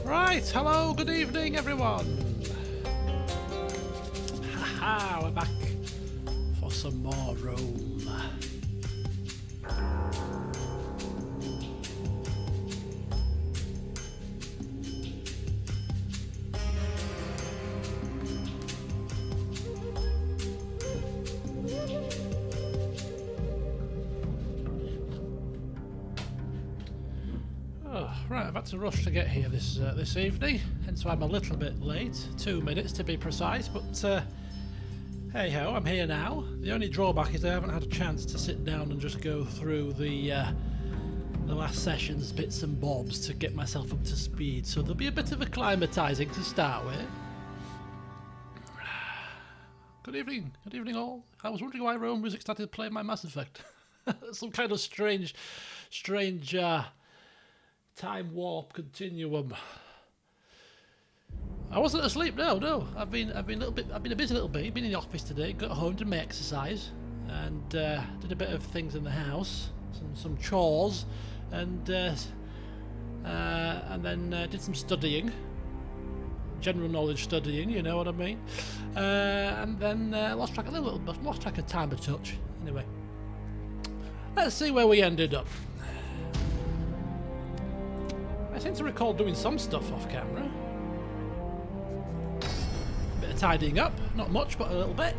Right, hello, good evening everyone. Haha, we're back for some more Rome. Right, I've had to rush to get here this evening, hence why I'm a little bit late, 2 minutes to be precise, but hey ho, I'm here now. The only drawback is I haven't had a chance to sit down and just go through the last session's bits and bobs to get myself up to speed, so there'll be a bit of acclimatising to start with. Good evening all. I was wondering why Rome music started playing my Mass Effect. Some kind of strange time warp continuum. I wasn't asleep. No. I've been a busy little bit. Been in the office today. Got home, did my exercise, and did a bit of things in the house, some chores, and then did some studying, general knowledge studying. You know what I mean? And then lost track of time a touch. Anyway, let's see where we ended up. I seem to recall doing some stuff off camera. A bit of tidying up, not much, but a little bit.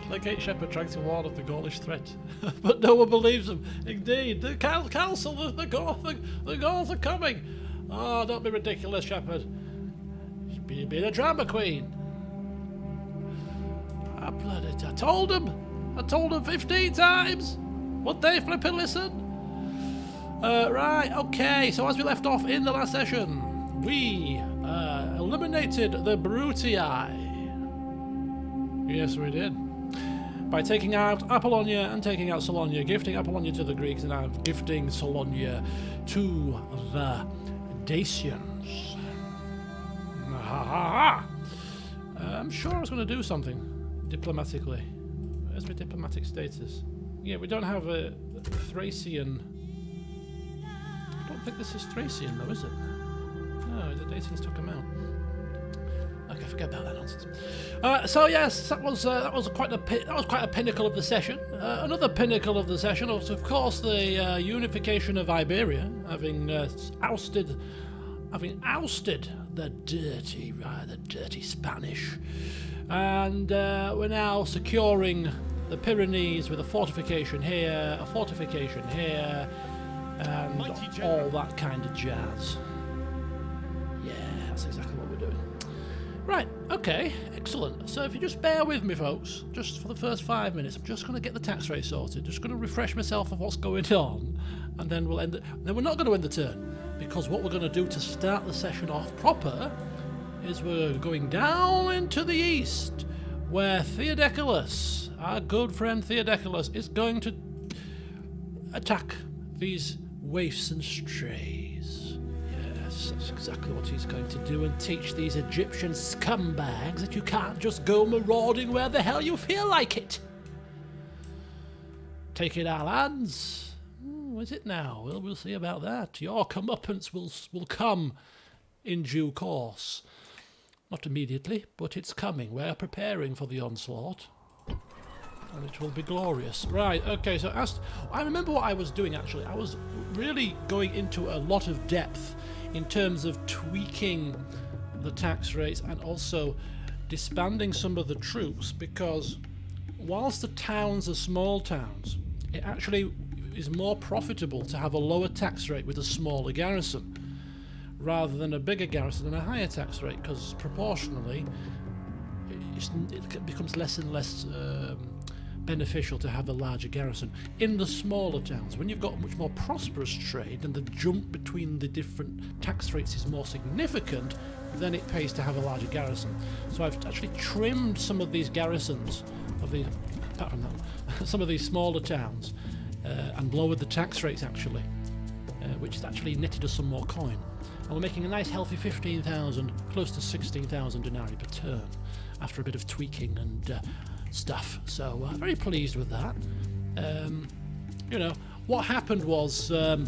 Legate Shepherd trying to warn of the Gaulish threat, but no one believes him. Indeed, the council, the Gauls are coming. Oh, don't be ridiculous, Shepherd. You've been a drama queen. I told them 15 times. Would they flippin' listen? Right, okay, so as we left off in the last session, we eliminated the Brutii. Yes, we did. By taking out Apollonia and taking out Salonia, gifting Apollonia to the Greeks and gifting Salonia to the Dacians. I'm sure I was going to do something diplomatically. Where's my diplomatic status? Yeah, we don't have a Thracian. I don't think this is Thracian though, is it? No, the Dacians took him out. Okay, forget about that nonsense. So yes, that was quite a pinnacle of the session. Another pinnacle of the session was, of course, the unification of Iberia, having ousted the dirty Spanish, and we're now securing the Pyrenees with a fortification here, and all that kind of jazz. Yeah, that's exactly what we're doing. Right, okay, excellent. So if you just bear with me, folks, just for the first 5 minutes, I'm just going to get the tax rate sorted, just going to refresh myself of what's going on, and then we'll end it. Then we're not going to end the turn, because what we're going to do to start the session off proper is we're going down into the east, where Theodecalus, our good friend Theodecalus, is going to attack these waifs and strays. Yes, that's exactly what he's going to do, and teach these Egyptian scumbags that you can't just go marauding where the hell you feel like it. Taking our lands. Is it now? Well, we'll see about that. Your comeuppance will come in due course. Not immediately, but it's coming. We're preparing for the onslaught, and it will be glorious. Right, okay, so I remember what I was doing, actually. I was really going into a lot of depth in terms of tweaking the tax rates and also disbanding some of the troops, because whilst the towns are small towns, it actually is more profitable to have a lower tax rate with a smaller garrison rather than a bigger garrison and a higher tax rate, because proportionally it becomes less and less beneficial to have a larger garrison in the smaller towns. When you've got a much more prosperous trade and the jump between the different tax rates is more significant, then it pays to have a larger garrison. So I've actually trimmed some of these garrisons of the, apart from that, some of these smaller towns, and lowered the tax rates actually, which has actually netted us some more coin. And we're making a nice healthy 15,000, close to 16,000 denarii per turn, after a bit of tweaking and stuff. So very pleased with that. You know, what happened was the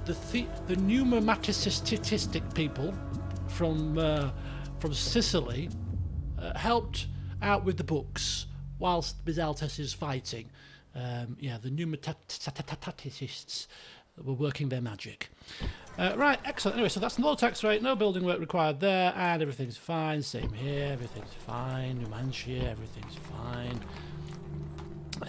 numismatistic people from Sicily helped out with the books whilst Bizaltes is fighting. Yeah, the numismaticists were working their magic. Right, excellent. Anyway, so that's no tax rate, no building work required there, and everything's fine. Same here, everything's fine. Numancia, everything's fine.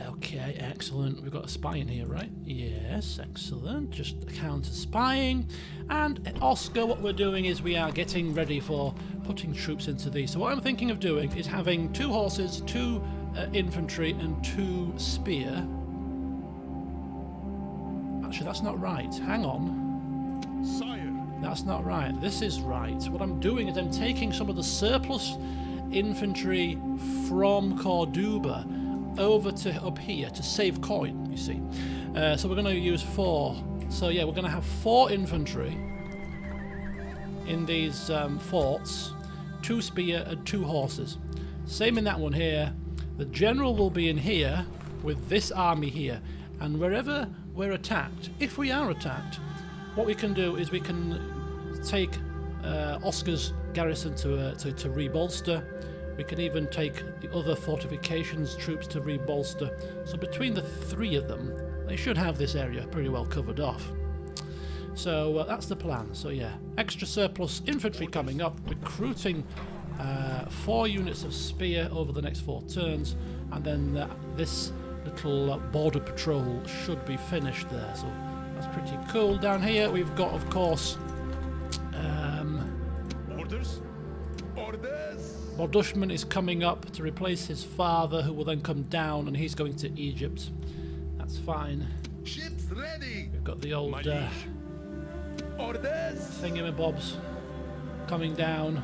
Okay, excellent. We've got a spy in here, right? Yes, excellent. Just counter spying. And at Oscar, what we're doing is we are getting ready for putting troops into these. So what I'm thinking of doing is having 2 horses, 2 infantry, and 2 spear. Actually, that's not right. Hang on. Sire. That's not right. This is right. What I'm doing is I'm taking some of the surplus infantry from Corduba over to up here to save coin, you see. So we're going to use 4. So yeah, we're going to have 4 infantry in these forts, 2 spear and 2 horses. Same in that one here. The general will be in here with this army here, and wherever we're attacked, if we are attacked, what we can do is we can take Oscar's garrison to rebolster. We can even take the other fortifications troops to rebolster. So between the 3 of them, they should have this area pretty well covered off. So that's the plan. So yeah, extra surplus infantry coming up, recruiting 4 units of spear over the next 4 turns, and then this little border patrol should be finished there. So that's pretty cool. Down here we've got, of course, Orders. Orders. Bordushman is coming up to replace his father, who will then come down, and he's going to Egypt. That's fine. Ships ready. We've got the old Orders. thingamabobs coming down.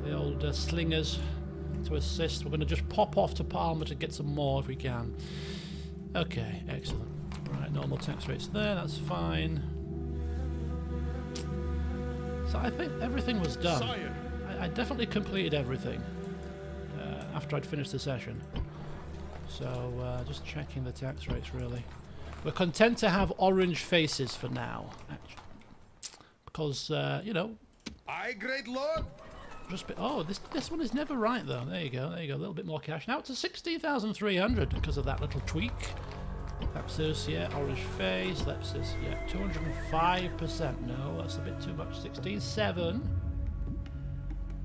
The old slingers to assist. We're going to just pop off to Palma to get some more if we can. Okay, excellent. Right, normal tax rates there, that's fine. So I think everything was done. Sire. I definitely completed everything after I'd finished the session. So just checking the tax rates really. We're content to have orange faces for now, actually. Because, you know... Aye, great lord. Oh, this one is never right though. There you go, a little bit more cash. Now it's to 16,300 because of that little tweak. Lepsus, yeah, orange face. Lepsus, yeah, 205%. No, that's a bit too much. 16.7.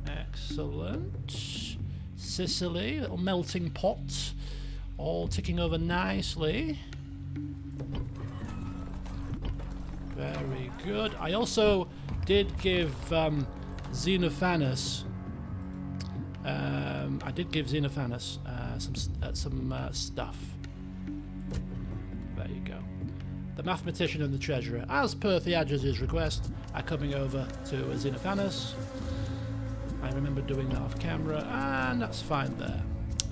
Excellent. Sicily, little melting pot. All ticking over nicely. Very good. I also did give Xenophanes. Some stuff. There you go. The mathematician and the treasurer, as per Theages' request, are coming over to Xenophanes. I remember doing that off camera, and that's fine there.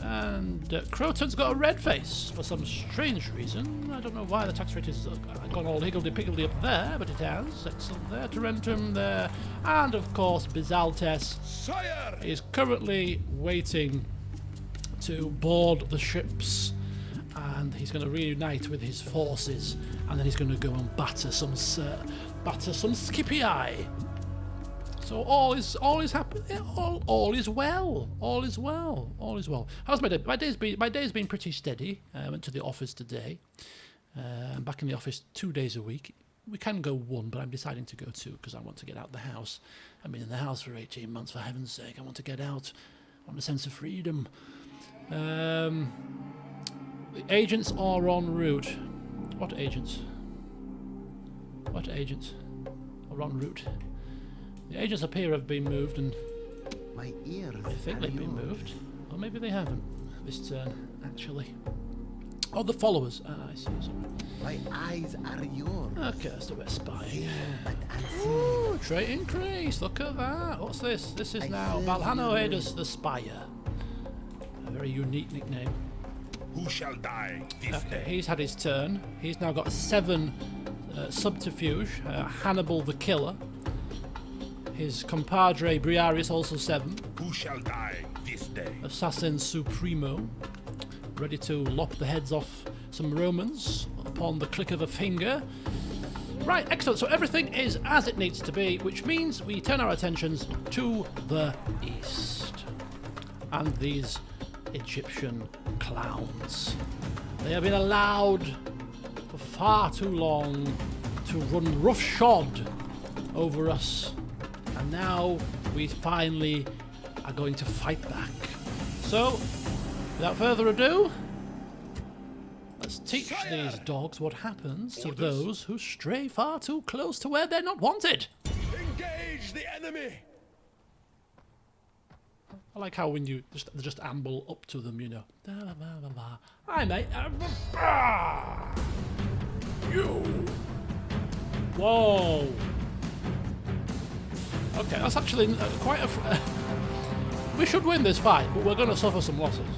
And Croton's got a red face for some strange reason. I don't know why the tax rate has gone all higgledy-piggledy up there, but it has. Excellent there. Tarentum there. And, of course, Bizaltes Sire. is currently waiting to board the ships. And he's going to reunite with his forces. And then he's going to go and batter some Scipii. So all is happy. All is well. All is well. All is well. How's my day? My day's been pretty steady. I went to the office today. I'm back in the office 2 days a week. We can go 1, but I'm deciding to go 2 because I want to get out the house. I've been in the house for 18 months, for heaven's sake. I want to get out. I want a sense of freedom. The agents are en route. What agents? What agents are en route? The agents up here have been moved, and my ears I think they've been moved. Or maybe they haven't this turn, actually. Oh, the followers. Ah, I see. Sorry. My eyes are yours. Okay, that's the best spying. But unseen. Ooh, trait increase. Look at that. What's this? This is now Balhanoedus the Spire. A very unique nickname. Who shall die this Okay, day? he's had his turn. He's now got 7 subterfuge, Hannibal the Killer. His compadre Briareus, also 7. Who shall die this day? Assassin Supremo, ready to lop the heads off some Romans upon the click of a finger. Right, excellent. So everything is as it needs to be, which means we turn our attentions to the east. And these Egyptian clowns. They have been allowed for far too long to run roughshod over us. And now we finally are going to fight back. So, without further ado, let's teach these dogs what happens to those who stray far too close to where they're not wanted. Engage the enemy! I like how when you just amble up to them, you know. Hi, mate. You. Whoa. Okay, that's actually quite a... we should win this fight, but we're going to suffer some losses.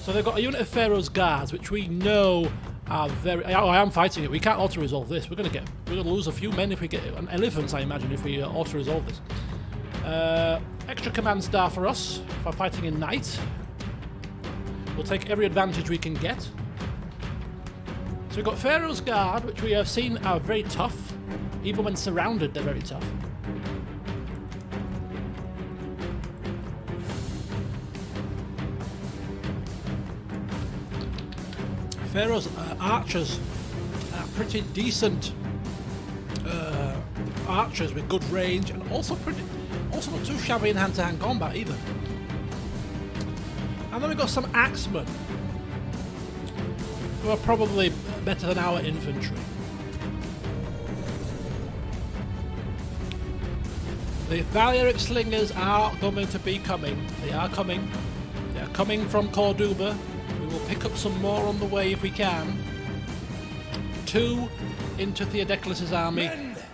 So they've got a unit of Pharaoh's guards, which we know are very... Oh, I am fighting it. We can't auto-resolve this. We're going to lose a few men if we get... And elephants, I imagine, if we auto-resolve this. Extra command star for us for fighting in night. We'll take every advantage we can get. So we've got Pharaoh's Guard, which we have seen are very tough. Even when surrounded, they're very tough. Pharaoh's archers are pretty decent archers with good range, and also not too shabby in hand-to-hand combat either. And then we've got some axemen, who are probably better than our infantry. The Balearic slingers are going to be coming. They are coming. They are coming from Corduba. We will pick up some more on the way if we can. 2 into Theodecles' army,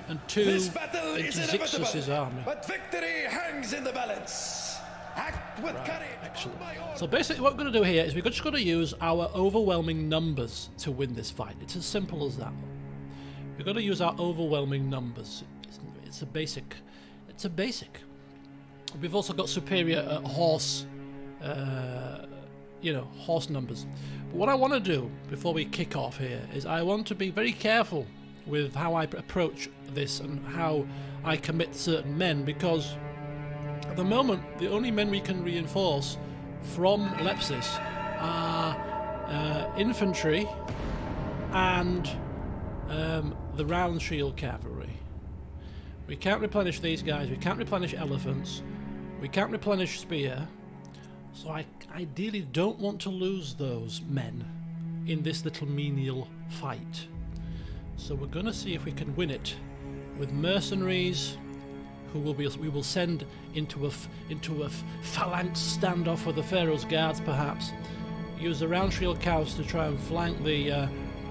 and 2 into Zixus' army. But victory hangs in the balance. Act with courage. Excellent. So basically what we're going to do here is we're just going to use our overwhelming numbers to win this fight. It's as simple as that. We're going to use our overwhelming numbers. It's a basic. It's a basic. We've also got superior horse, horse numbers. But what I want to do before we kick off here is I want to be very careful with how I approach this and how I commit certain men, because at the moment the only men we can reinforce from Lepsis are infantry and the round shield cavalry. We can't replenish these guys, we can't replenish elephants, we can't replenish spear, so I ideally don't want to lose those men in this little menial fight. So we're going to see if we can win it with mercenaries who we will send into a phalanx standoff with the Pharaoh's guards perhaps. Use the round shield cows to try and flank the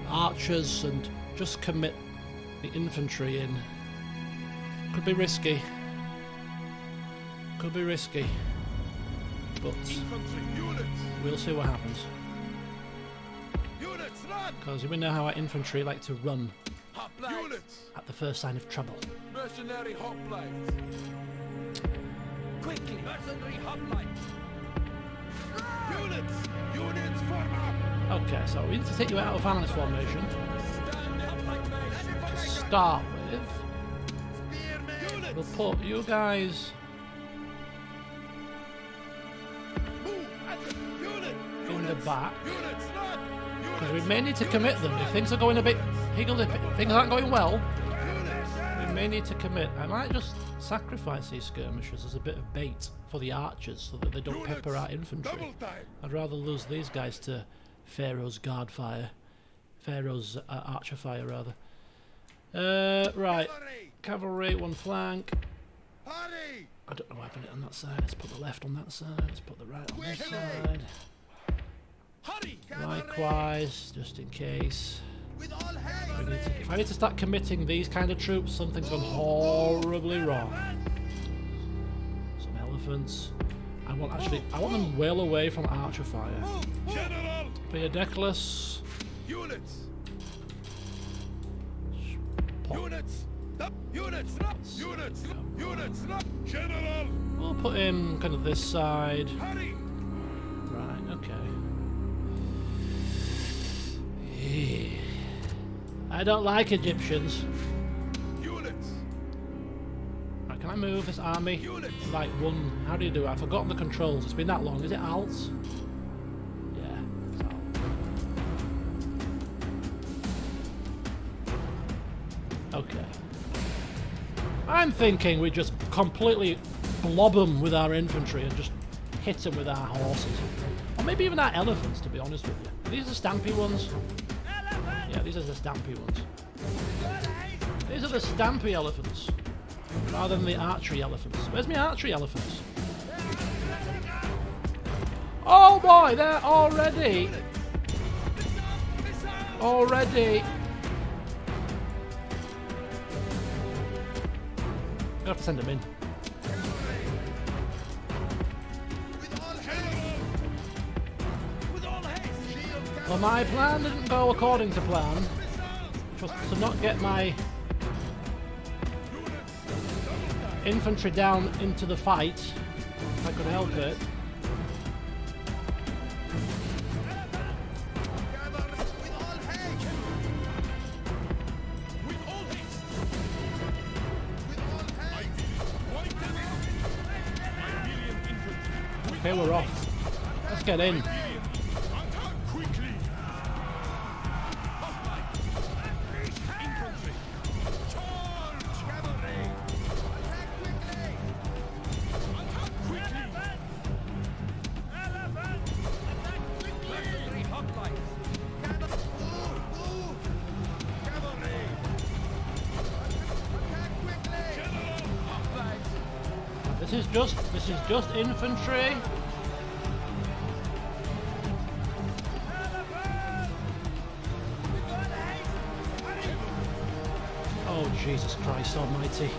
archers and just commit the infantry in. Could be risky. Could be risky. But we'll see what happens. Because we know how our infantry like to run at the first sign of trouble. Mercenary hoplites. Quickly, mercenary hoplites. Units form up. Okay, so we need to take you out of phalanx formation to start with. We'll put you guys in the back, because we may need to commit them. If things are going a bit higgledy, things aren't going well, we may need to commit. I might just sacrifice these skirmishers as a bit of bait for the archers so that they don't pepper our infantry. I'd rather lose these guys to Pharaoh's guard fire. Pharaoh's archer fire, rather. Right. Cavalry, one flank. I don't know why I put it on that side. Let's put the left on that side. Let's put the right on this side. Likewise, just in case. If I need to start committing these kind of troops, something's gone horribly wrong. Some elephants. I want them well away from archer fire. Theodecles. pop. Units! Up! Units! Up! Units! Units! Up! General! We'll put him kind of this side. Hurry! Right, okay. I don't like Egyptians. Units! Right, can I move this army? Units! Like one... How do you do it? I've forgotten the controls. It's been that long. Is it Alt? Yeah, it's Alt. Okay. I'm thinking we just completely blob them with our infantry and just hit them with our horses. Or maybe even our elephants, to be honest with you. Are these the stampy ones? Yeah, these are the stampy ones. These are the stampy elephants, rather than the archery elephants. Where's my archery elephants? Oh boy, they're already... Already... I have to send them in. Well, my plan didn't go according to plan, which was to not get my infantry down into the fight, if I could help it. Okay, we're off. Let's get in. This is just infantry. Oh Jesus Christ Almighty!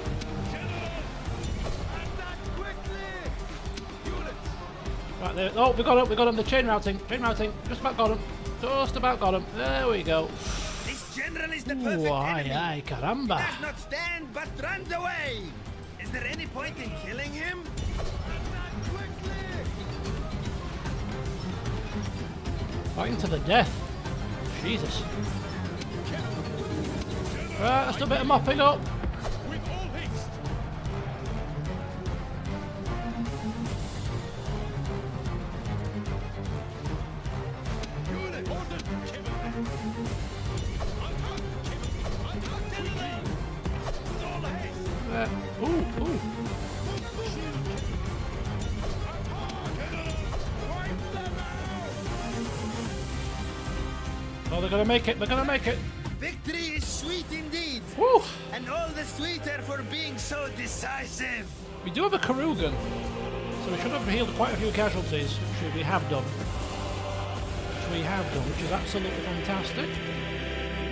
Right there. Oh, we got him. We got him. The chain routing. Chain routing. Just about got him. Just about got him. There we go. This general is the perfect Ooh, aye, enemy. aye, caramba. He does not stand, but runs away. Is there any point in killing him? Fighting to the death. Jesus. Right, just a bit of mopping up. With all haste! Unit! Ordered! Cavalry! With all haste! Ooh, ooh. Oh, they're gonna make it. They're gonna make it. Victory is sweet indeed, Woo! and all the sweeter for being so decisive. We do have a Karugan, so we should have healed quite a few casualties, which we have done. Which is absolutely fantastic.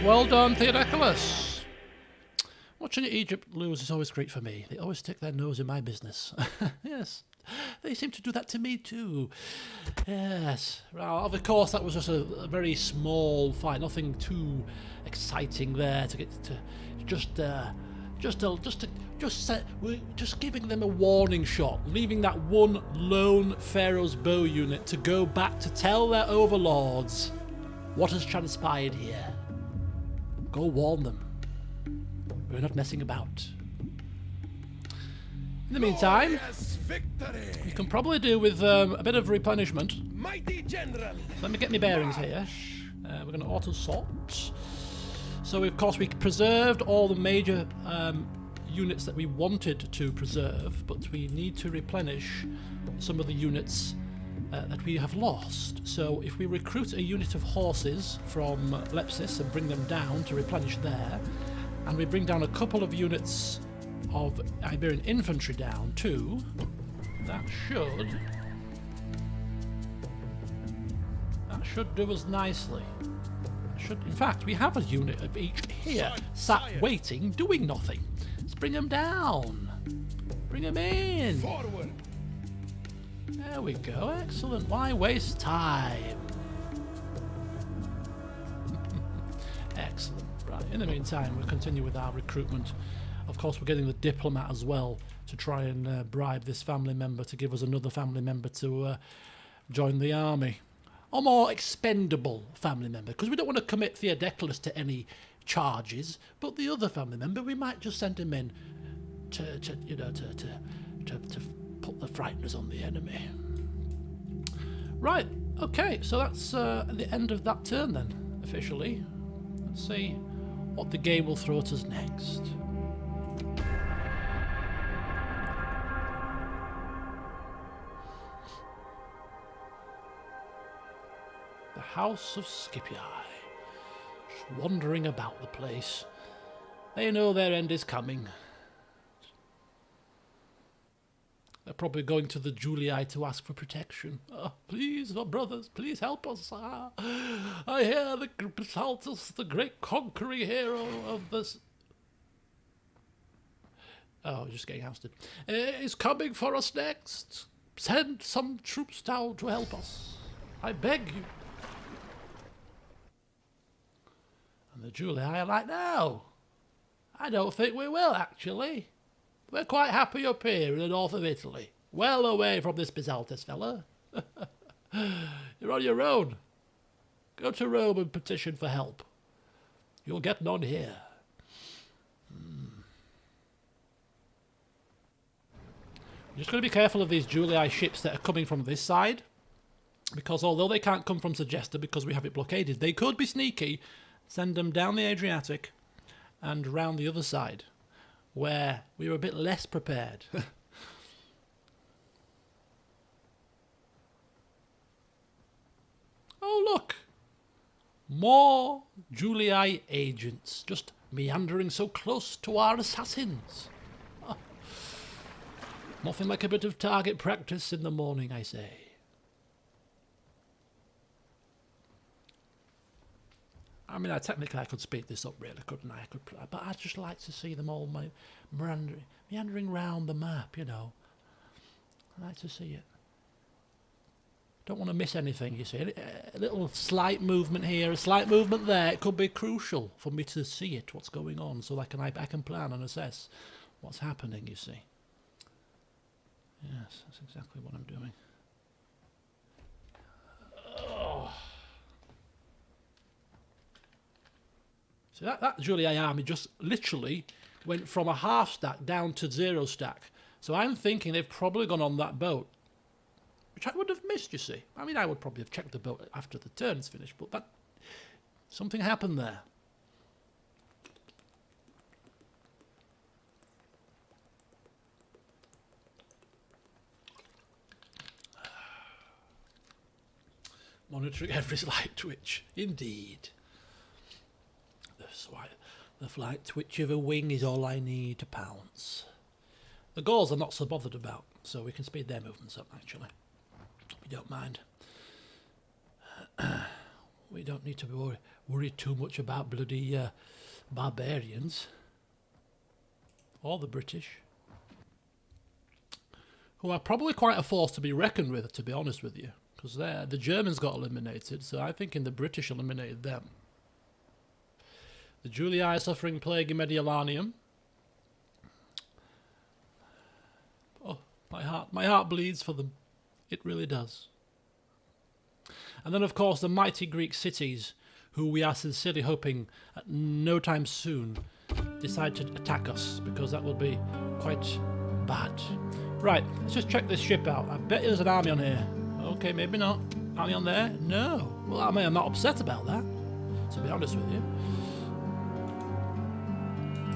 Well done, Theodoculus. Watching Egypt lose is always great for me. They always stick their nose in my business. Yes, they seem to do that to me too. Yes. Well, of course, that was just a very small fight. Nothing too exciting there to get to. We're just giving them a warning shot, leaving that one lone Pharaoh's bow unit to go back to tell their overlords what has transpired here. Go warn them. We're not messing about. In the meantime, Glorious victory! we can probably do with a bit of replenishment. Mighty general! Let me get my bearings here. We're going to auto-sort. So, of course, we preserved all the major units that we wanted to preserve, but we need to replenish some of the units that we have lost. So, if we recruit a unit of horses from Lepsis and bring them down to replenish there, and we bring down a couple of units of Iberian infantry down too, that should do us nicely. In fact, we have a unit of each here, sat waiting, doing nothing. Let's bring them down. Bring them in. Forward! There we go. Excellent. Why waste time? Excellent. Right, in the meantime, we'll continue with our recruitment. Of course, we're getting the diplomat as well to try and bribe this family member to give us another family member to join the army. Or more expendable family member, because we don't want to commit Theodeclus to any charges, but the other family member, we might just send him in to put the frighteners on the enemy. Right, okay, so that's the end of that turn then, officially. Let's see what the game will throw at us next. The House of Scipii, just wandering about the place. They know their end is coming. They're probably going to the Julii to ask for protection. Oh, please, oh brothers, please help us. I hear the Saltus, the great conquering hero of this... Oh, just getting ousted. Is coming for us next. Send some troops down to help us. I beg you. And the Julii are like, no, I don't think we will, actually. We're quite happy up here in the north of Italy, well away from this Bisaltus fella. You're on your own. Go to Rome and petition for help. You'll get none here. You're just going to be careful of these Julii ships that are coming from this side, because although they can't come from Segesta because we have it blockaded, they could be sneaky, send them down the Adriatic and round the other side, where we were a bit less prepared. Oh, look! More Julii agents, just meandering so close to our assassins. Oh. Nothing like a bit of target practice in the morning, I say. I mean, technically I could speed this up, really, couldn't I? But I'd just like to see them all meandering round the map, you know. I'd like to see it. Don't want to miss anything, you see. A little slight movement here, a slight movement there. It could be crucial for me to see it, what's going on, so I can plan and assess what's happening, you see. Yes, that's exactly what I'm doing. Oh. So that Julii army just literally went from a half stack down to 0 stack. So I'm thinking they've probably gone on that boat, which I would have missed, you see. I mean, I would probably have checked the boat after the turn's finished, but something happened there. Monitoring every slight twitch, indeed. The slight twitch of a wing is all I need to pounce. The Gauls are not so bothered about, so we can speed their movements up, actually. We don't mind. We don't need to worry too much about bloody barbarians. Or the British. Who are probably quite a force to be reckoned with, to be honest with you. Because the Germans got eliminated, so I'm thinking the British eliminated them. The Julii are suffering plague in Mediolanium. Oh, my heart bleeds for them. It really does. And then, of course, the mighty Greek cities, who we are sincerely hoping at no time soon decide to attack us, because that will be quite bad. Right, let's just check this ship out. I bet there's an army on here. Okay, maybe not. Army on there? No. Well, I mean, I'm not upset about that, to be honest with you.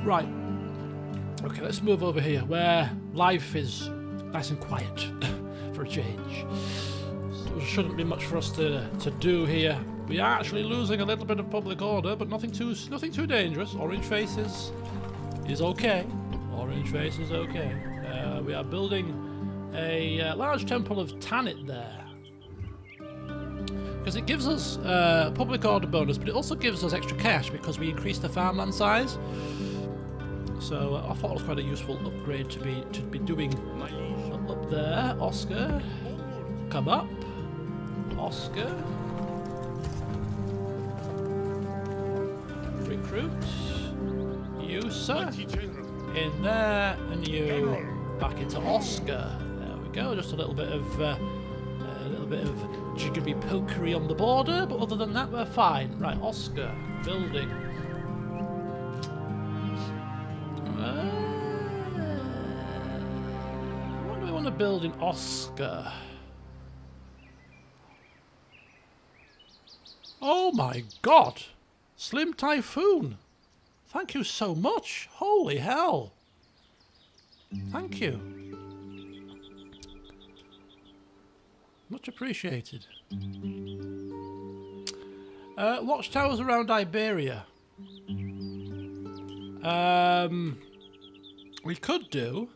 Right. Okay, let's move over here, where life is nice and quiet, for a change. So there shouldn't be much for us to do here. We are actually losing a little bit of public order, but nothing too dangerous. Orange faces is okay. Orange face is okay. We are building a large temple of Tanit there. Because it gives us public order bonus, but it also gives us extra cash because we increase the farmland size. So I thought it was quite a useful upgrade to be doing. Up there, Oscar. Come up. Oscar. recruit. You, sir. Mighty general. In there, and you back into Oscar. There we go. Just a little bit of jiggery pokery on the border, but other than that, we're fine. Right, Oscar building. What do we want to build in Oscar? Oh my God! Slim Typhoon. Thank you so much. Holy hell. Thank you. Much appreciated. Watchtowers around Iberia. We could do.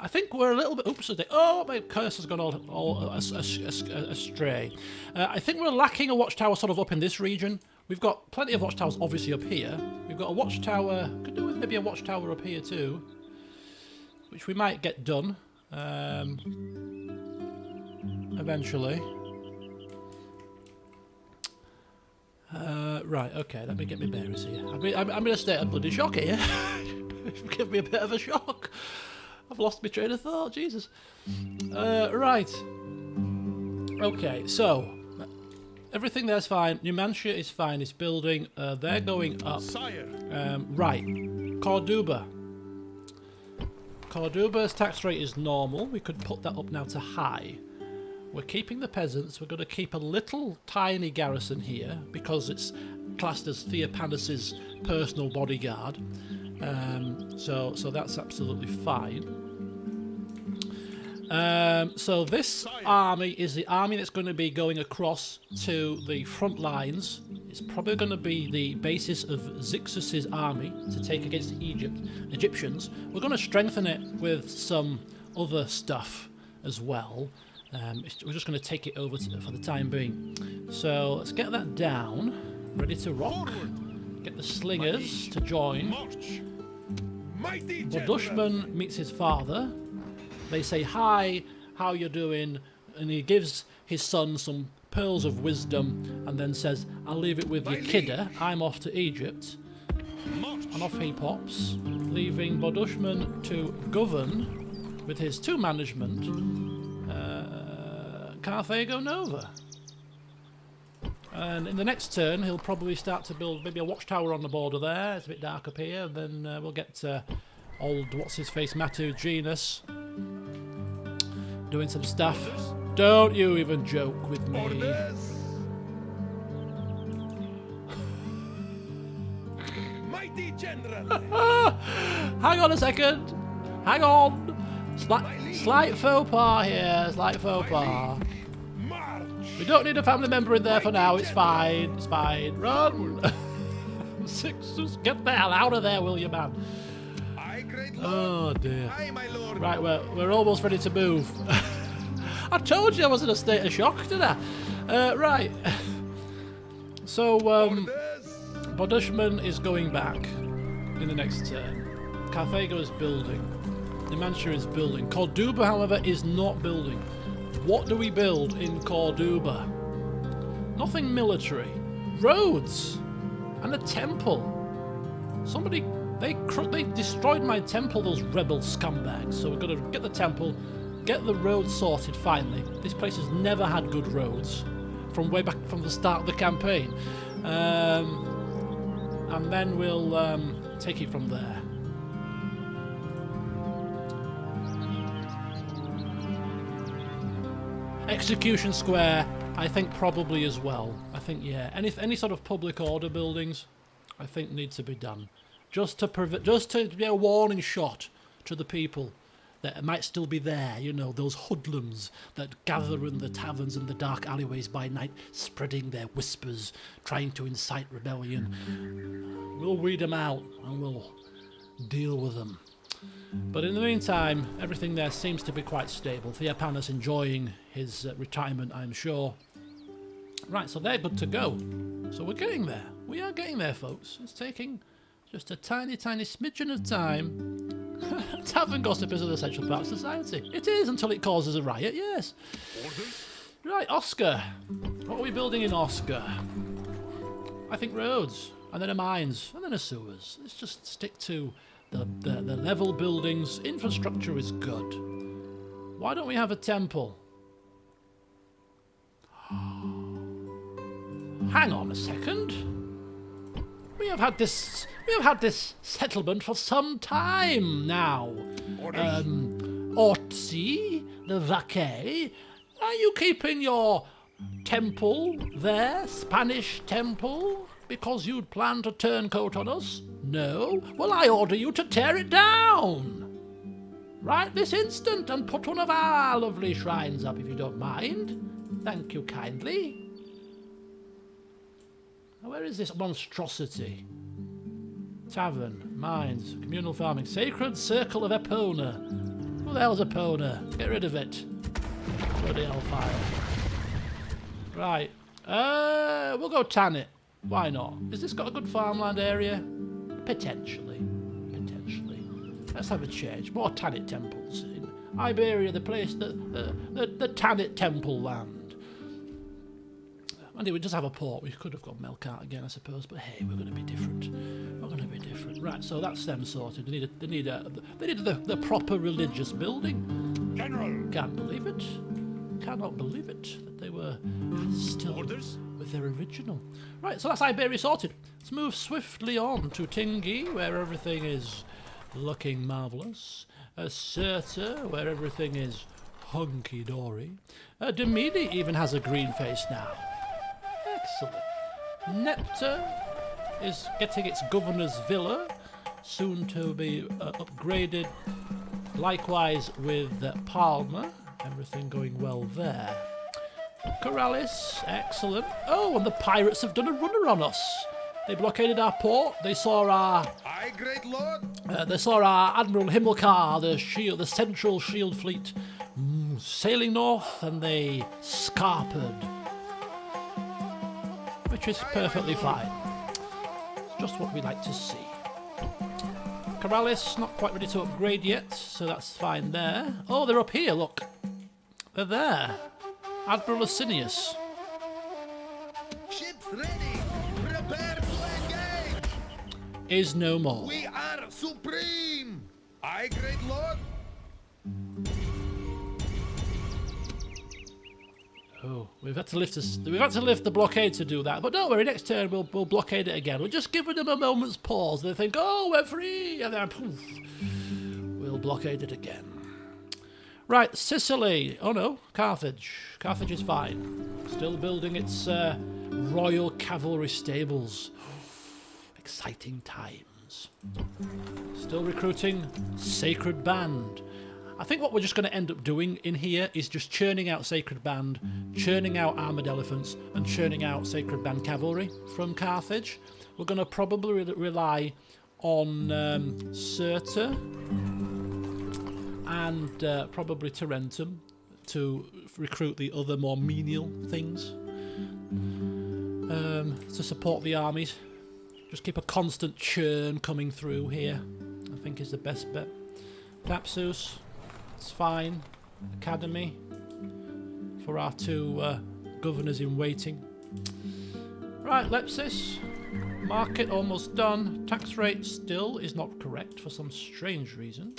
I think we're a little bit. Oops! Oh, my cursor has gone all astray. I think we're lacking a watchtower sort of up in this region. We've got plenty of watchtowers, obviously, up here. We've got a watchtower. Could do with maybe a watchtower up here too, which we might get done eventually. Right. Okay. Let me get my bearings here. I'm in a state of bloody shock here. Give me a bit of a shock. I've lost my train of thought. Jesus. Right. Okay. So. Everything there's fine. Numancia is fine. It's building. They're going up. Sire. Right. Corduba. Corduba's tax rate is normal. We could put that up now to high. We're keeping the peasants. We're going to keep a little tiny garrison here because it's classed as Theopanis's personal bodyguard. So that's absolutely fine. So this army is the army that's going to be going across to the front lines. It's probably going to be the basis of Zixus's army to take against the Egyptians. We're going to strengthen it with some other stuff as well. We're just going to take it over for the time being. So let's get that down, ready to rock. Get the slingers to join. March. Mighty general. Dushman meets his father. They say, hi, how you doing? And he gives his son some pearls of wisdom and then says, I'll leave it with you, kidder. I'm off to Egypt. March. And off he pops, leaving Bodushman to govern with his two management, Carthago Nova. And in the next turn, he'll probably start to build maybe a watchtower on the border there. It's a bit dark up here. And then we'll get old, what's-his-face, Matu Genus doing some stuff. Don't you even joke with me. Orders. Mighty general. Hang on a second. Hang on. Slight faux pas here. Slight faux pas. March. We don't need a family member in there for now. It's fine. It's fine. Run. Sixtus, get the hell out of there, will you, man? Aye, great lord. Oh dear. Aye, my lord. Right, we're almost ready to move. I told you I was in a state of shock, didn't I? Right. So, Orders. Bodushman is going back in the next turn. Carthago is building. Numancia is building. Corduba, however, is not building. What do we build in Corduba? Nothing military. Roads. And a temple. Somebody... They destroyed my temple, those rebel scumbags. So we're going to get the temple, get the roads sorted finally. This place has never had good roads from way back from the start of the campaign. And then we'll take it from there. Execution Square, I think probably as well. I think, yeah. Any sort of public order buildings, I think need to be done. Just to be a warning shot to the people that might still be there, you know, those hoodlums that gather in the taverns and the dark alleyways by night, spreading their whispers, trying to incite rebellion. We'll weed them out and we'll deal with them. But in the meantime, everything there seems to be quite stable. Theopanis enjoying his retirement, I'm sure. Right, so they're good to go. So we're getting there. We are getting there, folks. It's taking... just a tiny, tiny smidgen of time. Tavern gossip is an essential part of society. It is, until it causes a riot, yes. Orders. Right, Oscar. What are we building in Oscar? I think roads. and then a mines, and then a sewers. Let's just stick to the level buildings. Infrastructure is good. Why don't we have a temple? Hang on a second. We have had this settlement for some time now. Ortzi, the Vaquet, are you keeping your temple there, Spanish temple, because you'd planned to turncoat on us? No? Well, I order you to tear it down right this instant and put one of our lovely shrines up, if you don't mind. Thank you kindly. Now, where is this monstrosity? Tavern, mines, communal farming, sacred circle of Epona. Who the hell's Epona? Get rid of it. Bloody hellfire. Right. We'll go tan it. Why not? Has this got a good farmland area? Potentially. Potentially. Let's have a change. More Tanit temples. In Iberia, the place, the Tanit temple land. And we just have a port. We could have got Melkart again, I suppose. But hey, we're going to be different. We're going to be different. Right, so that's them sorted. They need the proper religious building. General. Can't believe it. Cannot believe it that they were still with their original. Right, so that's Iberia sorted. Let's move swiftly on to Tingi, where everything is looking marvellous. Cirta, where everything is hunky-dory. Demidi even has a green face now. Excellent. Nepta is getting its governor's villa, soon to be upgraded. Likewise with Palma. Everything going well there. Corrales, excellent. Oh, and the pirates have done a runner on us. They blockaded our port. They saw our... Aye, great lord. They saw our Admiral Himmelkar, the central shield fleet, sailing north, and they scarpered. Which is perfectly fine. It's just what we like to see. Corrales, not quite ready to upgrade yet, so that's fine there. Oh, they're up here, look. They're there. Admiral Asinius. Ships ready. Prepare to engage. Is no more. We are supreme. Aye, great lord. Oh, we've had to lift the blockade to do that. But don't worry, next turn we'll blockade it again. We're just giving them a moment's pause. They think, oh, we're free, and then poof, we'll blockade it again. Right, Sicily. Oh no, Carthage. Carthage is fine. Still building its royal cavalry stables. Exciting times. Still recruiting Sacred Band. I think what we're just going to end up doing in here is just churning out Sacred Band, churning out Armoured Elephants, and churning out Sacred Band Cavalry from Carthage. We're going to probably rely on Cirta and probably Tarentum to recruit the other more menial things to support the armies. Just keep a constant churn coming through here, I think is the best bet. Thapsus, it's fine. Academy for our two governors in waiting. Right, Lepsis. Market almost done. Tax rate still is not correct for some strange reason.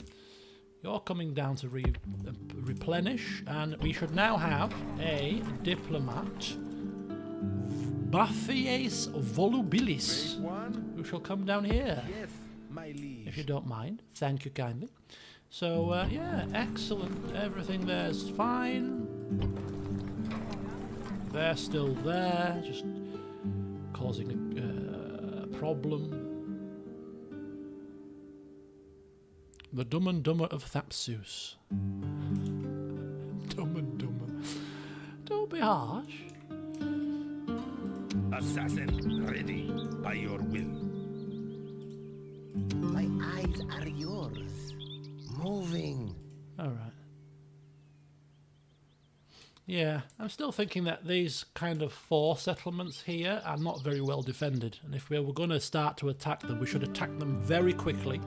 You're coming down to replenish, and we should now have a diplomat, Bathies Volubilis, who shall come down here. Yes, my liege. If you don't mind. Thank you kindly. So, yeah, excellent. Everything there's fine. They're still there, just causing a problem. The Dumb and Dumber of Thapsus. Dumb and Dumber. Don't be harsh. Assassin, ready by your will. My eyes are yours. Moving. Alright. Yeah, I'm still thinking that these kind of 4 settlements here are not very well defended. And if we were going to start to attack them, we should attack them very quickly.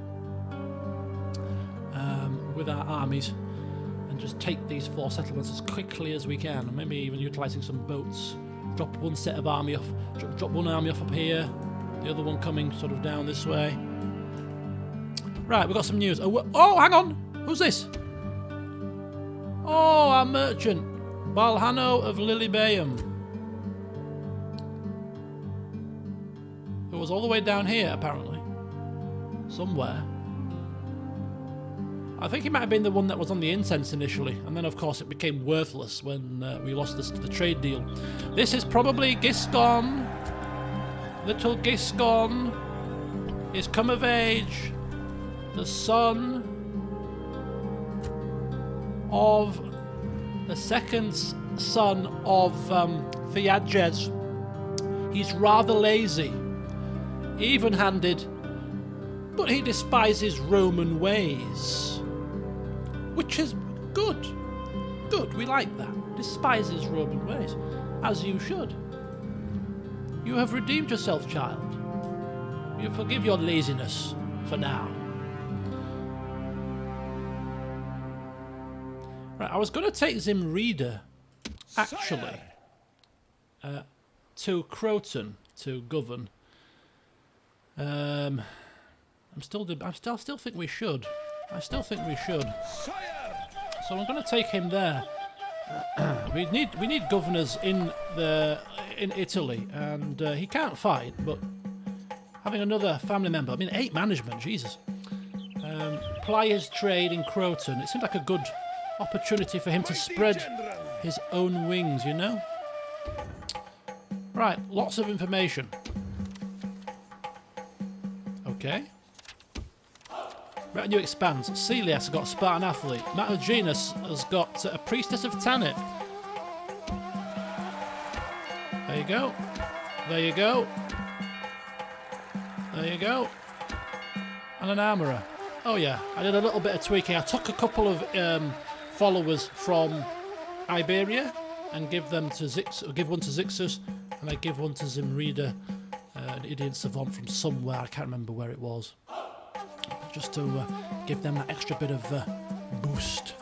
With our armies. And just take these 4 settlements as quickly as we can. And maybe even utilising some boats. Drop one set of army off. Drop one army off up here. The other one coming sort of down this way. Right, we've got some news. Oh, hang on! Who's this? Oh, our merchant. Balhano of Lilibayum. Who was all the way down here, apparently. Somewhere. I think he might have been the one that was on the incense initially, and then of course it became worthless when we lost the trade deal. This is probably Giscon. Little Giscon is come of age, the son of the second son of Theages. He's rather lazy, even-handed, but he despises Roman ways. Which is good. Good, we like that. Despises Roman ways. As you should. You have redeemed yourself, child. You forgive your laziness for now. Right, I was going to take Zimrida, actually, to Croton to govern. I still think we should. I still think we should. So I'm going to take him there. we need governors in Italy, and he can't fight, but having another family member, I mean 8 management, Jesus. Ply his trade in Croton. It seemed like a good opportunity for him to spread his own wings, you know? Right, lots of information. Okay. Retinue expands. Celias has got a Spartan athlete. Matagenus has got a priestess of Tanit. There you go. There you go. There you go. And an armourer. Oh yeah, I did a little bit of tweaking. I took a couple of followers from Iberia and give one to Zixus, and I give one to Zimrida, an idiot savant from somewhere. I can't remember where it was. Just to give them that extra bit of boost.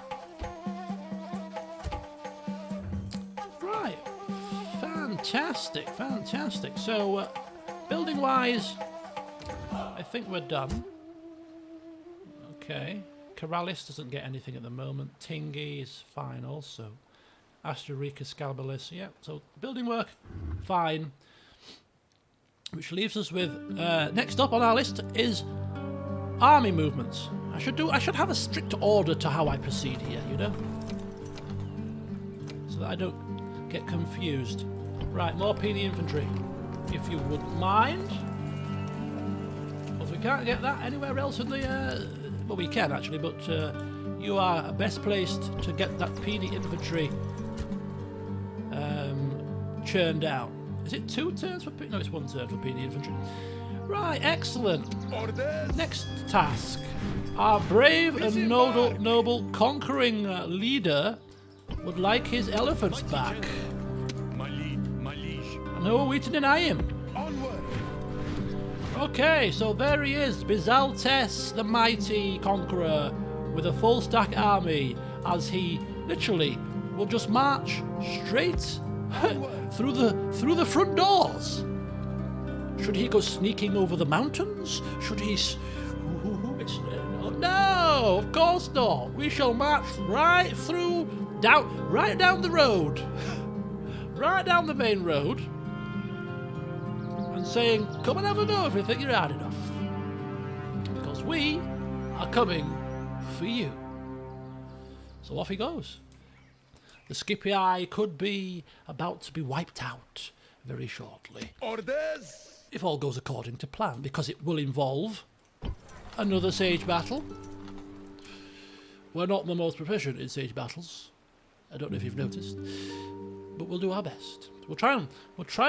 Right, fantastic, fantastic. So, building-wise, I think we're done. Okay, Keralis doesn't get anything at the moment. Tingi is fine also. Asterika Scalbalis, yeah. So, building work, fine. Which leaves us with, next up on our list is army movements. I should have a strict order to how I proceed here, you know? So that I don't get confused. Right, more PD infantry, if you wouldn't mind. Because we can't get that anywhere else in the... well, we can actually, but you are best placed to get that PD infantry churned out. Is it 2 turns for PD? No, it's 1 turn for PD infantry. Right, excellent. Orders. Next task. Our brave and noble conquering leader would like his elephants back. My liege. And who are we to deny him? Onward. Okay, so there he is, Bizaltes the mighty conqueror with a full stack army, as he literally will just march straight through the front doors. Should he go sneaking over the mountains? Should he... No, of course not. We shall march right down the road. Right down the main road. And saying, come and have a go if you think you're hard enough. Because we are coming for you. So off he goes. The Scipii could be about to be wiped out very shortly. Orders. If all goes according to plan, because it will involve another siege battle. We're not the most proficient in siege battles. I don't know if you've noticed, but we'll do our best. We'll try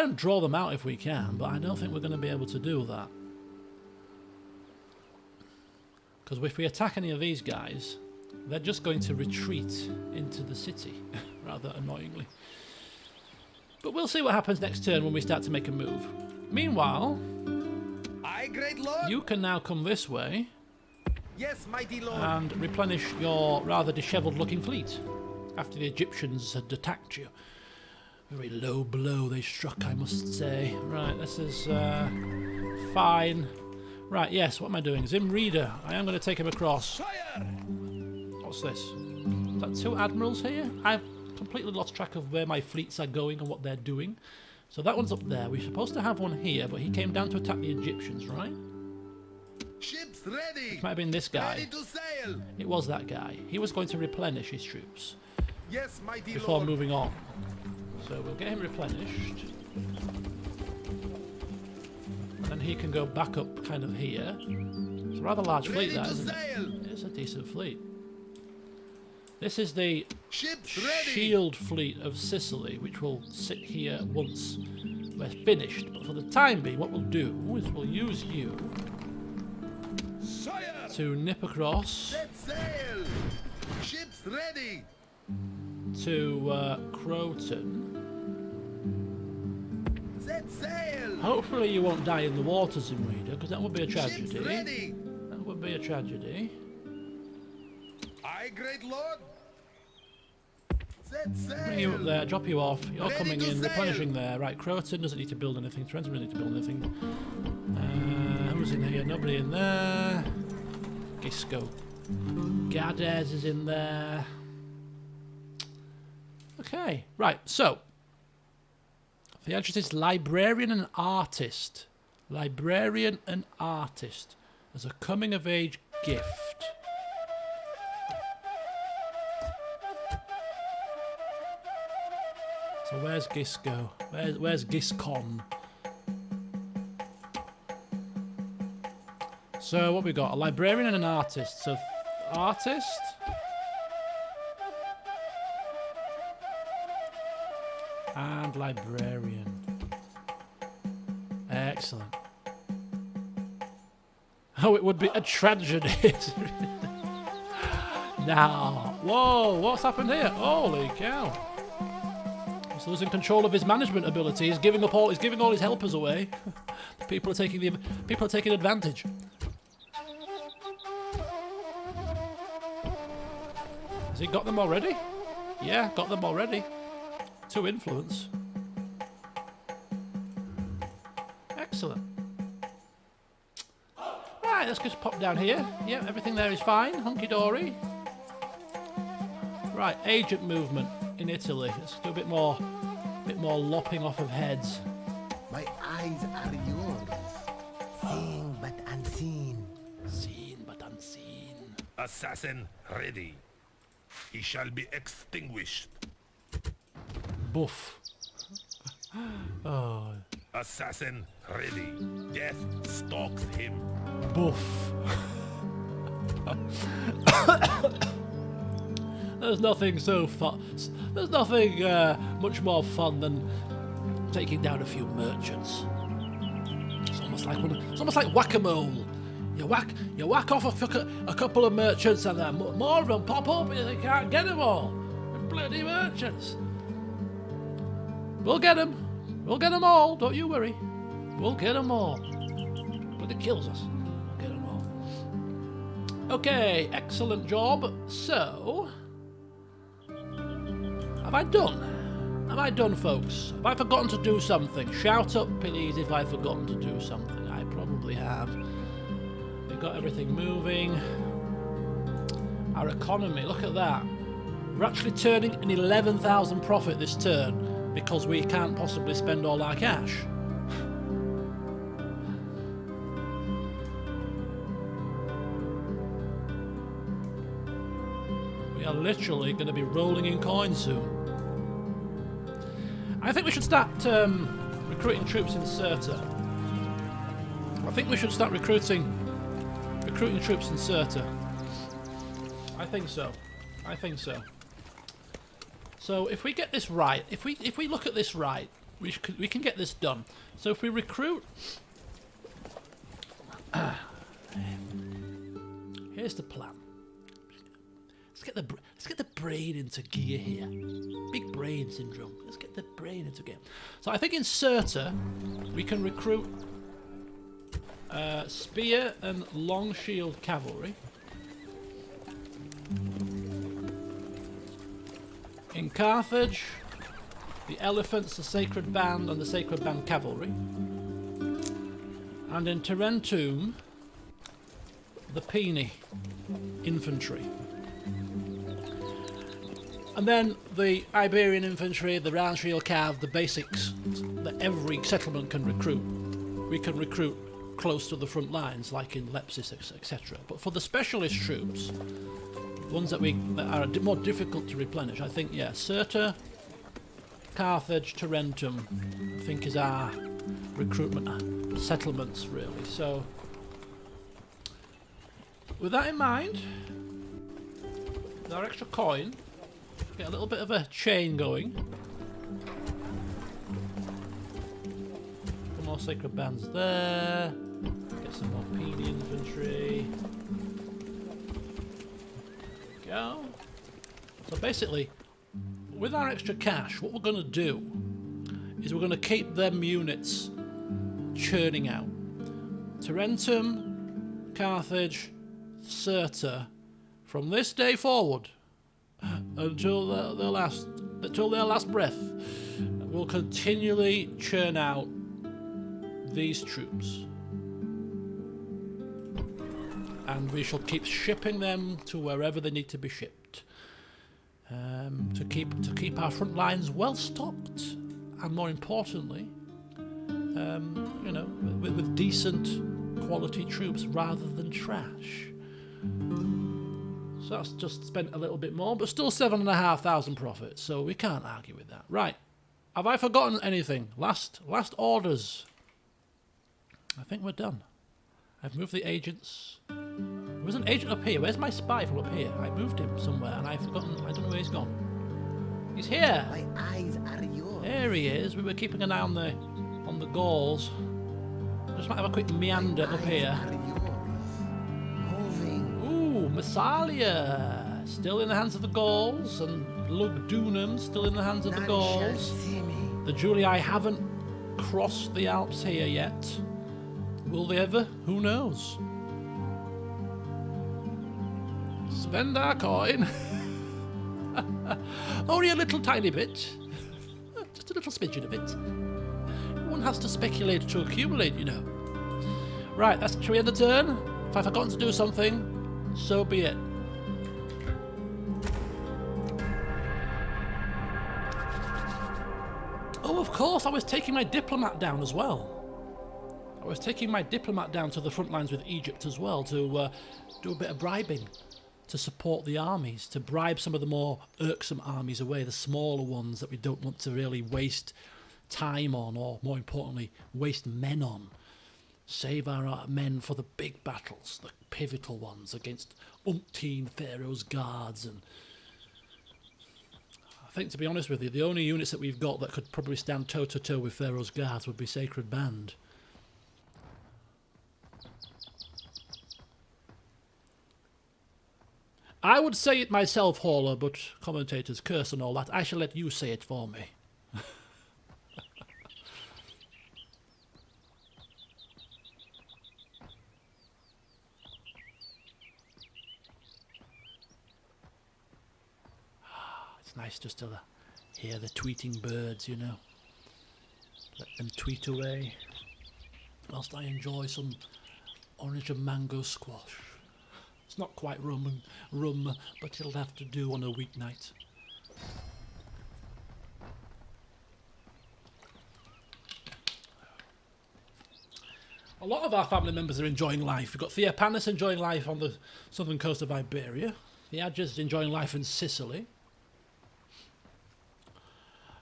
and draw them out if we can, but I don't think we're going to be able to do that. Because if we attack any of these guys, they're just going to retreat into the city, rather annoyingly. But we'll see what happens next turn when we start to make a move. Meanwhile, Aye, great lord. you can now come this way Yes, mighty lord. and replenish your rather dishevelled looking fleet after the Egyptians had attacked you. Very low blow they struck, I must say. Right, this is fine. Right, yes, what am I doing? Zim Reader. I am going to take him across. Fire! What's this? Is that 2 admirals here? I've completely lost track of where my fleets are going and what they're doing. So that one's up there. We're supposed to have one here, but he came down to attack the Egyptians, right? Ships ready! It might have been this guy. Ready to sail! It was that guy. He was going to replenish his troops Yes, mighty before lord. moving on. So we'll get him replenished. And then he can go back up kind of here. It's a rather large fleet, Ready that, to isn't sail! it? It's a decent fleet. This is the Ships ready! shield fleet of Sicily, which will sit here once we're finished. But for the time being, what we'll do is we'll use you Sire! to nip across Set sail! Ships ready! to Croton. Set sail! Hopefully you won't die in the waters in Reader, because that would be a Ships tragedy. ready! That would be a tragedy. Aye, great lord! Set sail! Bring you up there, drop you off. You're Ready coming to in, sail. replenishing there. Right, Croton doesn't need to build anything. Trent doesn't need to build anything. Who's in here? Nobody in there. Gisco. Gades is in there. Okay, right, so. The address is librarian and artist. Librarian and artist. As a coming of age gift. So where's Gisco? Where's Giscon? So what we got? A librarian and an artist. So artist. And librarian. Excellent. Oh, it would be a tragedy. Now, whoa, what's happened here? Holy cow. He's losing control of his management ability. He's giving all his helpers away. People are taking advantage. Has he got them already? Yeah, got them already. 2 influence. Excellent. Right, let's just pop down here. Yeah, everything there is fine. Hunky-dory. Right, agent movement in Italy. Let's do a bit more lopping off of heads. My eyes are yours. Seeing but unseen. Seen but unseen. Assassin ready. He shall be extinguished. Boof. Oh, Assassin ready. Death stalks him. boof. There's nothing so fun. There's nothing much more fun than taking down a few merchants. It's almost like whack-a-mole. You whack off a couple of merchants, and then more of them pop up, and they can't get them all. They're bloody merchants. We'll get them. We'll get them all. Don't you worry. We'll get them all. But it kills us. We'll get them all. Okay, excellent job. So, have I done? Have I done, folks? Have I forgotten to do something? Shout up, please, if I've forgotten to do something. I probably have. We've got everything moving. Our economy, look at that. We're actually turning an 11,000 profit this turn because we can't possibly spend all our cash. We are literally going to be rolling in coins soon. I think we should start recruiting troops in Cirta. I think we should start recruiting troops in Cirta. I think so. I think so. So if we get this right, if we look at this right, we can get this done. So if we recruit, here's the plan. Let's get the brain into gear here. Big brain syndrome. Let's get the brain into gear. So I think in Cirta we can recruit spear and long shield cavalry. In Carthage, the elephants, the sacred band, and the sacred band cavalry. And in Tarentum, the Peony infantry. And then the Iberian infantry, the round shield cav, the basics that every settlement can recruit. We can recruit close to the front lines, like in Lepsis, etc. But for the specialist troops, ones that are more difficult to replenish, I think, yeah, Cirta, Carthage, Tarentum, I think is our recruitment settlements, really. So, with that in mind, with our extra coin, get a little bit of a chain going. Some more sacred bands there. Get some more Peony infantry. There we go. So basically, with our extra cash, what we're going to do is we're going to keep them units churning out. Tarentum, Carthage, Cirta, from this day forward, until their last breath, will continually churn out these troops, and we shall keep shipping them to wherever they need to be shipped, to keep our front lines well stocked, and more importantly, you know, with decent quality troops rather than trash. So that's just spent a little bit more, but still 7,500 profit, so we can't argue with that. Right, have I forgotten anything? Last orders. I think we're done. I've moved the agents. There was an agent up here. Where's my spy from up here? I moved him somewhere, and I've forgotten. I don't know where he's gone. He's here. My eyes are yours. There he is. We were keeping an eye on the Gauls. Just might have a quick meander up here. Ooh, Massalia, still in the hands of the Gauls, and Lugdunum, still in the hands of the Gauls. The Julii haven't crossed the Alps here yet. Will they ever? Who knows? Spend our coin. Only a little tiny bit. Just a little smidgen of it. One has to speculate to accumulate, you know. Right, shall we end the turn? If I've forgotten to do something, so be it. Oh, of course, I was taking my diplomat down as well. I was taking my diplomat down to the front lines with Egypt as well to do a bit of bribing, to support the armies, to bribe some of the more irksome armies away, the smaller ones that we don't want to really waste time on, or more importantly, waste men on. Save our men for the big battles, the pivotal ones against umpteen Pharaoh's guards. And I think, to be honest with you, the only units that we've got that could probably stand toe-to-toe with Pharaoh's guards would be Sacred Band. I would say it myself, Hauler, but commentators curse and all that. I shall let you say it for me. It's nice just to hear the tweeting birds, you know. Let them tweet away whilst I enjoy some orange and mango squash. It's not quite rum, but it'll have to do on a weeknight. A lot of our family members are enjoying life. We've got Theopanis enjoying life on the southern coast of Iberia. Theages enjoying life in Sicily.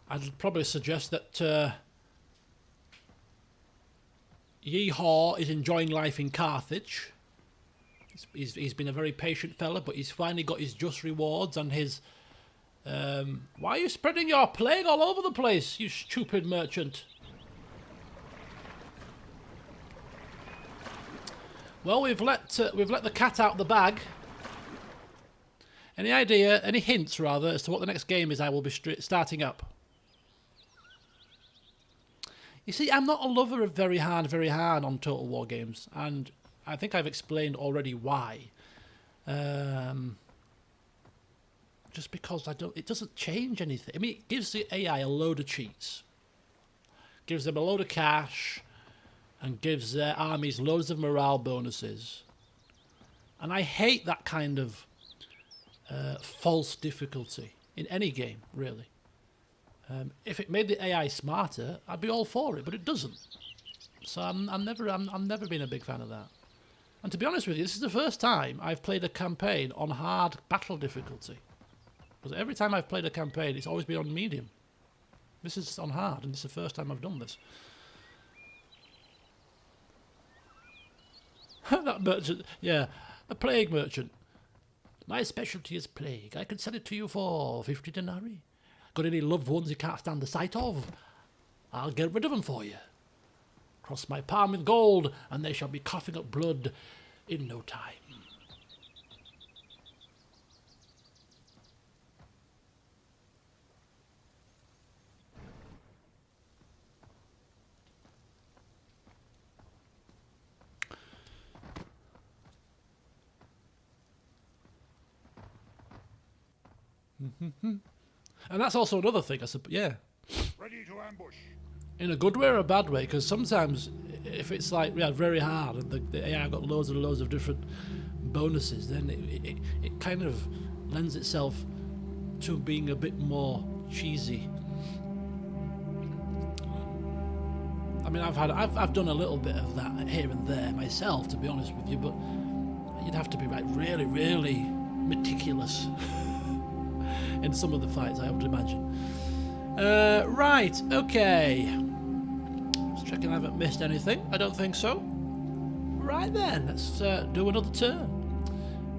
I'd probably suggest that Yeehaw is enjoying life in Carthage. He's been a very patient fella, but he's finally got his just rewards and his... why are you spreading your plague all over the place, you stupid merchant? Well, we've let the cat out of the bag. Any idea, any hints rather, as to what the next game is I will be starting up? You see, I'm not a lover of very hard on Total War games, and I think I've explained already why. Just because it doesn't change anything. I mean, it gives the AI a load of cheats. Gives them a load of cash. and gives their armies loads of morale bonuses. And I hate that kind of false difficulty in any game, really. If it made the AI smarter, I'd be all for it, but it doesn't. So I'm never been a big fan of that. And to be honest with you, this is the first time I've played a campaign on hard battle difficulty. Because every time I've played a campaign, it's always been on medium. This is on hard, and it's the first time I've done this. That merchant, yeah, a plague merchant. My specialty is plague. I can sell it to you for 50 denarii. Got any loved ones you can't stand the sight of? I'll get rid of them for you. Cross my palm with gold, and they shall be coughing up blood in no time. And that's also another thing, I suppose. Yeah. Ready to ambush. In a good way or a bad way, because sometimes if it's like very hard and the AI got loads and loads of different bonuses, then it kind of lends itself to being a bit more cheesy. I mean, I've done a little bit of that here and there myself, to be honest with you, but you'd have to be like really meticulous in some of the fights, I would imagine. Right, okay. Just checking I haven't missed anything. I don't think so. Right then, let's do another turn.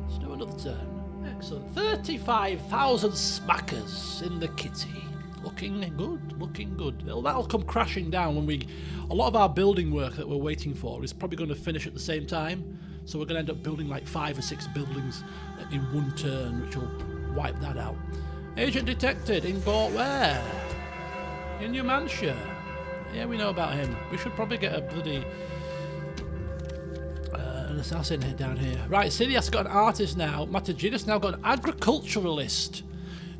Let's do another turn. Excellent. 35,000 smackers in the kitty. Looking good, looking good. That'll come crashing down when a lot of our building work that we're waiting for is probably going to finish at the same time. So we're going to end up building like 5 or 6 buildings in one turn, which will wipe that out. Agent detected in Gortware. In New Hampshire. Yeah, we know about him. We should probably get a bloody an assassin down here. Right, Sirius got an artist now. Carthaginian now got an agriculturalist.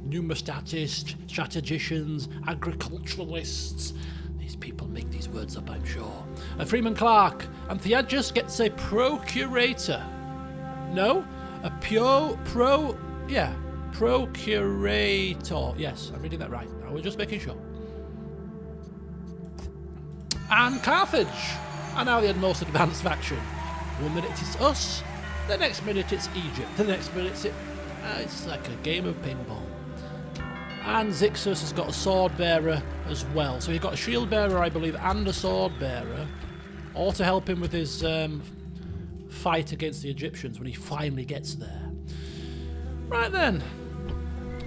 Numismatist, strategicians, agriculturalists. These people make these words up, I'm sure. A Freeman Clark. And Theagus gets a procurator. No? A procurator. Yes, I'm reading that right. I was just making sure. And Carthage are now the most advanced faction. 1 minute it's us, the next minute it's Egypt, the next minute it's like a game of pinball. And Zixus has got a sword bearer as well. So he's got a shield bearer, I believe, and a sword bearer, all to help him with his fight against the Egyptians when he finally gets there. Right then,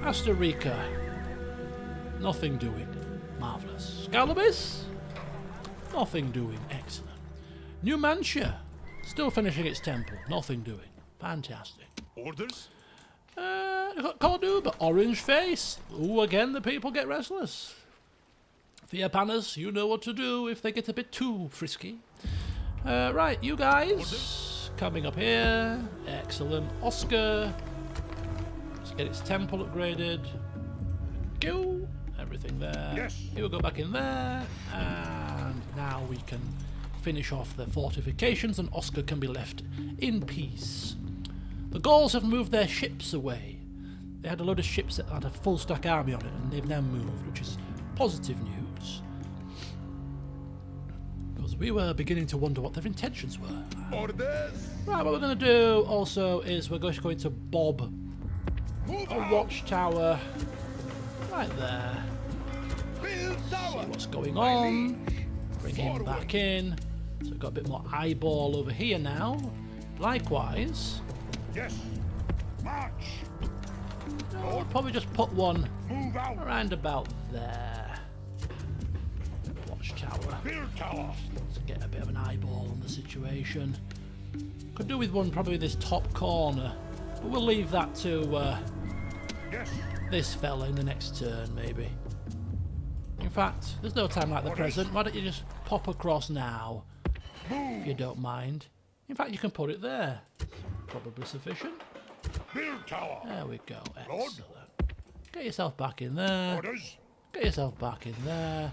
Astorica, nothing doing, marvellous. Scalabus, nothing doing, excellent. New Hampshire, still finishing its temple, nothing doing, fantastic. Orders? Cordoba, orange face. Ooh, again the people get restless. Theopanus, you know what to do if they get a bit too frisky. Right, you guys, coming up here, excellent. Oscar, let's get its temple upgraded. Go, everything there. Yes. He will go back in there, and now we can finish off the fortifications, and Oscar can be left in peace. The Gauls have moved their ships away. They had a load of ships that had a full stack army on it, and they've now moved, which is positive news. Because we were beginning to wonder what their intentions were. Orders? Right, what we're going to do also is we're just going to bob Move a out. watchtower right there. Build See tower. what's going My on. liege. Bring him Forward. back in. So we've got a bit more eyeball over here now. Likewise, Yes. March. I'll probably just put one Move out. around about there. Watchtower. Build tower. To get a bit of an eyeball on the situation. Could do with one probably this top corner. But we'll leave that to Yes. this fella in the next turn, maybe. In fact, there's no time like the present. Why don't you just pop across now, if you don't mind. In fact, you can put it there. Probably sufficient. Build tower. There we go. Lord. Excellent. Get yourself back in there. Orders. Get yourself back in there.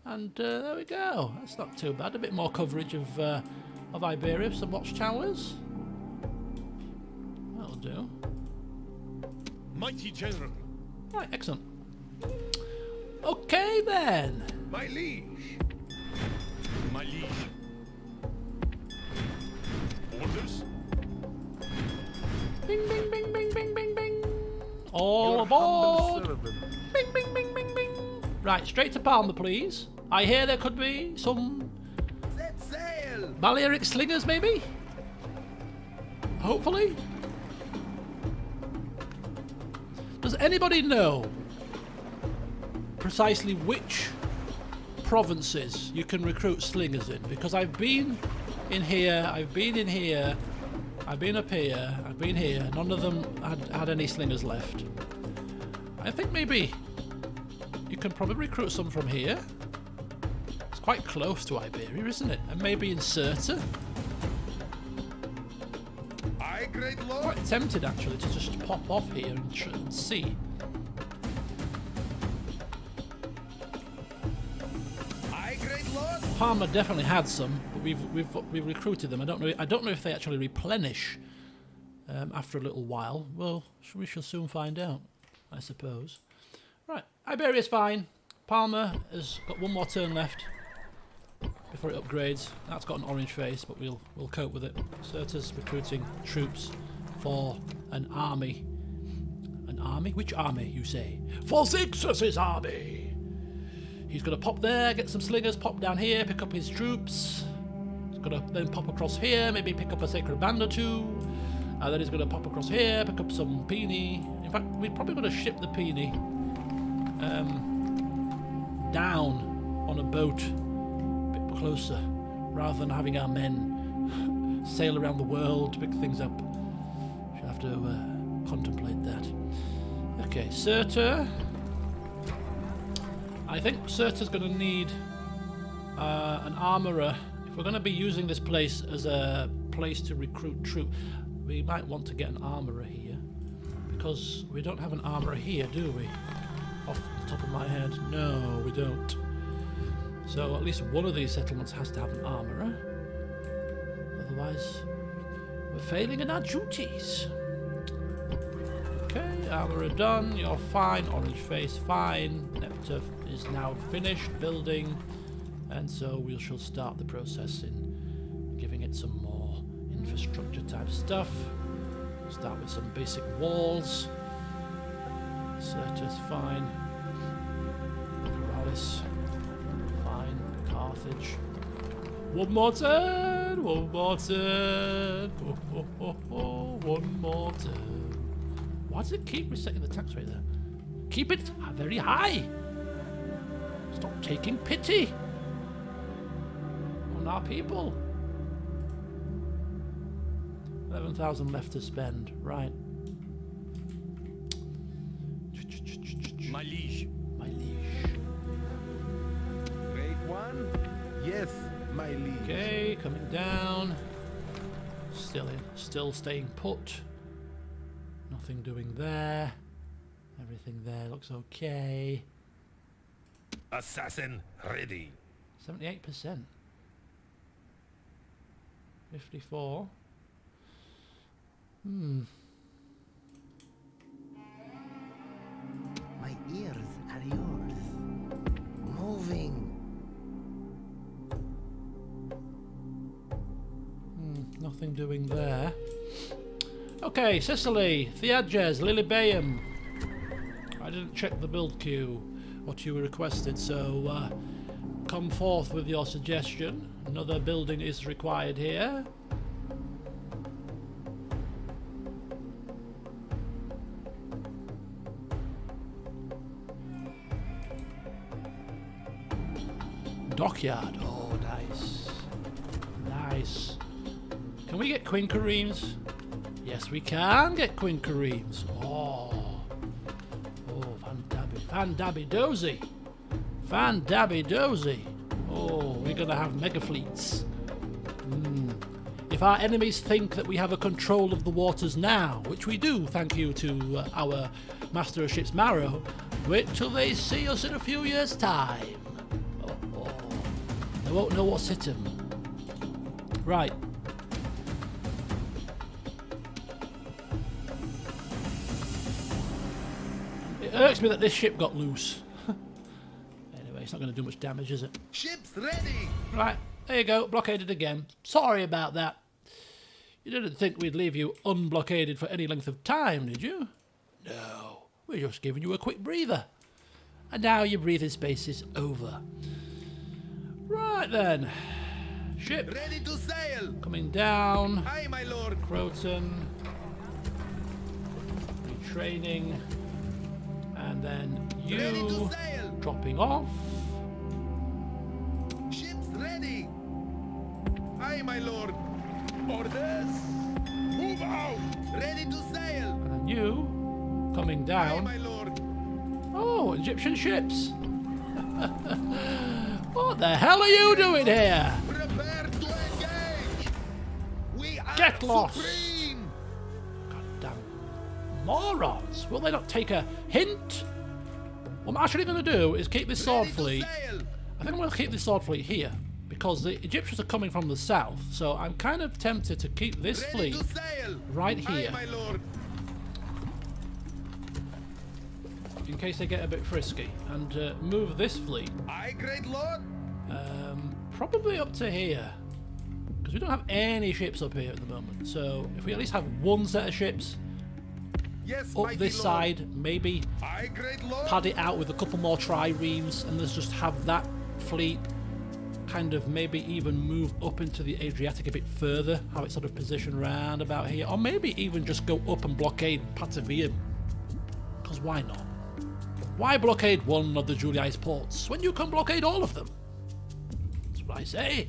And there we go. That's not too bad. A bit more coverage of Iberia, some watchtowers. That'll do. Mighty general. Right, excellent. Okay then. My liege. My liege. Orders? Bing, bing, bing, bing, bing, bing, bing. All aboard. Bing, bing, bing, bing, bing. Right, straight to Palma, please. I hear there could be some Set sail! Balearic slingers, maybe? Hopefully. Does anybody know precisely which provinces you can recruit slingers in? Because I've been in here, I've been in here, I've been up here, I've been here. None of them had any slingers left. I think maybe you can probably recruit some from here. It's quite close to Iberia, isn't it? And maybe in Cirta. Aye, great lord. Quite tempted actually to just pop off here and see. Aye, great lord. Parma definitely had some, but we've recruited them. I don't know if they actually replenish after a little while. Well, we shall soon find out, I suppose. Right, Iberia's fine. Palma has got one more turn left before it upgrades. That's got an orange face, but we'll cope with it. Cirta's recruiting troops for an army. An army? Which army, you say? For Zixus' army! He's going to pop there, get some slingers, pop down here, pick up his troops. He's going to then pop across here, maybe pick up a sacred band or two. And then he's going to pop across here, pick up some peony. In fact, we're probably going to ship the peony down on a boat a bit closer, rather than having our men sail around the world to pick things up. She'll have to contemplate that. Okay, Cirta. I think Cirta's going to need an armourer. If we're going to be using this place as a place to recruit troops, we might want to get an armourer here, because we don't have an armourer here, do we? Off the top of my head, no, we don't. So at least one of these settlements has to have an armourer. Otherwise, we're failing in our duties. Okay, armourer done. You're fine. Orange face fine. Nepta is now finished building, and so we shall start the process in giving it some more infrastructure type stuff. We'll start with some basic walls. Cirta's fine. Paralis, fine. Carthage. One more turn! One more turn! Oh, oh, oh, oh. One more turn. Why does it keep resetting the tax rate there? Keep it very high! Stop taking pity on our people. 11,000 left to spend, right. My liege. My liege. Great one? Yes, my liege. Okay, coming down. Still staying put. Nothing doing there. Everything there looks okay. Assassin ready. 78%. 54. My ears are yours. Moving. Nothing doing there. Okay, Sicily, Theages, Lilibeum. I didn't check the build queue, what you requested, so come forth with your suggestion. Another building is required here. Dockyard, oh nice. Nice. Can we get quinqueremes? Yes, we can get quinqueremes. Oh, fan-dabby-dozy. Fan-dabby-dozy. Oh, we're going to have mega fleets. If our enemies think that we have a control of the waters now, which we do, thank you to our Master of Ships Marrow, wait till they see us in a few years' time. won't know what's hit him. Right. It irks me that this ship got loose. Anyway, it's not going to do much damage, is it? Ships ready. Right, there you go, blockaded again. Sorry about that. You didn't think we'd leave you unblockaded for any length of time, did you? No, we're just giving you a quick breather. And now your breathing space is over. Right then. Ship. Ready to sail. Coming down. Aye, my lord. Croton. Retraining. And then Ready to you sail. dropping off. Ships ready. Aye, my lord. Orders. Move out. Ready to sail. And then you coming Aye, down. my lord. Oh, Egyptian ships. What the hell are you doing here? Prepare to engage. We are Get lost. supreme. Goddamn morons. Will they not take a hint? What I'm actually going to do is keep this sword Ready fleet. to sail. I think I'm going to keep this sword fleet here because the Egyptians are coming from the south. So I'm kind of tempted to keep this Ready fleet to sail. right Aye, here my lord. in case they get a bit frisky and move this fleet Aye, great lord. probably up to here because we don't have any ships up here at the moment. So if we at least have one set of ships Yes, up mighty this lord. side, maybe Aye, great lord. pad it out with a couple more triremes and let's just have that fleet kind of maybe even move up into the Adriatic a bit further, have it sort of positioned round about here, or maybe even just go up and blockade Patavium, because why not? Why blockade one of the Julia's ports when you can blockade all of them? That's what I say.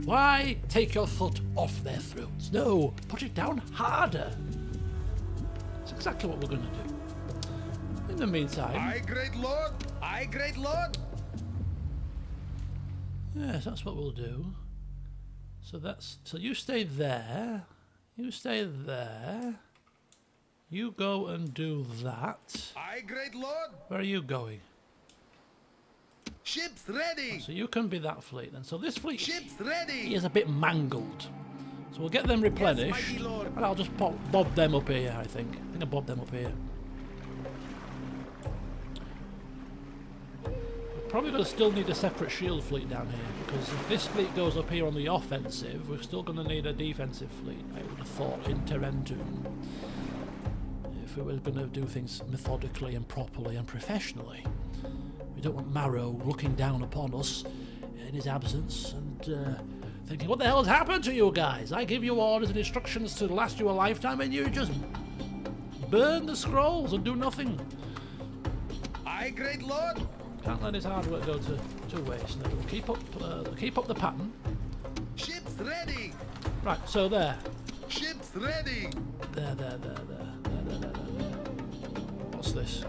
Why take your foot off their throats? No, put it down harder. That's exactly what we're going to do. In the meantime, Aye, great lord. Aye, great lord. yes, that's what we'll do. So you stay there. You stay there. You go and do that. Aye, great lord. Where are you going? Ships ready. So you can be that fleet then. So this fleet Ships ready. is a bit mangled. So we'll get them replenished. mighty lord. And I'll just bob them up here, I think. I think I'll bob them up here. Probably going to still need a separate shield fleet down here, because if this fleet goes up here on the offensive, we're still going to need a defensive fleet, I would have thought, in Tarentum. If we were going to do things methodically and properly and professionally. We don't want Marrow looking down upon us in his absence and thinking, what the hell has happened to you guys? I give you orders and instructions to last you a lifetime and you just burn the scrolls and do nothing. Aye, great lord. Can't let his hard work go to waste. No, we'll keep up the pattern. Ships ready. Right, so there. Ships ready. There. What's this?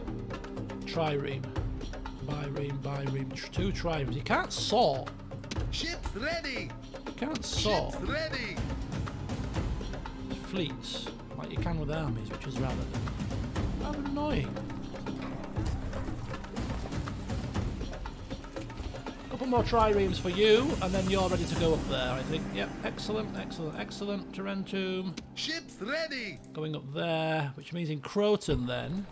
Trireme. Bireme. Two triremes. You can't sort. Ships ready. You can't sort Ships ready. fleets like you can with armies, which is rather annoying. Couple more triremes for you, and then you're ready to go up there, I think. Yep, excellent. Tarentum. Ships ready. Going up there, which means in Croton then.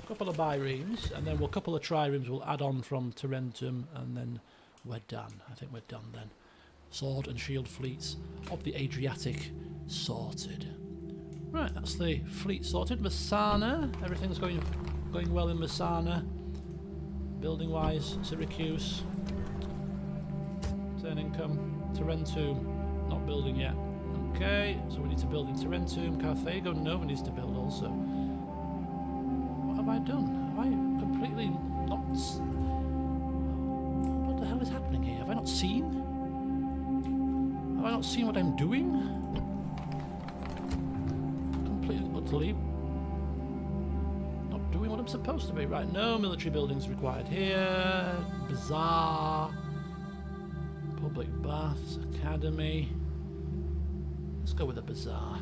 A couple of biremes, and then a couple of triremes we'll add on from Tarentum, and then we're done. I think we're done then. Sword and shield fleets of the Adriatic sorted. Right, that's the fleet sorted. Messana, everything's going well in Messana. Building wise, Syracuse. Turn income. Tarentum, not building yet. Okay, so we need to build in Tarentum. Carthago, Nova needs to build also. What have I done? Have I completely not... What the hell is happening here? Have I not seen? Have I not seen what I'm doing? Completely, utterly not doing what I'm supposed to be. Right, no military buildings required here. Bazaar. Public baths, academy. Let's go with a bazaar.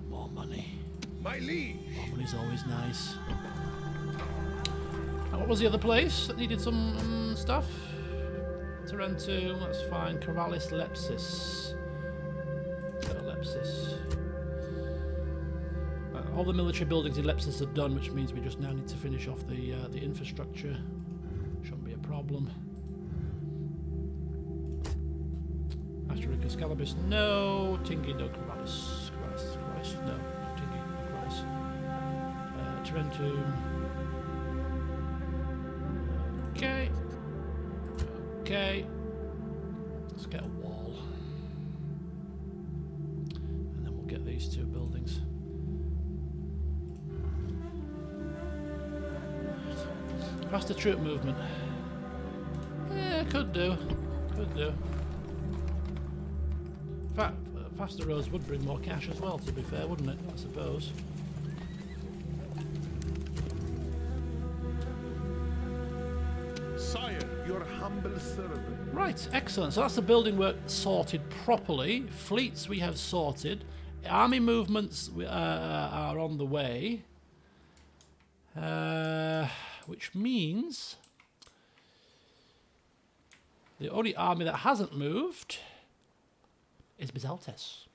More money. My liege. More money's always nice. What was the other place that needed some stuff? Tarentum, that's fine. Corvallis, Lepsis. Lepsis. All the military buildings in Lepsis are done, which means we just now need to finish off the infrastructure. Shouldn't be a problem. Astroricus, Calibus, no. Tingy, no. Corvallis, no. Tingy, no. Corvallis. Tarentum. Okay. Okay. Let's get a wall. And then we'll get these two buildings. Faster troop movement. Yeah, could do. Could do. In fact, faster roads would bring more cash as well, to be fair, wouldn't it? I suppose. Sire, your humble servant. Right, excellent. So that's the building work sorted properly. Fleets we have sorted. Army movements are on the way. Which means the only army that hasn't moved is Bizaltes.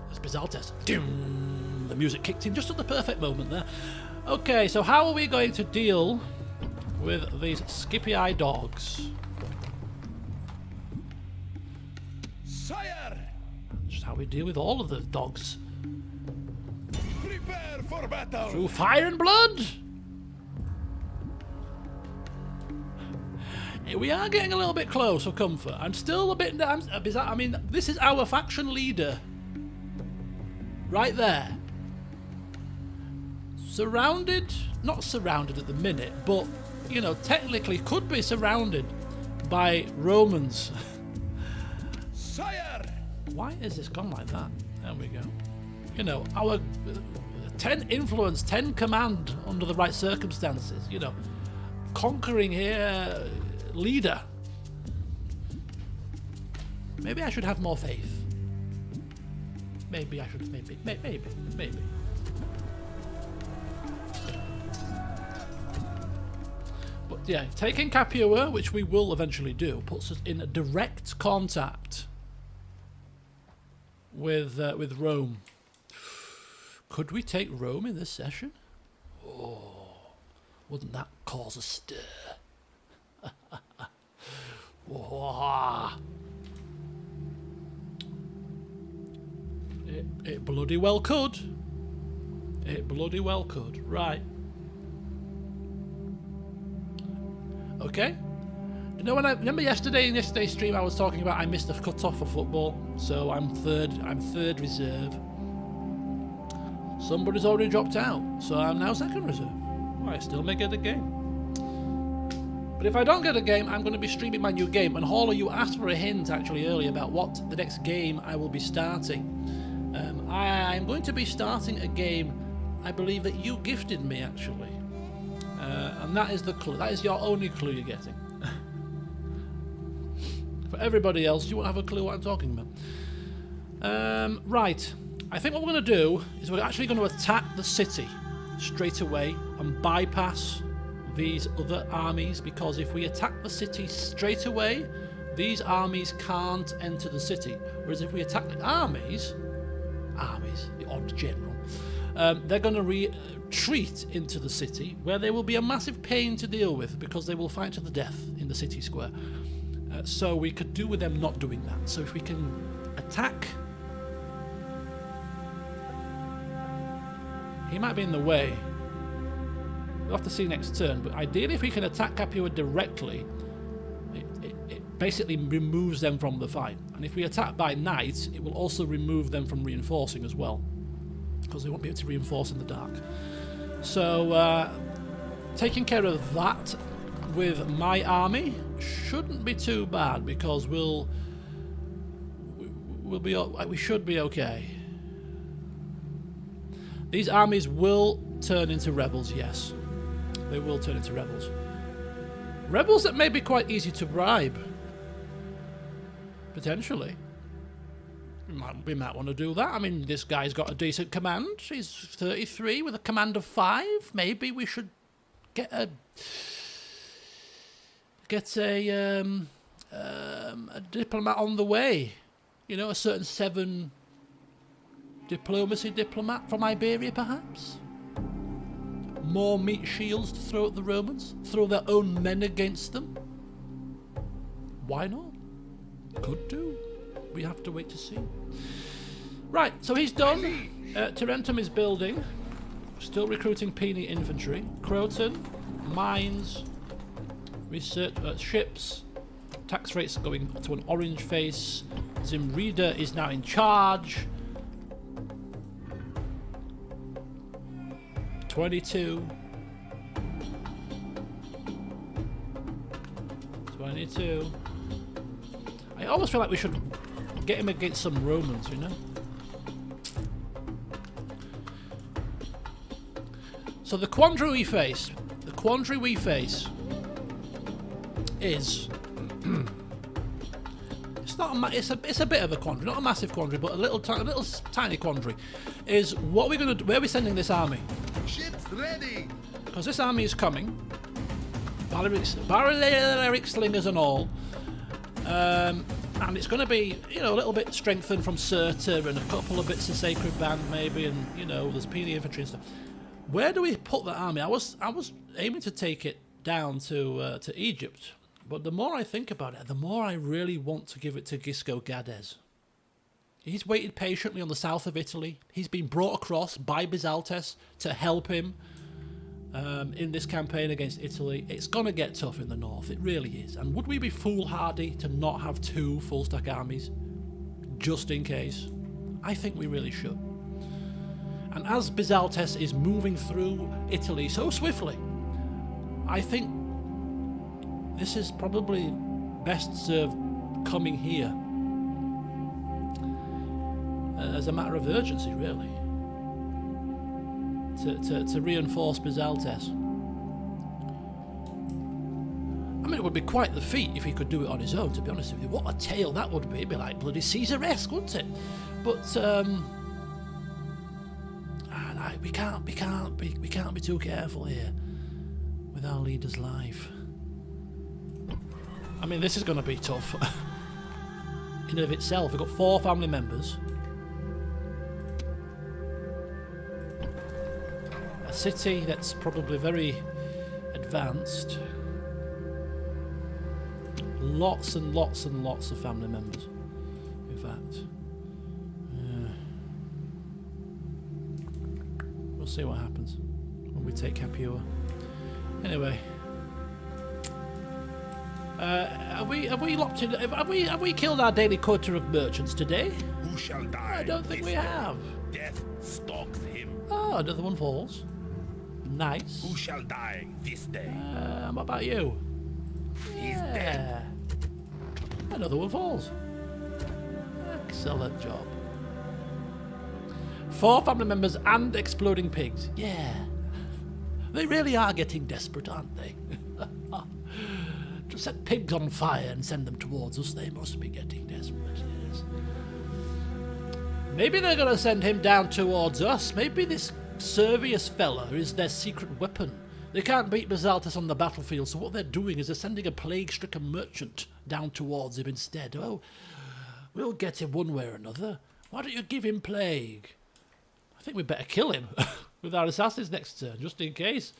It's Bizaltes. Doom! The music kicked in just at the perfect moment there. Okay, so how are we going to deal with these Scipii dogs? Sire! Just how we deal with all of the dogs. Prepare for battle! Through fire and blood! We are getting a little bit close for comfort. I'm still a bit... I mean, this is our faction leader. Right there. Surrounded... Not surrounded at the minute, but, you know, technically could be surrounded by Romans. Sire! Why is this gone like that? There we go. You know, our 10 influence, 10 command under the right circumstances, you know. Conquering here... leader. Maybe I should have more faith. Maybe I should. Maybe. But yeah, taking Capua, which we will eventually do, puts us in direct contact with Rome. Could we take Rome in this session? Oh, wouldn't that cause a stir? It bloody well could. It bloody well could. Right. Okay. You know when I remember yesterday in yesterday's stream I was talking about I missed the cut-off for football, so I'm third reserve. Somebody's already dropped out, so I'm now second reserve. I still may get a game. But if I don't get a game, I'm going to be streaming my new game. And Hauler, you asked for a hint actually earlier about what the next game I will be starting. I'm going to be starting a game I believe that you gifted me actually. And that is the clue. That is your only clue you're getting. For everybody else, you won't have a clue what I'm talking about. Right. I think what we're going to do is we're actually going to attack the city straight away and bypass these other armies, because if we attack the city straight away, these armies can't enter the city. Whereas if we attack the armies, the odd general, they're going to retreat into the city, where they will be a massive pain to deal with because they will fight to the death in the city square. So we could do with them not doing that. So if we can attack... He might be in the way. We'll have to see next turn, but ideally if we can attack Capua directly, it basically removes them from the fight. And if we attack by night, it will also remove them from reinforcing as well, because they won't be able to reinforce in the dark. So taking care of that with my army shouldn't be too bad, because we should be okay. These armies will turn into rebels, yes. They will turn into rebels. Rebels that may be quite easy to bribe. Potentially. We might want to do that. I mean, this guy's got a decent command. He's 33 with a command of 5. Maybe we should get a diplomat on the way. You know, a certain 7 diplomacy diplomat from Iberia, perhaps. More meat shields to throw at the Romans. Throw their own men against them. Why not? Could do. We have to wait to see. Right, so he's done. Tarentum is building. Still recruiting Peni infantry. Croton, mines, research ships. Tax rates going to an orange face. Zimrida is now in charge. 22. 22. I almost feel like we should get him against some Romans, you know? So the quandary we face is it's a bit of a quandary, not a massive quandary, but a little tiny quandary. Is what we're going to do? Where are we sending this army? Ships ready. Because this army is coming, balearic slingers and all, and it's going to be, you know, a little bit strengthened from Cirta and a couple of bits of Sacred Band maybe, and you know, there's Peni infantry and stuff. Where do we put that army? I was aiming to take it down to Egypt, but the more I think about it, the more I really want to give it to Gisco Gades. He's waited patiently on the south of Italy. He's been brought across by Bizaltes to help him in this campaign against Italy. It's going to get tough in the north, it really is. And would we be foolhardy to not have 2 full-stack armies, just in case? I think we really should. And as Bizaltes is moving through Italy so swiftly, I think this is probably best served coming here as a matter of urgency, really, to reinforce Bizaltes. I mean, it would be quite the feat if he could do it on his own, to be honest with you. What a tale that would be. It'd be like bloody Caesar-esque, wouldn't it? But we can't be too careful here with our leader's life. I mean, this is going to be tough in and of itself. We've got 4 family members, a city that's probably very advanced, lots and lots and lots of family members, in fact. We'll see what happens when we take Capua. Anyway, have we locked in? Have we killed our daily quota of merchants today? Who shall die? I don't think we have. Death stalks him. Oh, another one falls. Nice. Who shall die this day? What about you? He's dead. Another one falls. Excellent job. 4 family members and exploding pigs. Yeah. They really are getting desperate, aren't they? To set pigs on fire and send them towards us, they must be getting desperate, yes. Maybe they're going to send him down towards us. Maybe this Servius fella is their secret weapon. They can't beat Bizaltes on the battlefield, so what they're doing is they're sending a plague-stricken merchant down towards him instead. Oh, we'll get him one way or another. Why don't you give him plague? I think we better kill him with our assassins next turn, just in case.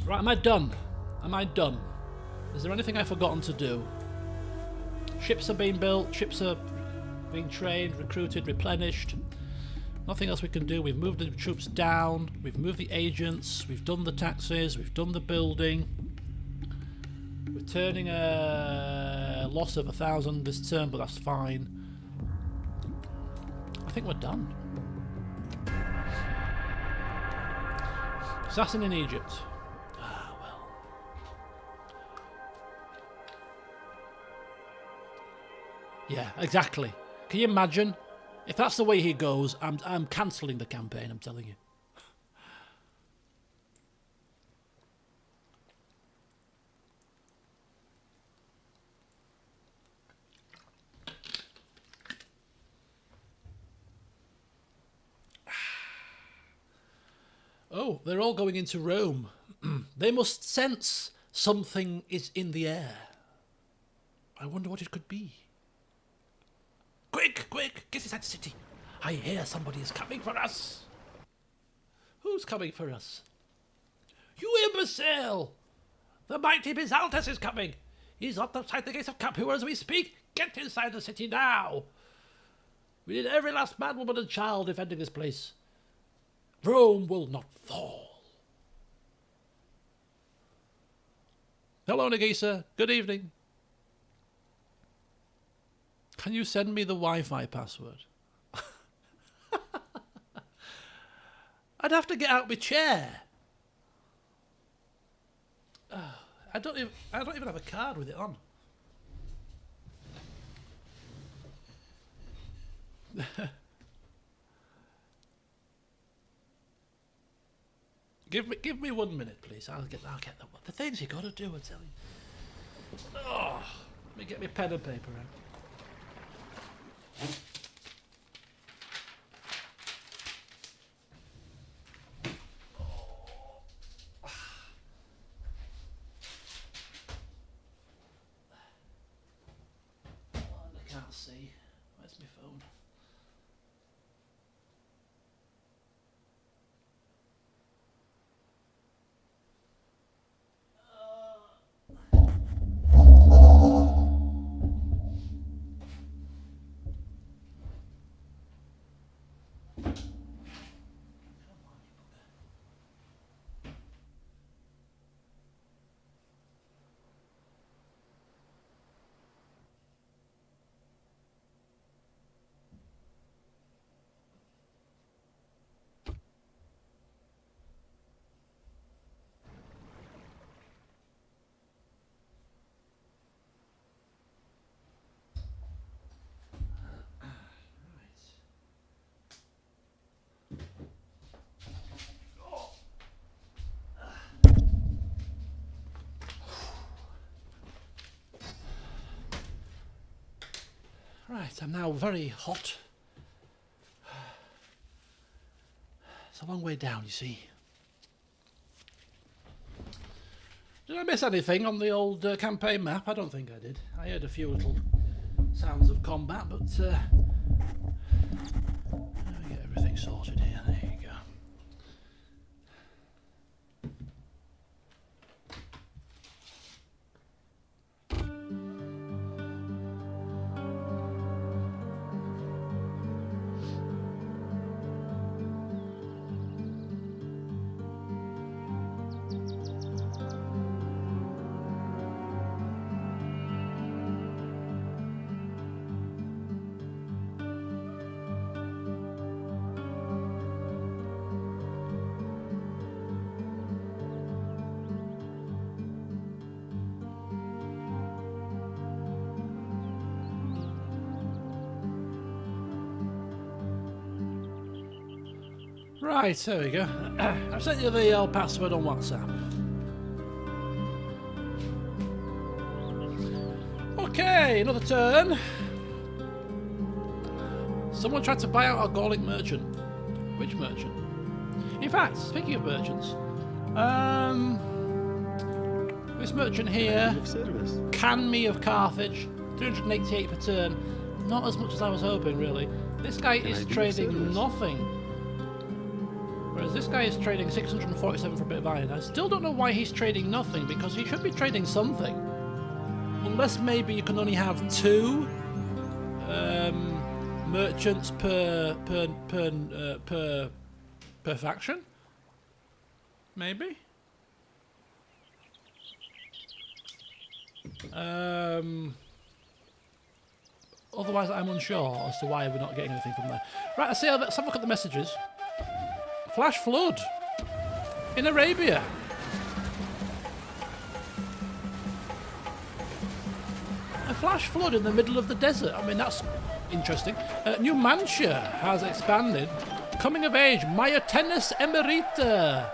Right, am I done? Am I done? Is there anything I've forgotten to do? Ships are being built, ships are being trained, recruited, replenished. Nothing else we can do. We've moved the troops down, we've moved the agents, we've done the taxes, we've done the building. We're turning a loss of 1,000 this turn, but that's fine. I think we're done. Assassin in Egypt. Ah, well. Yeah, exactly. Can you imagine? If that's the way he goes, I'm cancelling the campaign, I'm telling you. Oh, they're all going into Rome. They must sense something is in the air. I wonder what it could be. Quick, quick, get inside the city. I hear somebody is coming for us. Who's coming for us? You imbecile! The mighty Bizaltus is coming. He's outside the gates of Capua as we speak. Get inside the city now. We need every last man, woman and child defending this place. Rome will not fall. Hello, Nagisa. Good evening. Can you send me the Wi-Fi password? I'd have to get out my chair. I don't even have a card with it on. Give me 1 minute, please. I'll get the things you gotta do. I tell you. Oh, let me get my pen and paper out. I can't see. Where's my phone? Right, I'm now very hot. It's a long way down, you see. Did I miss anything on the old campaign map? I don't think I did. I heard a few little sounds of combat, but let me get everything sorted here. There you go. Right, there we go. I've sent you the old password on WhatsApp. Okay, another turn. Someone tried to buy out our Gallic merchant. Which merchant? In fact, speaking of merchants, this merchant here, Canme of Carthage, 388 per turn. Not as much as I was hoping, really. This guy is trading nothing. Whereas this guy is trading 647 for a bit of iron. I still don't know why he's trading nothing, because he should be trading something. Unless maybe you can only have 2 merchants per faction? Maybe? Otherwise I'm unsure as to why we're not getting anything from there. Right, let's have a look at the messages. Flash flood in Arabia. A flash flood in the middle of the desert. I mean, that's interesting. Numancia has expanded. Coming of age, Myotenus Emerita.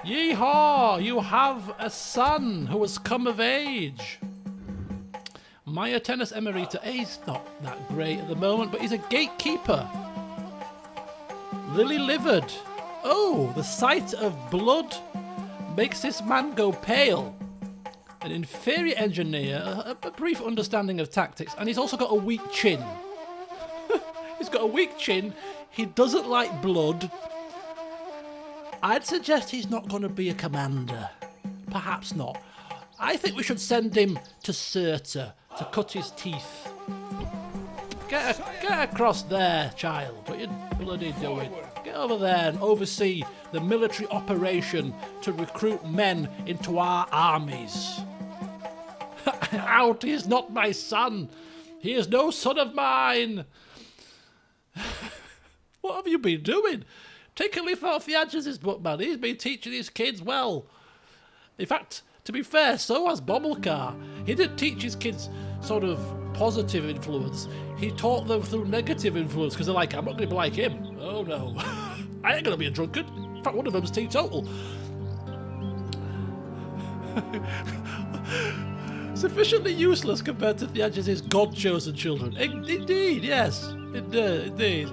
Yeehaw! You have a son who has come of age. Myotenus Emerita. He's not that great at the moment, but he's a gatekeeper. Lily Livered. Oh, the sight of blood makes this man go pale. An inferior engineer, a brief understanding of tactics, and he's also got a weak chin. He's got a weak chin. He doesn't like blood. I'd suggest he's not going to be a commander. Perhaps not. I think we should send him to Cirta to cut his teeth. Get across there, child. What you bloody doing? Get over there and oversee the military operation to recruit men into our armies. Out! He is not my son. He is no son of mine. What have you been doing? Take a leaf off Theages' book, man. He's been teaching his kids well. In fact, to be fair, so has Bommelcar. He didn't teach his kids sort of positive influence. He taught them through negative influence because they're like, I'm not going to be like him. Oh no, I ain't going to be a drunkard. In fact, one of them's teetotal. Sufficiently useless compared to Theages' god-chosen children. Indeed, yes. Indeed.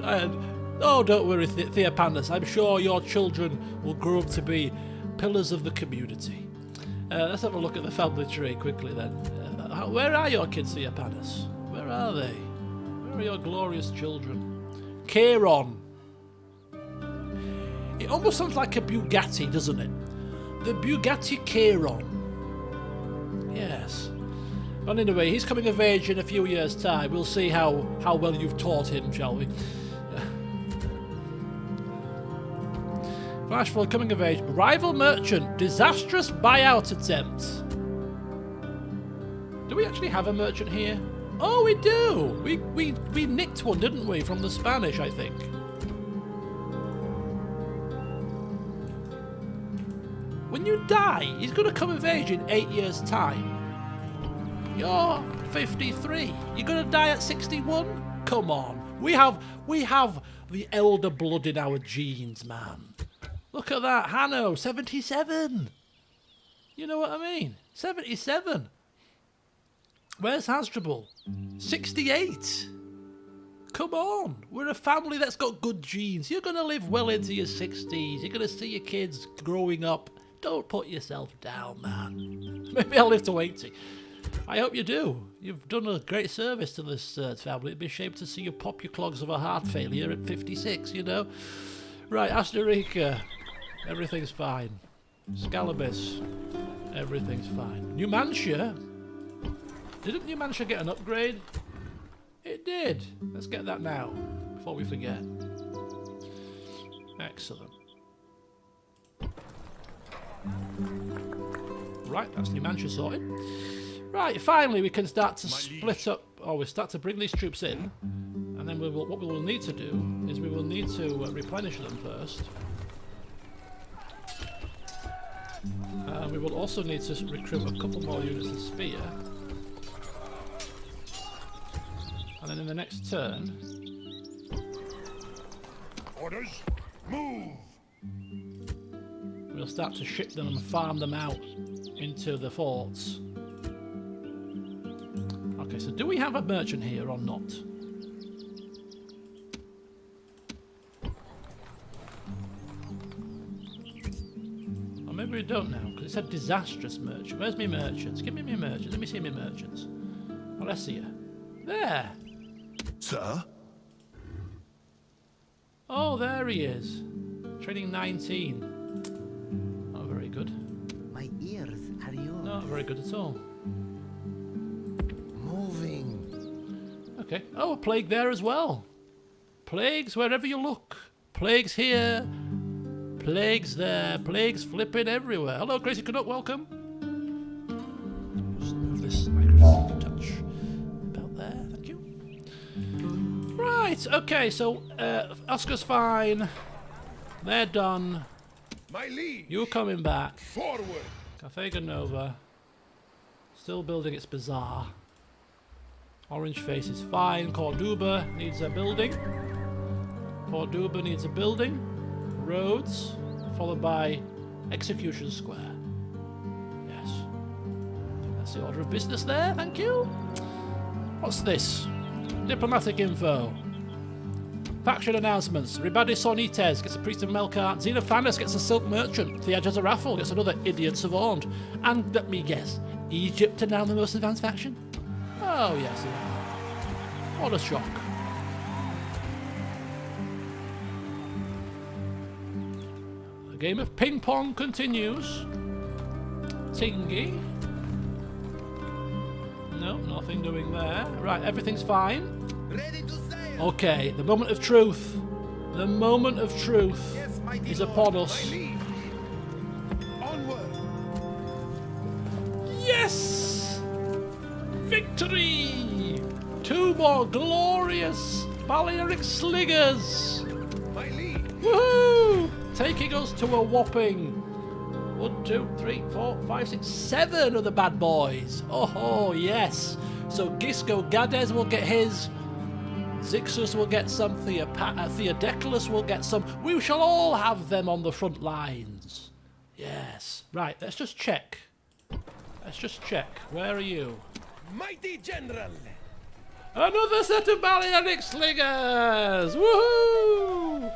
Oh, don't worry, Theopanus. I'm sure your children will grow up to be pillars of the community. Let's have a look at the family tree quickly then. Where are your kids, Theopanus? Where are they? Where are your glorious children? Chiron. It almost sounds like a Bugatti, doesn't it? The Bugatti Chiron. Yes. But anyway, he's coming of age in a few years' time. We'll see how well you've taught him, shall we? Flash for coming of age. Rival merchant. Disastrous buyout attempt. Do we actually have a merchant here? Oh, we do. We nicked one, didn't we, from the Spanish, I think. When you die, he's going to come of age in 8 years' time. You're 53. You're going to die at 61? Come on. We have the elder blood in our genes, man. Look at that, Hanno, 77. You know what I mean? 77. Where's Hasdrubal? 68. Come on. We're a family that's got good genes. You're going to live well into your 60s. You're going to see your kids growing up. Don't put yourself down, man. Maybe I'll live to 80. I hope you do. You've done a great service to this family. It'd be a shame to see you pop your clogs of a heart failure at 56, you know. Right, Asterica. Everything's fine. Scalabus. Everything's fine. Numancia? Didn't Numancia get an upgrade? It did. Let's get that now, before we forget. Excellent. Right, that's Numancia sorted. Right, finally we can start to split up, or we start to bring these troops in, and then what we will need to do is we will need to replenish them first. We will also need to recruit a couple more units of spear. And then in the next turn... Orders, move! We'll start to ship them and farm them out into the forts. Okay, so do we have a merchant here or not? Or maybe we don't now, because it said disastrous merchant. Where's my merchants? Give me my merchants. Let me see my merchants. Alessia. There! Sir? Oh, there he is. Training 19. Not very good. My ears are yours. Not very good at all. Moving. Okay. Oh, a plague there as well. Plagues wherever you look. Plagues here. Plagues there. Plagues flipping everywhere. Hello, Crazy Canuck. Welcome. Just move this microphone a touch. About there. Thank you. Right. Okay. So, Oscar's fine. They're done. My liege, You're coming back. forward! Carthago Nova. Still building its bazaar. Orange face is fine. Corduba needs a building. Corduba needs a building. Roads, followed by Execution Square. Yes. I think that's the order of business there. Thank you. What's this? Diplomatic info. Faction announcements. Ribadi Sonites gets a priest of Melkart. Xenophanes gets a silk merchant. Theajas Raffle gets another idiot savant. And let me guess, Egypt are now the most advanced faction? Oh yes, they are. What a shock. The game of ping pong continues. Tingy. No, nothing doing there. Right, everything's fine. Ready to sail. Okay, the moment of truth. The moment of truth Yes, mighty is lord. upon My us. liege. Onward. Yes! Victory! 2 more glorious Balearic Sliggers! My liege. Woohoo! Taking us to a whopping 1, 2, 3, 4, 5, 6, 7 of the bad boys. Oh, yes. So Gisco Gades will get his. Zixus will get some. Theodecalus will get some. We shall all have them on the front lines. Yes. Right, let's just check. Let's just check. Where are you? Mighty general. Another set of Balearic Slingers! Woohoo!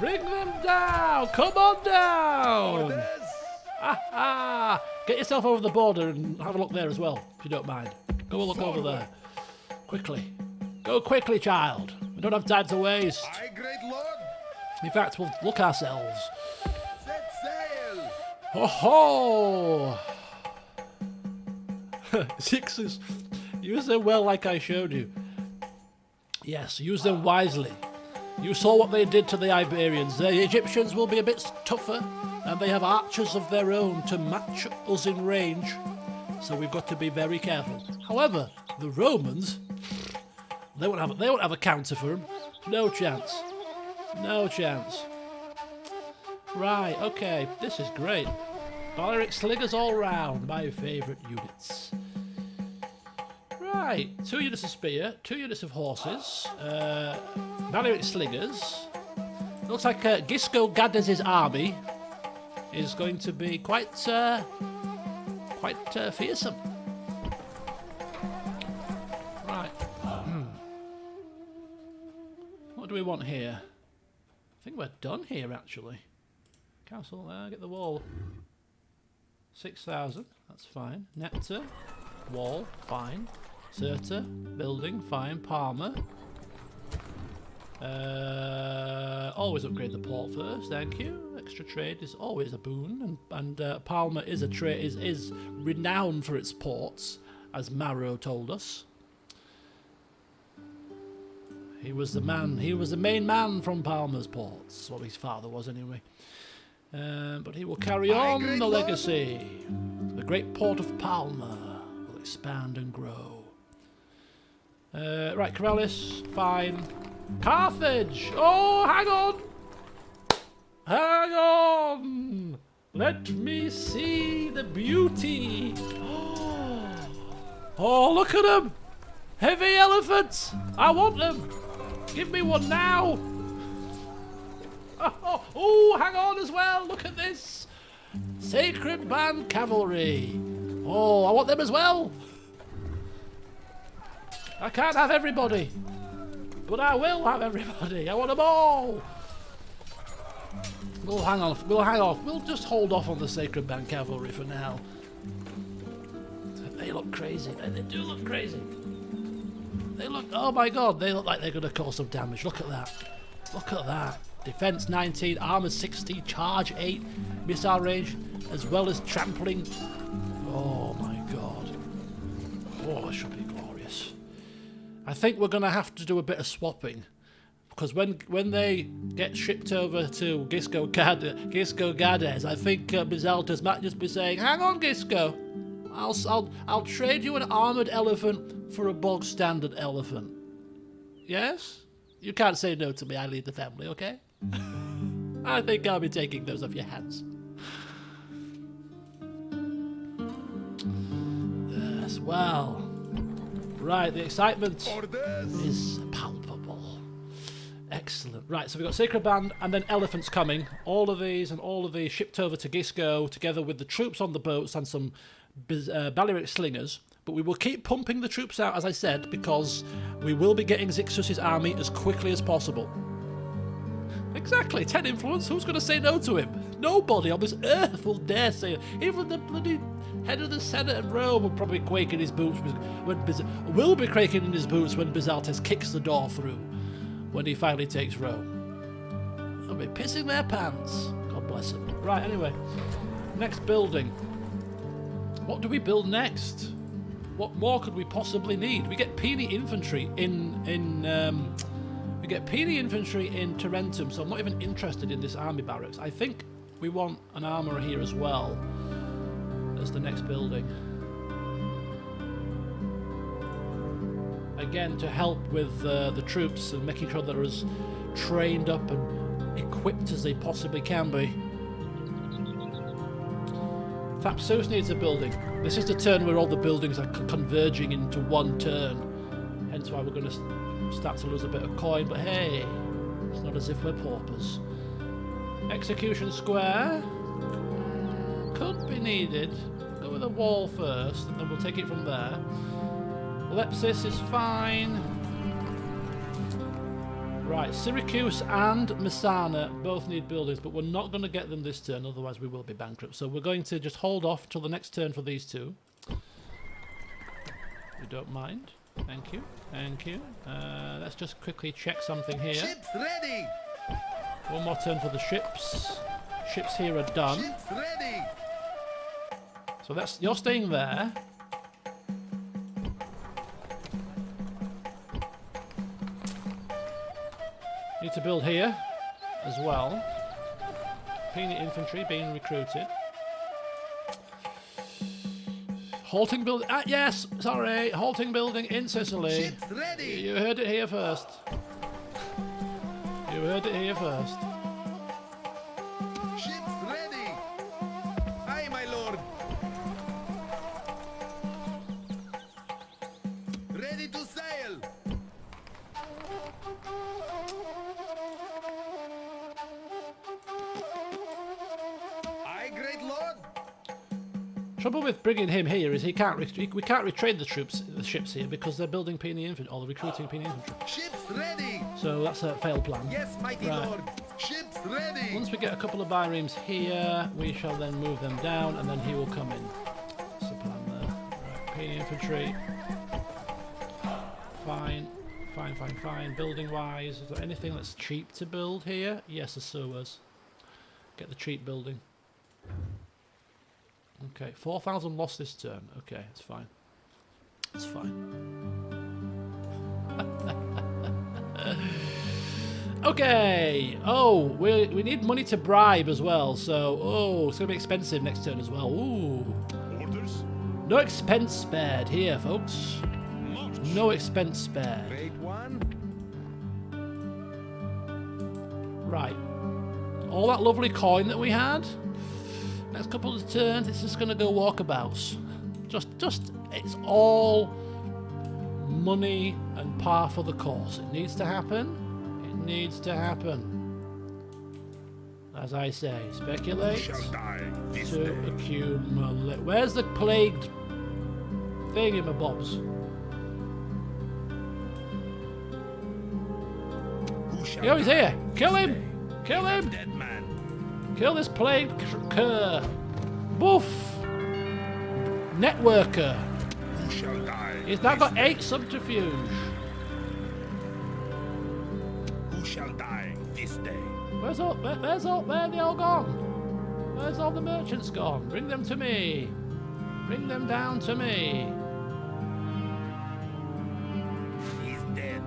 Bring them down! Come on down! Orders. Ah! Get yourself over the border and have a look there as well, if you don't mind. Go look over there. Quickly. Go quickly, child. We don't have time to waste. Aye, great lord. In fact, we'll look ourselves. Set sail. Ho ho! Sixes. Use them well like I showed you. Yes, use them wisely. You saw what they did to the Iberians. The Egyptians will be a bit tougher, and they have archers of their own to match us in range. So we've got to be very careful. However, the Romans, they won't have a counter for them. No chance. No chance. Right, okay, this is great. Balearic Slingers all round, my favourite units. Right, 2 units of spear, 2 units of horses, Balearic Slingers. Looks like Gisco Gades' army is going to be quite fearsome. Right. What do we want here? I think we're done here, actually. Castle, get the wall. 6,000, that's fine. Nectar, wall, fine. Cirta, building, fine. Palmer. Always upgrade the port first, thank you. Extra trade is always a boon, and Palmer is is renowned for its ports, as Marrow told us. He was the man. He was the main man from Palmer's ports. What his father was, anyway. But he will carry on the legacy. The great port of Palmer will expand and grow. Right, Corellis, fine. Carthage! Oh, hang on! Hang on! Let me see the beauty! Oh, look at them! Heavy elephants! I want them! Give me one now! Oh, hang on as well! Look at this! Sacred Band Cavalry! Oh, I want them as well! I can't have everybody! But I will have everybody! I want them all! We'll hang off. We'll just hold off on the Sacred Band Cavalry for now. They look crazy. They do look crazy. They look... Oh my god, they look like they're going to cause some damage. Look at that. Look at that. Defense 19, armor 60, charge 8, missile range, as well as trampling. Oh my god. Oh, it should be glorious. I think we're going to have to do a bit of swapping. Because when they get shipped over to Gisco Gades, I think Bizaltas might just be saying, "Hang on, Gisco, I'll trade you an armored elephant for a bog standard elephant." Yes, you can't say no to me. I lead the family, okay? I think I'll be taking those off your hands. Yes, well, right. The excitement is palpable. Excellent. Right, so we've got Sacred Band and then elephants coming. All of these shipped over to Gisco together with the troops on the boats and some Balearic slingers. But we will keep pumping the troops out, as I said, because we will be getting Zixus' army as quickly as possible. Exactly, 10 influence. Who's going to say no to him? Nobody on this earth will dare say it. Even the bloody head of the Senate of Rome will probably quake in his boots will be quaking in his boots when Bizaltes kicks the door through when he finally takes Rome. They'll be pissing their pants. God bless them. Right, anyway. Next building. What do we build next? What more could we possibly need? We get puny infantry in Tarentum, so I'm not even interested in this army barracks. I think we want an armourer here as well as the next building. Again, to help with the troops and making sure they're as trained up and equipped as they possibly can be. Thapsus needs a building. This is the turn where all the buildings are converging into one turn. Hence why we're going to start to lose a bit of coin, but hey, it's not as if we're paupers. Execution Square could be needed. Go with a wall first, and then we'll take it from there. Lepsis is fine. Right, Syracuse and Messana both need buildings, but we're not going to get them this turn, otherwise we will be bankrupt. So we're going to just hold off till the next turn for these two. You don't mind. Thank you. Thank you. Let's just quickly check something here. Ships ready. One more turn for the ships. Ships here are done. Ships ready. So that's you're staying there. Need to build here as well. Puny infantry being recruited. Halting building. Ah, yes, sorry. Halting building in Sicily. Ships ready. You heard it here first. You heard it here first. Ships ready. Aye, my lord. Ready to sail. Aye, great lord. Trouble with bringing him here is we can't retrain the ships here because they're building puny infantry, or they're recruiting puny infantry. Ships ready. So that's a failed plan. Yes, mighty Right. lord. Ships ready. Once we get a couple of biremes here, we shall then move them down, and then he will come in. That's the plan there. Right, puny infantry. Fine, fine, fine, fine. Building-wise, is there anything that's cheap to build here? Yes, the sewers. Get the cheap building. Okay, 4,000 lost this turn. Okay, it's fine. It's fine. Okay. Oh, we need money to bribe as well. So, it's going to be expensive next turn as well. Ooh. Orders? No expense spared here, folks. March. No expense spared. Great one. Right. All that lovely coin that we had. Next couple of turns, it's just going to go walkabouts. Just, it's all money and par for the course. It needs to happen. It needs to happen. As I say, speculate Shall die this to day. accumulate. Where's the plagued thingamabobs? Who shall Yo, he's die here. this Kill him. day? Kill him. Dead man. Kill this plagued cur. Boof. Networker. Who shall die? He's now this got day? 8 subterfuge. Who shall die this day? Where they all gone? Where's all the merchants gone? Bring them to me. Bring them down to me. He's dead.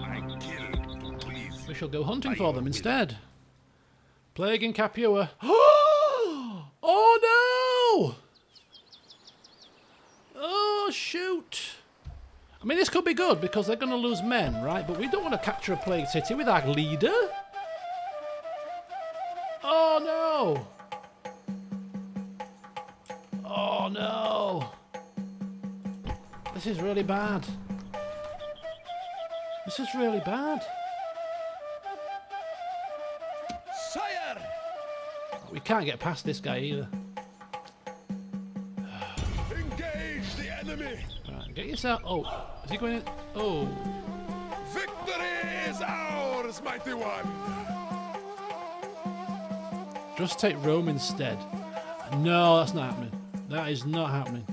I kill to please. We shall go hunting By for your them will. instead. Plague in Capua. Oh no! Oh shoot! I mean, this could be good because they're going to lose men, right? But we don't want to capture a plague city with our leader. Oh no! Oh no! This is really bad. This is really bad. Sire! We can't get past this guy either. Engage the enemy! Right, get yourself. Oh, is he going in? Oh, Victory is ours, mighty one! Just take Rome instead. No, that's not happening. That is not happening.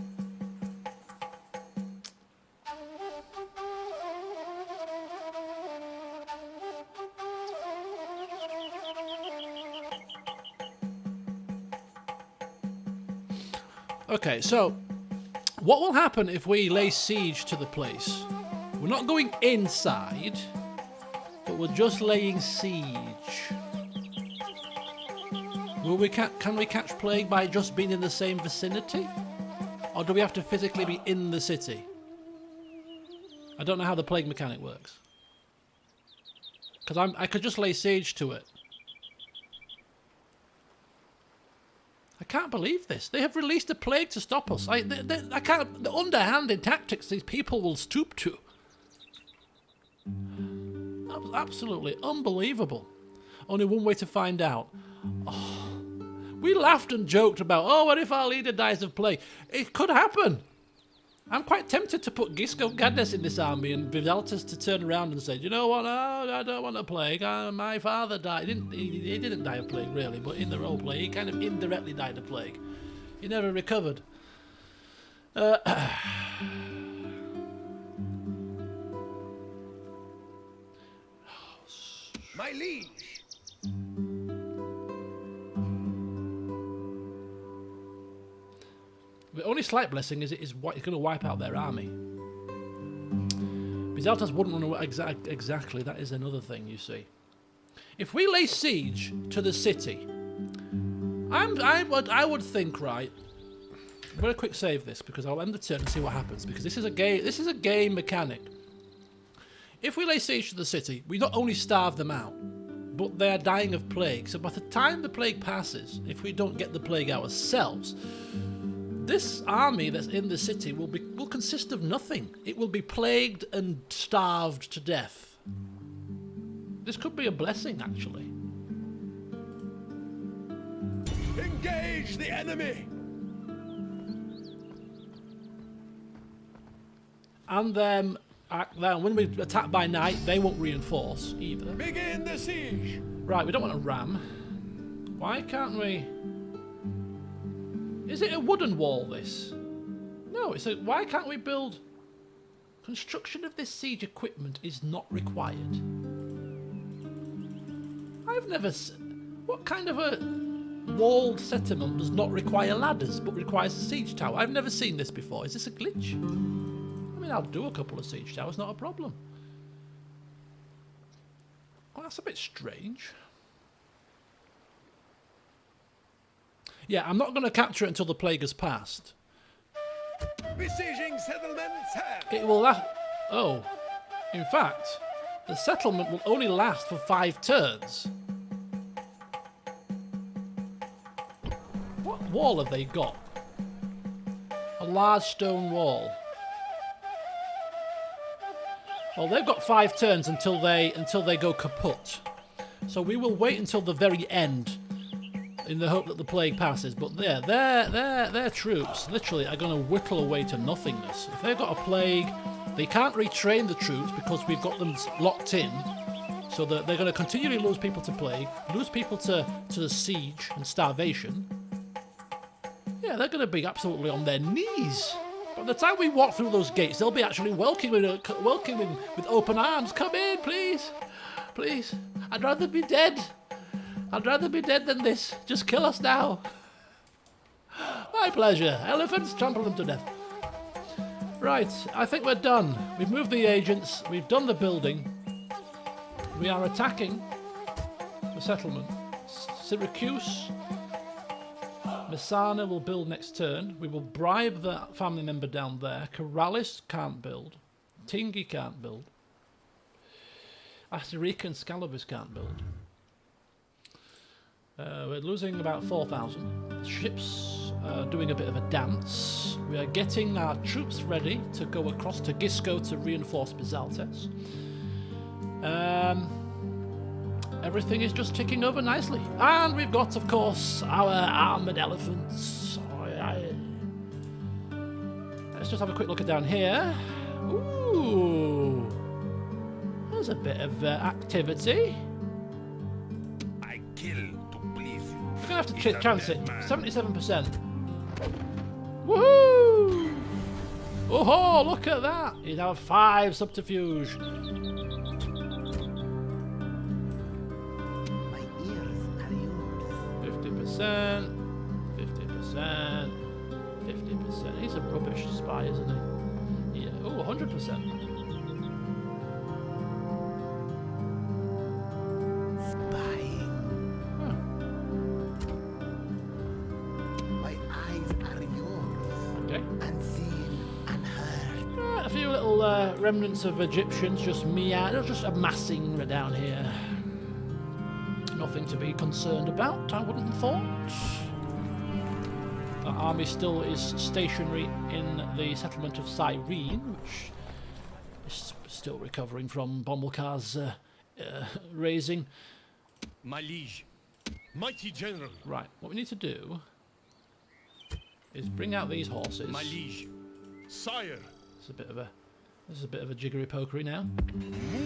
Okay, so what will happen if we lay siege to the place? We're not going inside, but we're just laying siege. Will we can we catch plague by just being in the same vicinity? Or do we have to physically be in the city? I don't know how the plague mechanic works. Because I could just lay siege to it. I can't believe this. They have released a plague to stop us. I can't. The underhanded tactics these people will stoop to. That was absolutely unbelievable. Only one way to find out. Oh, we laughed and joked about, oh, what if our leader dies of plague? It could happen. I'm quite tempted to put Gisco Gaddes in this army and Vivaltus to turn around and say, you know what, I don't want a plague. My father died. He didn't die of plague, really, but in the role play, he kind of indirectly died of plague. He never recovered. My liege! The only slight blessing is it's going to wipe out their army. Vivaltus wouldn't run away exactly. That is another thing, you see. If we lay siege to the city, I would think, right. I'm going to quick save this because I'll end the turn and see what happens, because this is a game. This is a game mechanic. If we lay siege to the city, we not only starve them out, but they are dying of plague. So by the time the plague passes, if we don't get the plague ourselves, this army that's in the city will consist of nothing. It will be plagued and starved to death. This could be a blessing, actually. Engage the enemy! And then when we attack by night, they won't reinforce either. Begin the siege! Right, we don't want to ram. Why can't we... Is it a wooden wall, this? No, it's a... Why can't we build... Construction of this siege equipment is not required. I've never... What kind of a walled settlement does not require ladders, but requires a siege tower? I've never seen this before. Is this a glitch? I mean, I'll do a couple of siege towers, not a problem. Well, that's a bit strange. Yeah, I'm not going to capture it until the plague has passed. Besieging settlements have. It will last... Oh. In fact, the settlement will only last for 5 turns. What wall have they got? A large stone wall. Well, they've got 5 turns until they go kaput. So we will wait until the very end in the hope that the plague passes. But their troops literally are going to whittle away to nothingness. If they've got a plague, they can't retrain the troops because we've got them locked in. So that they're going to continually lose people to plague, lose people to the siege and starvation. Yeah, they're going to be absolutely on their knees. By the time we walk through those gates, they'll be actually welcoming with open arms. Come in, please. Please. I'd rather be dead. I'd rather be dead than this. Just kill us now. My pleasure. Elephants, trample them to death. Right, I think we're done. We've moved the agents. We've done the building. We are attacking the settlement. Syracuse. Messana will build next turn. We will bribe the family member down there. Corralis can't build. Tingi can't build. Astarica and Scalabus can't build. We're losing about 4,000. The ships are doing a bit of a dance. We are getting our troops ready to go across to Gisco to reinforce Bizaltes. Everything is just ticking over nicely. And we've got, of course, our armoured elephants. Let's just have a quick look at down here. Ooh. There's a bit of activity. I kill to please you. We're gonna have to He's a chance dead it. man. 77%. Woohoo! Oh, look at that! He'd have 5 subterfuge. My ears are yours. 50%. 50%. 50%. He's a rubbish spy, isn't he? Yeah. Oh, 100%. Spying. Huh. My eyes are yours. Okay. Unseen, unheard. A few little remnants of Egyptians just just amassing down here. Nothing to be concerned about, I wouldn't have thought. The army still is stationary in the settlement of Cyrene, which is still recovering from Bomilcar's raising. My liege, mighty general. Right, what we need to do is bring out these horses. My liege, sire. This is a bit of a jiggery pokery now.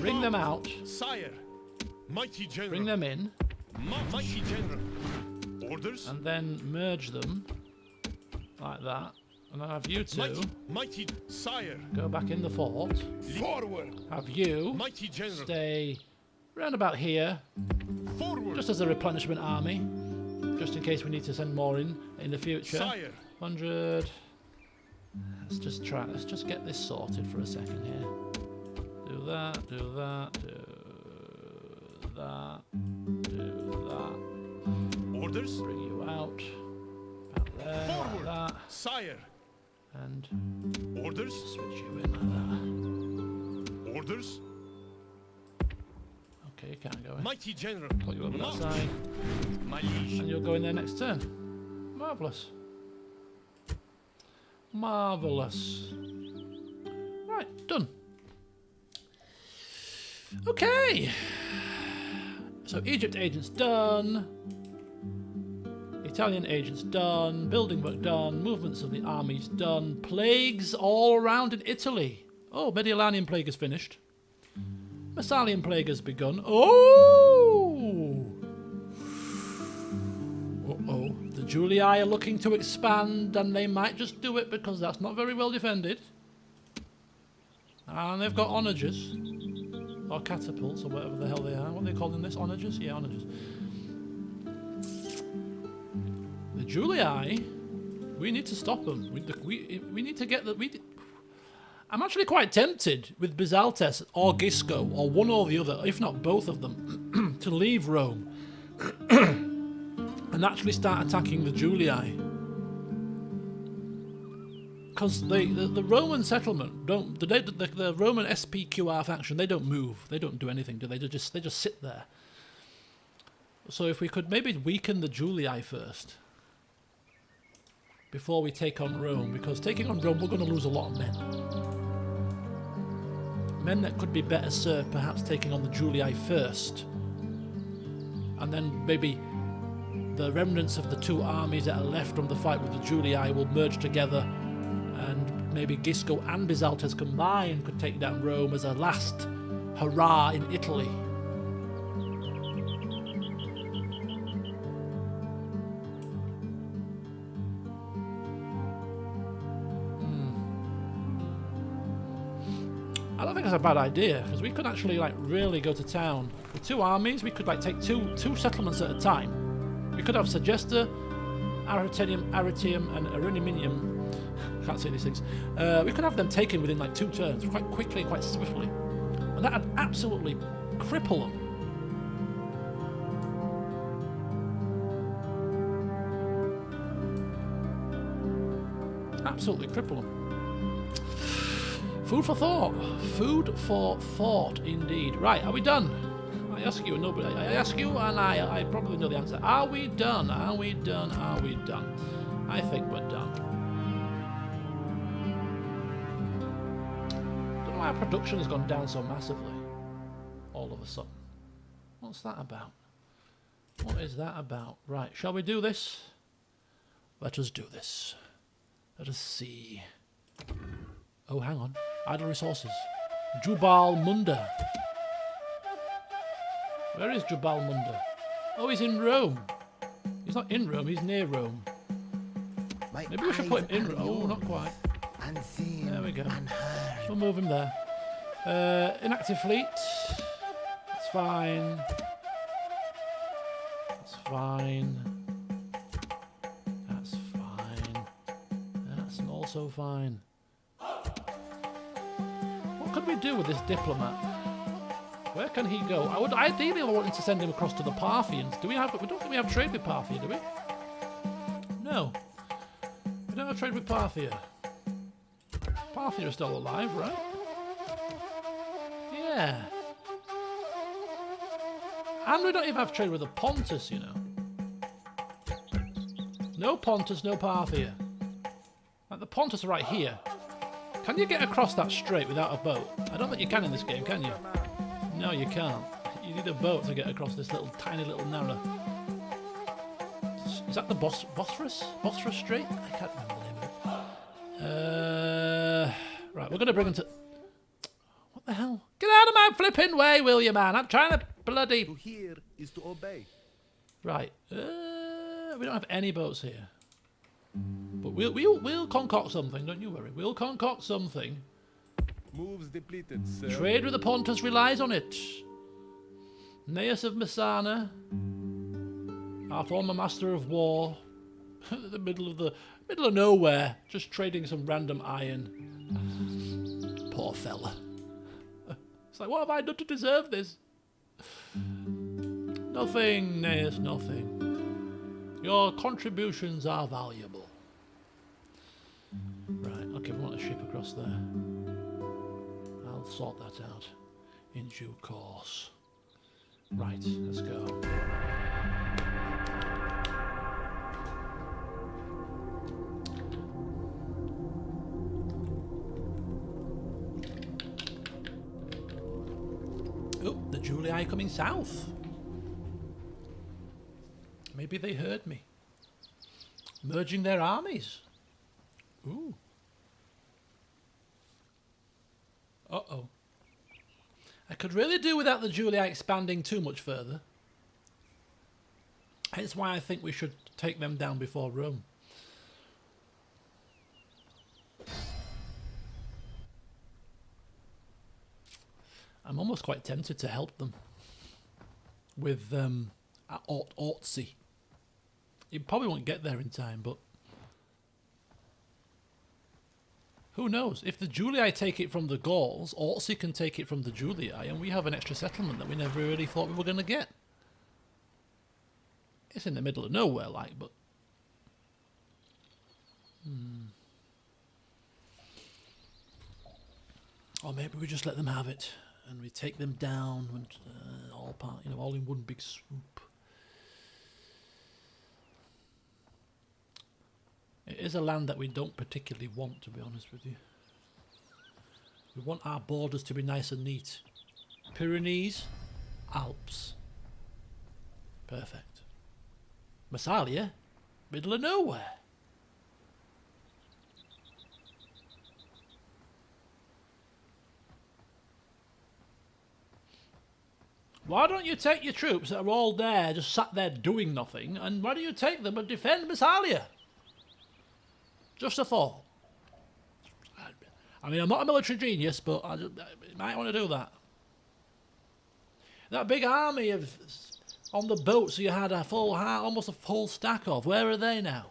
Bring them out. Sire, mighty general. Bring them in. Mighty general. Orders. And then merge them like that. And then have you two Mighty sire. go back in the fort. Forward. Have you Mighty general. stay round about here, Forward. just as a replenishment army, just in case we need to send more in the future. Sire. 100. Let's just get this sorted for a second here. Do that, do that, do that, do that. Orders. Bring you out. About there, Forward. like that. Sire. And Orders. switch you in like that. Orders. Okay, you can't go in. Mighty general. Put you over that March. side. My liege. And you'll go in there next turn. Marvellous. Marvellous. Right, done. Okay. So Egypt agents done. Italian agents done. Building work done. Movements of the armies done. Plagues all around in Italy. Oh, Mediolanian plague is finished. Massalian plague has begun. Oh! Uh-oh. The Julii are looking to expand, and they might just do it because that's not very well defended. And they've got onagers. Or catapults, or whatever the hell they are. What are they calling this? Onagers? Yeah, onagers. The Julii, we need to stop them. We need to get the... I'm actually quite tempted with Bizaltes or Gisco, or one or the other, if not both of them, to leave Rome and actually start attacking the Julii. Because the Roman settlement don't the Roman SPQR faction, they don't move, they don't do anything, do they? They just sit there. So if we could maybe weaken the Julii first before we take on Rome, because taking on Rome we're going to lose a lot of men that could be better served perhaps taking on the Julii first, and then maybe the remnants of the two armies that are left from the fight with the Julii will merge together, and maybe Gisco and Bizaltes combined could take down Rome as a last hurrah in Italy. I don't think that's a bad idea, because we could actually really go to town. With two armies, we could take two settlements at a time. We could have Segesta, Arretium, and Areniminium. Can't say these things. We could have them taken within 2 turns, quite quickly and quite swiftly. And that would absolutely cripple them. Absolutely cripple them. Food for thought. Food for thought, indeed. Right, are we done? I ask you, and nobody. I ask you, and I probably know the answer. Are we done? Are we done? Are we done? I think we're done. Don't know why our production has gone down so massively. All of a sudden. What's that about? What is that about? Right, shall we do this? Let us do this. Let us see. Oh, hang on. Idle resources. Jubal Munda. Where is Jabal Munda? Oh, he's in Rome. He's not in Rome, he's near Rome. Maybe we should put him in Rome. Oh, not quite. Unseen, There we go. unheard. We'll move him there. Inactive fleet. That's fine. That's fine. That's fine. That's also fine. What could we do with this diplomat? Where can he go? I would ideally want to send him across to the Parthians. We don't think we have trade with Parthia, do we? No. We don't have trade with Parthia. Parthia is still alive, right? Yeah. And we don't even have trade with the Pontus, you know. No Pontus, no Parthia. Like the Pontus are right here. Can you get across that strait without a boat? I don't think you can in this game, can you? No, you can't. You need a boat to get across this little, tiny little narrow. Is that the Bosphorus? Bosphorus Strait? I can't remember the name of it. Right, we're going to bring him to... What the hell? Get out of my flipping way, will you, man? I'm trying to bloody... To hear is to obey. Right. We don't have any boats here. But we'll concoct something, don't you worry. We'll concoct something. Moves depleted, sir. Trade with the Pontus relies on it. Gnaeus of Messana, our former master of war, in the middle of nowhere, just trading some random iron. Poor fella. It's like, what have I done to deserve this? Nothing, Gnaeus, nothing. Your contributions are valuable. Right, okay, we want a ship across there. I'll sort that out in due course. Right, let's go. Oh, the Julii coming south. Maybe they heard me. Merging their armies. Ooh. Uh-oh. I could really do without the Julii expanding too much further. Hence why I think we should take them down before Rome. I'm almost quite tempted to help them with Ortsy. You probably won't get there in time, but who knows? If the Julii take it from the Gauls, Ortsy can take it from the Julii, and we have an extra settlement that we never really thought we were going to get. It's in the middle of nowhere, like, but... Or maybe we just let them have it, and we take them down, and all in one big swoop. It is a land that we don't particularly want, to be honest with you. We want our borders to be nice and neat. Pyrenees, Alps. Perfect. Massalia, middle of nowhere. Why don't you take your troops that are all there, just sat there doing nothing, and why don't you take them and defend Massalia? Just a thought. I mean, I'm not a military genius, but I might want to do that. That big army on the boats you had almost a full stack of, where are they now?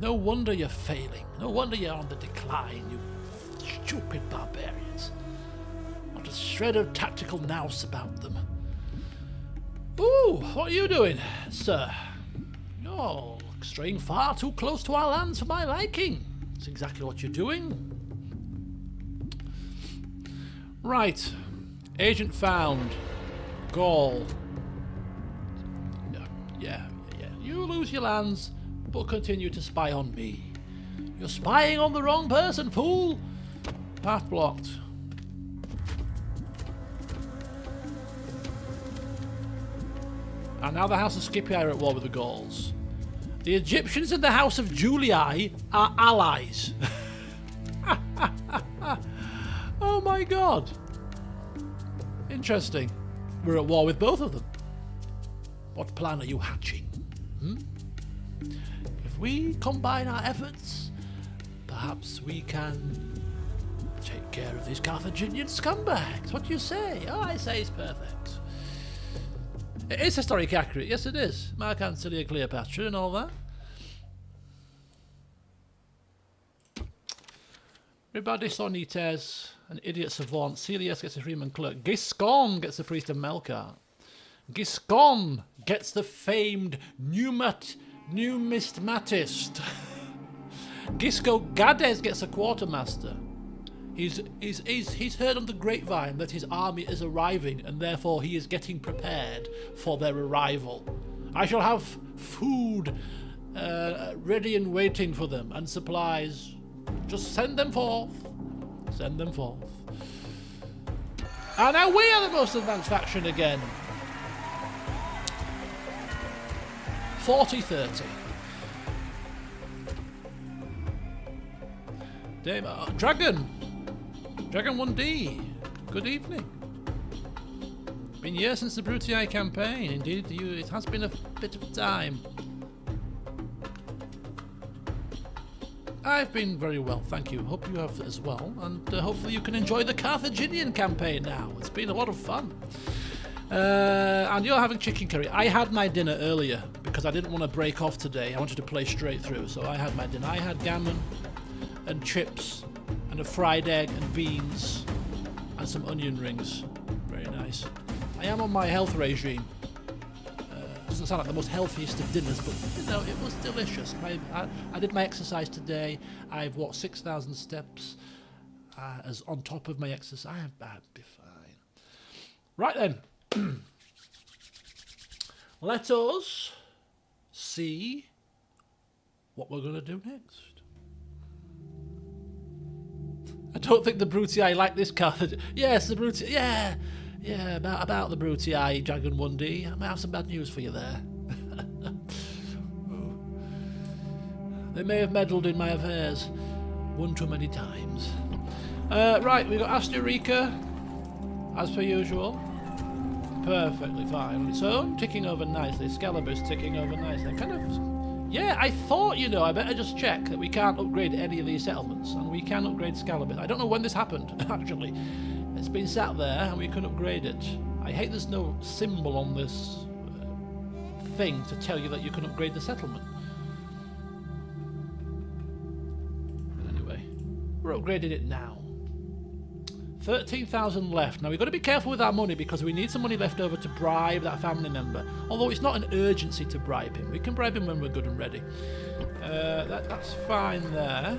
No wonder you're failing. No wonder you're on the decline, you stupid barbarians. Not a shred of tactical nous about them. Ooh, what are you doing, sir? You're straying far too close to our lands for my liking. That's exactly what you're doing. Right. Agent found. Gaul. Yeah. You lose your lands, but continue to spy on me. You're spying on the wrong person, fool. Path blocked. And now the House of Scipii are at war with the Gauls. The Egyptians and the House of Julii are allies. Oh my god. Interesting. We're at war with both of them. What plan are you hatching? If we combine our efforts, perhaps we can take care of these Carthaginian scumbags. What do you say? Oh, I say it's perfect. It is historically accurate. Yes, it is. Mark Antony and Cleopatra and all that. Ribadis Onites, an idiot savant. Celius gets a freeman clerk. Giscon gets the priest of Melkart. Giscon gets the famed numismatist. Gisco Gades gets a quartermaster. He's heard on the grapevine that his army is arriving, and therefore he is getting prepared for their arrival. I shall have food ready and waiting for them, and supplies. Just send them forth. Send them forth. And now we are the most advanced faction again. 40-30. Dragon 1D. Good evening. Been years since the Brutii campaign. Indeed, it has been a bit of time. I've been very well, thank you. Hope you have as well, and hopefully you can enjoy the Carthaginian campaign now. It's been a lot of fun. And you're having chicken curry. I had my dinner earlier because I didn't want to break off today. I wanted to play straight through, so I had my dinner. I had gammon and chips and a fried egg and beans and some onion rings. Very nice. I am on my health regime. Doesn't sound like the most healthiest of dinners, but you know, it was delicious. I did my exercise today. I've walked 6,000 steps as on top of my exercise. I'd be fine. Right then. Let us see what we're going to do next. I don't think the Brutii like this card. Yes, the Brutii. Yeah, about the Brutii Dragon 1D. I might have some bad news for you there. They may have meddled in my affairs one too many times. Right, we've got Asturica, as per usual. Perfectly fine on its own, ticking over nicely. Excalibur's ticking over nicely. Kind of, yeah, I thought, you know, I better just check that we can't upgrade any of these settlements, and we can upgrade Excalibur. I don't know when this happened, actually. It's been sat there and we couldn't upgrade it. I hate there's no symbol on this thing to tell you that you can upgrade the settlement. Anyway, we're upgrading it now. 13,000 left. Now we've got to be careful with our money because we need some money left over to bribe that family member. Although it's not an urgency to bribe him. We can bribe him when we're good and ready. That's fine there.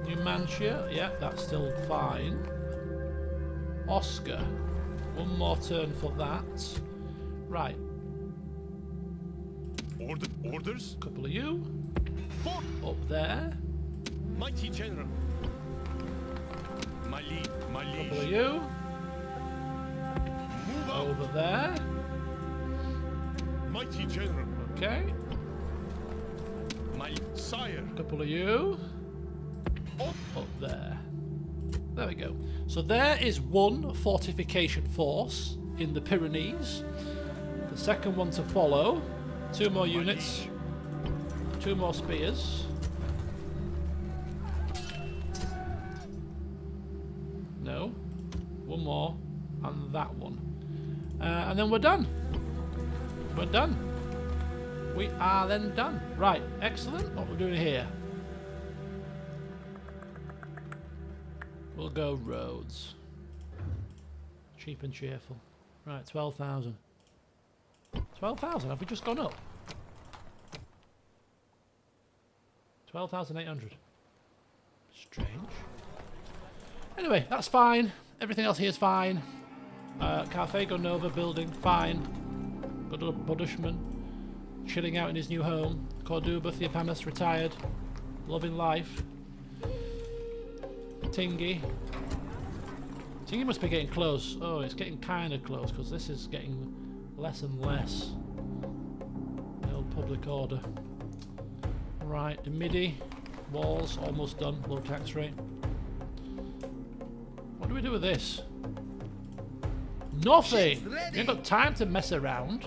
Numantia, yeah, that's still fine. Oscar, one more turn for that. Right. Orders? Couple of you. For Up there. mighty general. My liege. Couple of you. Move out. Over there. Mighty general. Okay. My sire. Couple of you. Up. Up there. There we go. So there is one fortification force in the Pyrenees. The second one to follow. 2 more units. 2 more spears. No. 1 more. And that one. And then we're done. We're done. We are then done. Right. Excellent. What we're doing here. We'll go roads. Cheap and cheerful. Right, 12,000. 12,000? Have we just gone up? 12,800. Strange. Anyway, that's fine. Everything else here is fine. Carthago Nova building, fine. Good old Buddishman. Chilling out in his new home. Corduba Theopamus retired. Loving life. Tingy. Tingy must be getting close. Oh, it's getting kind of close because this is getting less and less. The old public order. Right, the MIDI. Walls, almost done. Low tax rate. What do we do with this? Nothing. Ship's ready. We ain't got time to mess around.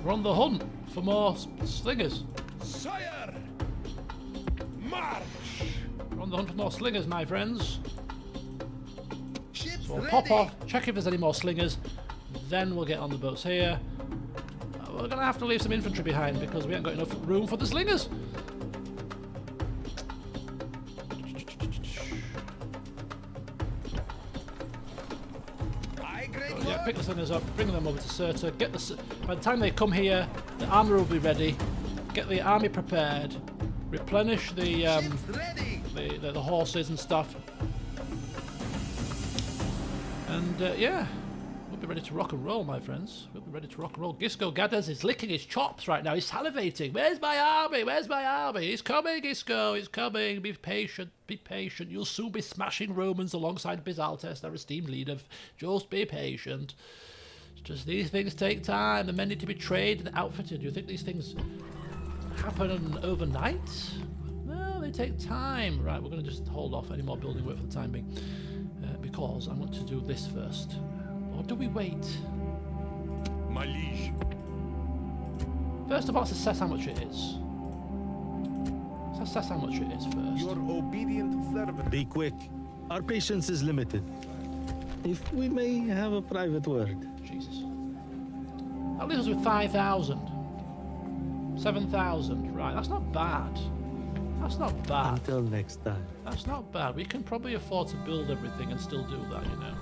We're on the hunt for more slingers. Sire! March! We're on the hunt for more slingers, my friends. Ship's So we'll ready. pop off, check if there's any more slingers, then we'll get on the boats here. We're gonna have to leave some infantry behind because we ain't got enough room for the slingers. Aye, great Yeah, lord. pick the slingers up, bring them over to Cirta. By the time they come here, the armour will be ready. Get the army prepared. Replenish the Ship's ready. the horses and stuff. And yeah, we'll be ready to rock and roll, my friends. We'll be ready to rock and roll. Gisco Gadders is licking his chops right now. He's salivating. Where's my army? Where's my army? He's coming, Gisco. He's coming. Be patient. Be patient. You'll soon be smashing Romans alongside Bizaltes, our esteemed leader. Just be patient. It's just these things take time. The men need to be trained and outfitted. You think these things happen overnight? No, they take time. Right, we're going to just hold off any more building work for the time being. Because I want to do this first. Or do we wait? My liege. First of all, let's assess how much it is. Let's assess how much it is first. Your obedient servant. Be quick. Our patience is limited. If we may have a private word. Jesus. That leaves us with 5,000. 7,000. Right, that's not bad. That's not bad. Until next time. That's not bad. We can probably afford to build everything and still do that, you know.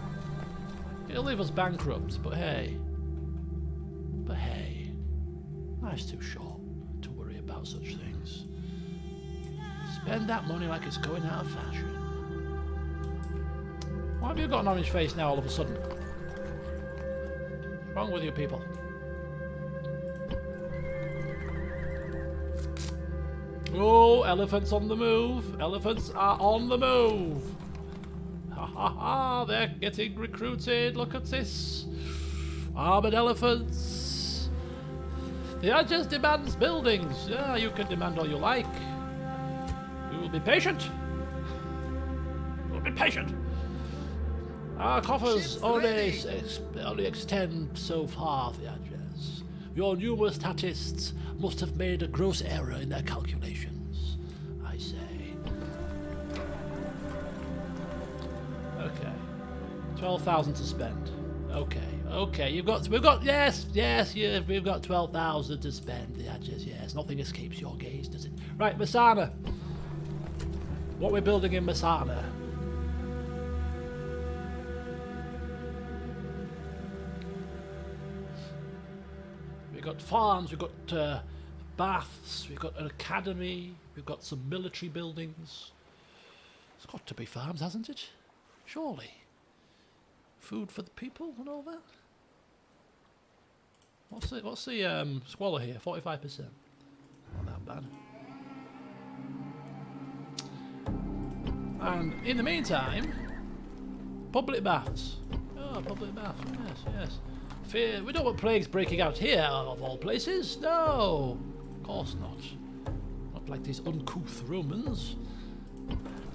It'll leave us bankrupt, but hey. Life's too short to worry about such things. Spend that money like it's going out of fashion. Why have you got an orange face now all of a sudden? What's wrong with you people? Oh, elephants on the move. Elephants are on the move. Ha ha ha, they're getting recruited. Look at this. Armored elephants. The Adjust demands buildings. Yeah, you can demand all you like. We will be patient. We'll be patient. Our coffers Ship's only, ready. only extend so far, the Adjust. Your numerous statists must have made a gross error in their calculations, I say. Okay. 12,000 to spend. Okay, we've got, we've got 12,000 to spend, the Adjust, yes. Nothing escapes your gaze, does it? Right, Messana. What we're building in Messana. We've got farms, we've got baths, we've got an academy, we've got some military buildings. It's got to be farms, hasn't it? Surely. Food for the people and all that. What's the squalor here? 45%. Not that bad. And in the meantime, public baths. Oh, public baths. Yes. Fear. We don't want plagues breaking out here, of all places. No, of course not. Not like these uncouth Romans.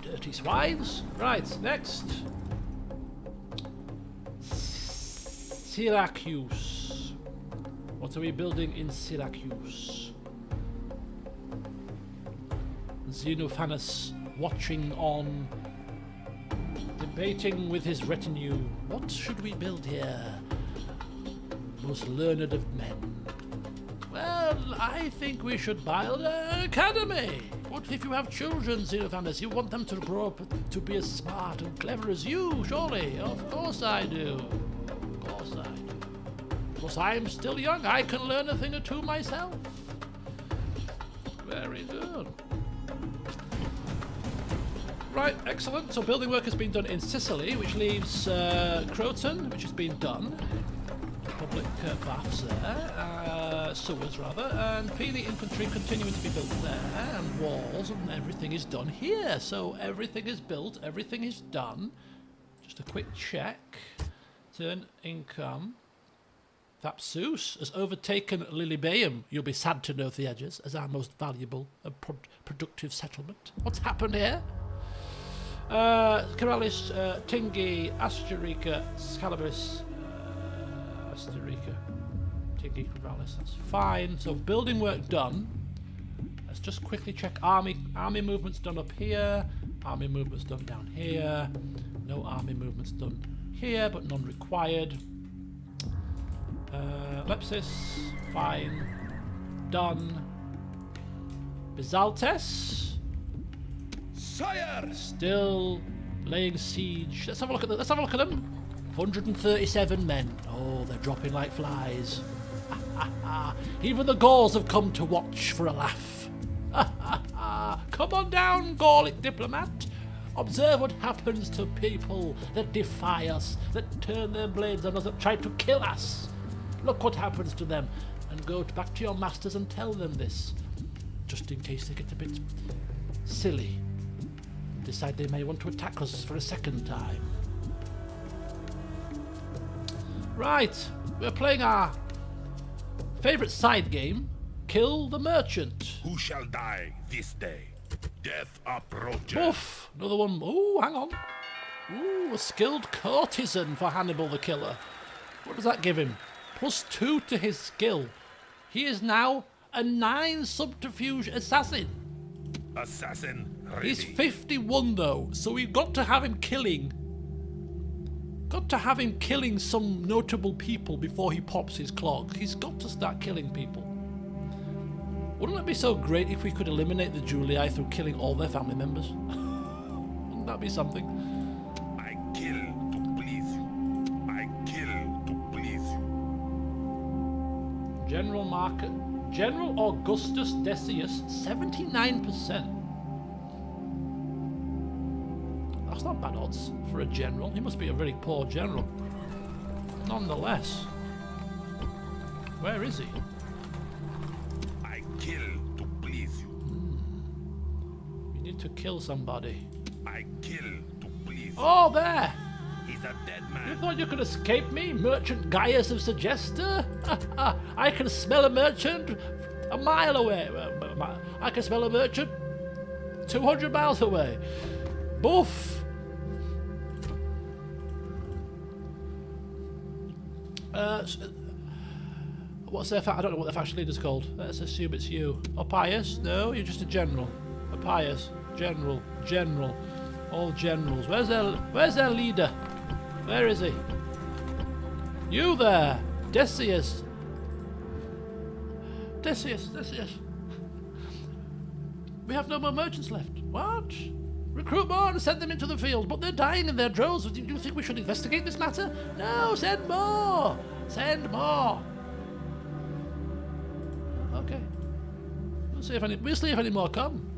Dirty swines. Right, next. Syracuse. What are we building in Syracuse? Xenophanes watching on, debating with his retinue. What should we build here? Most learned of men. Well, I think we should build an academy. What if you have children, Xenophanes? You want them to grow up to be as smart and clever as you, surely? Of course I do. Of course I do. Because I'm still young, I can learn a thing or two myself. Very good. Right, excellent. So building work has been done in Sicily, which leaves Croton, which has been done. Public baths there, sewers rather, and Peely infantry continuing to be built there, and walls, and everything is done here. So everything is built, everything is done. Just a quick check. Turn income. Thapsus has overtaken Lilybaeum, you'll be sad to know, Theages, as our most valuable and productive settlement. What's happened here? Keralis, Tingi, Asterica, Scalabris, Asterica, Tingi, Keralis. That's fine. So building work done. Let's just quickly check army movements done up here. Army movements done down here. No army movements done here, but none required. Lepsis, fine. Done. Bizaltes. Sire! Still laying siege. Let's have a look at them. 137 men. Oh, they're dropping like flies. Even the Gauls have come to watch for a laugh. Come on down, Gallic diplomat. Observe what happens to people that defy us, that turn their blades on us, that try to kill us. Look what happens to them. And go back to your masters and tell them this. Just in case they get a bit silly. Decide they may want to attack us for a second time. Right, we're playing our favourite side game, Kill the Merchant. Who shall die this day? Death approaches. Oof, another one. Oh, hang on. Ooh, a skilled courtesan for Hannibal the Killer. What does that give him? +2 to his skill. He is now a 9 subterfuge assassin. Assassin ready. He's 51 though, so we've got to have him killing. Got to have him killing some notable people before he pops his clog. He's got to start killing people. Wouldn't it be so great if we could eliminate the Julii through killing all their family members? Wouldn't that be something? I kill to please you. I kill to please you. General Augustus Decius, 79%. That's not bad odds for a general. He must be a very poor general. Nonetheless. Where is he? I kill to please you. We need to kill somebody. I kill to please you. Oh, there! He's a dead You man. thought you could escape me, Merchant Gaius of Segesta? I can smell a merchant a mile away. I can smell a merchant 200 miles away. Boof! What's their I don't know what their faction leader's called. Let's assume it's you. Oppius? No, you're just a general. Oppius. General. General. All generals. Where's their leader? Where is he? You there! Decius! Decius! We have no more merchants left. What? Recruit more and send them into the field, but they're dying in their droves. Do you think we should investigate this matter? No, send more! Send more! Okay. We'll see if any more come.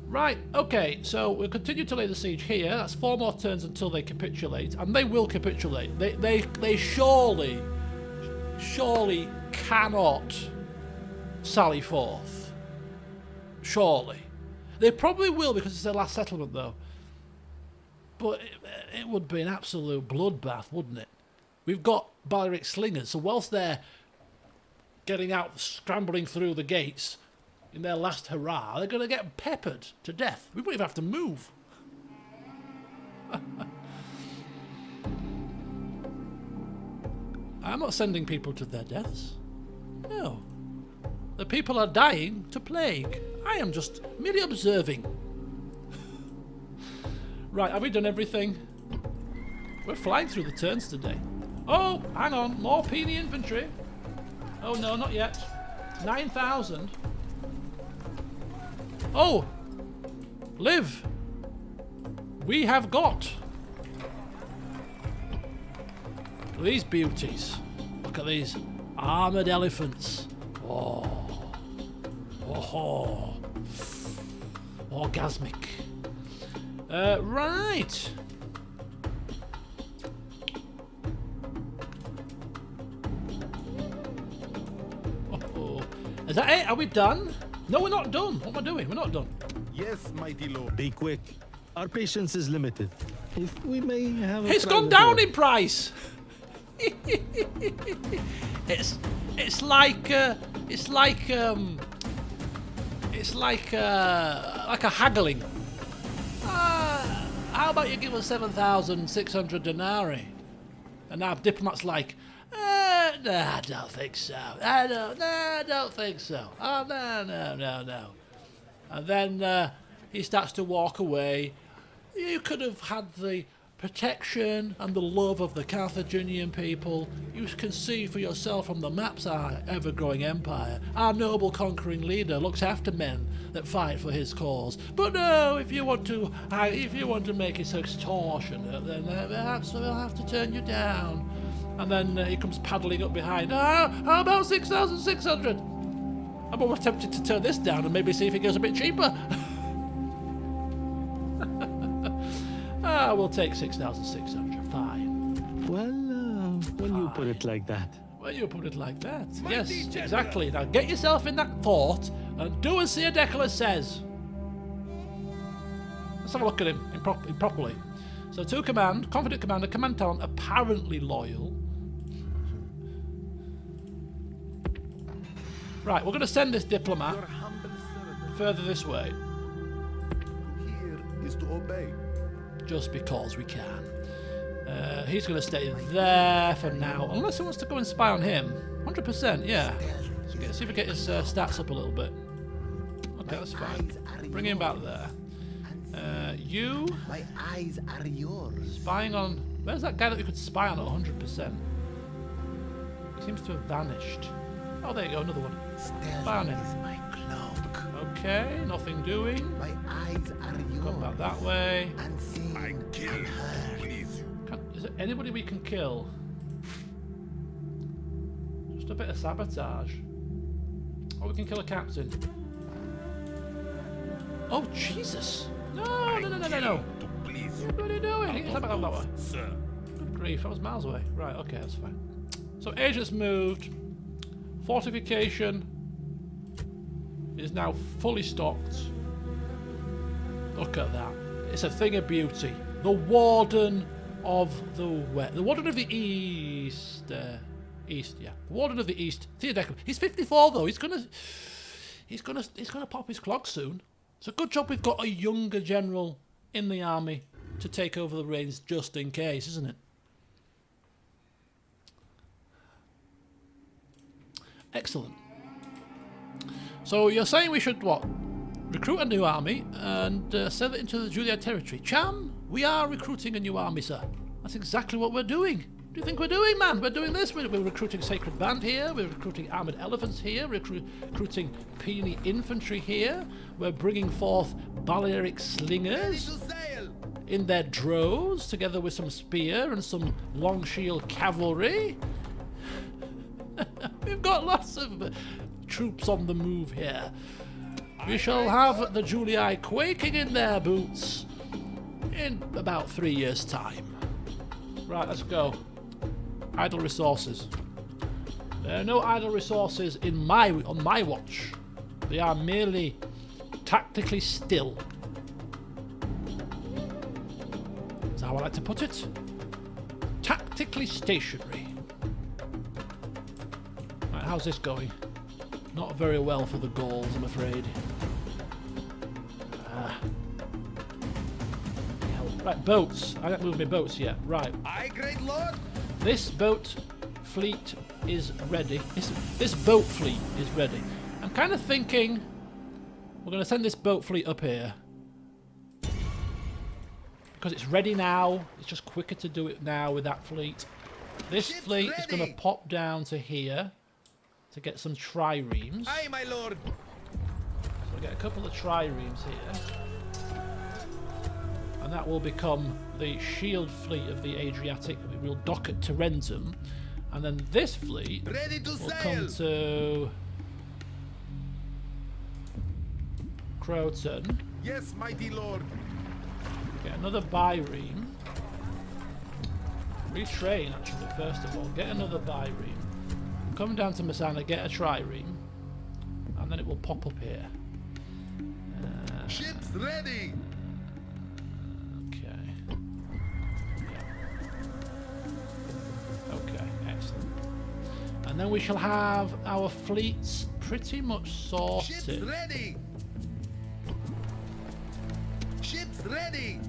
Right, okay, so we'll continue to lay the siege here. That's 4 more turns until they capitulate, and they will capitulate. They surely cannot sally forth. Surely. They probably will because it's their last settlement, though. But it would be an absolute bloodbath, wouldn't it? We've got Balearic slingers, so whilst they're getting out, scrambling through the gates in their last hurrah, they're going to get peppered to death. We won't even have to move. I'm not sending people to their deaths. No. The people are dying to plague. I am just merely observing. Right, have we done everything? We're flying through the turns today. Oh, hang on. More Peony infantry. Oh, no, not yet. 9,000. Oh! Live! We have got these beauties. Look at these armoured elephants. Oh. Oh. Orgasmic. Right. Oh. Is that it? Are we done? No, we're not done. What am I doing? We're not done. Yes, mighty lord. Be quick. Our patience is limited. If we may have a It's gone private down word. in price. it's like a haggling. how about you give us 7,600 denarii? And now diplomat's like, nah, I don't think so. I don't think so. Oh, no. And then he starts to walk away. You could have had the protection and the love of the Carthaginian people. You can see for yourself from the maps our ever-growing empire. Our noble conquering leader looks after men that fight for his cause. But no, if you want to make it extortionate, then perhaps we'll have to turn you down. And then he comes paddling up behind. How about 6,600? I'm almost tempted to turn this down and maybe see if it goes a bit cheaper. We'll take 6,600. Fine. Well, when you put it like that. When you put it like that. Yes, exactly. Now get yourself in that fort and do as Sir Decola says. Let's have a look at him properly. So 2 command, confident commander, command talent, apparently loyal. Right, we're going to send this diplomat further this way. Here is to obey. Just because we can. He's going to stay there for now, unless he wants to go and spy on him. 100%, yeah. So see if we get his stats up a little bit. Okay, that's fine. Bring him back there. You. My eyes are yours. Spying on. Where's that guy that we could spy on at 100%? He seems to have vanished. Oh, there you go, another one. Spy on him. Is my cloak. Okay, nothing doing. My eyes are yours. Come back that way. Unseen, I kill, unheard. please. Is there anybody we can kill? Just a bit of sabotage. Oh, we can kill a captain. Oh, Jesus! No. To please. What are you doing? He's back that way. Sir. Good grief, I was miles away. Right, okay, that's fine. So agents moved. Fortification is now fully stocked. Look at that. It's a thing of beauty. The Warden of the West. The Warden of the East. East, yeah. The Warden of the East. Theodeckel. He's 54 though. He's gonna pop his clog soon. It's a good job we've got a younger general in the army to take over the reins just in case, isn't it? Excellent. So you're saying we should, what? Recruit a new army and send it into the Juliad territory. Cham, we are recruiting a new army, sir. That's exactly what we're doing. What do you think we're doing, man? We're doing this. We're recruiting Sacred Band here. We're recruiting Armoured Elephants here. We're recruiting Peony Infantry here. We're bringing forth Balearic Slingers Ready to sail. in their droves, together with some spear and some long shield cavalry. We've got lots of troops on the move here. We shall have the Julii quaking in their boots in about 3 years' time. Right, let's go. Idle resources. There are no idle resources on my watch. They are merely tactically still. That's how I like to put it. Tactically stationary. Right, how's this going? Not very well for the Gauls, I'm afraid. Right, boats. I haven't moved my boats yet. Right. Aye, great lord. This boat fleet is ready. This boat fleet is ready. I'm kind of thinking we're going to send this boat fleet up here. Because it's ready now. It's just quicker to do it now with that fleet. This Ship's fleet is going ready. to pop down to here to get some triremes. Aye, my lord. So we'll get a couple of triremes here. And that will become the shield fleet of the Adriatic. We'll dock at Tarentum. And then this fleet Ready to will sail. come to Croton. Yes, mighty lord. Get another bireme. Retrain, actually, first of all. Get another bireme. Come down to Masana, get a trireme. And then it will pop up here. Ships ready. Okay. Yeah. Okay, excellent. And then we shall have our fleets pretty much Ships sorted. ready. Ships ready.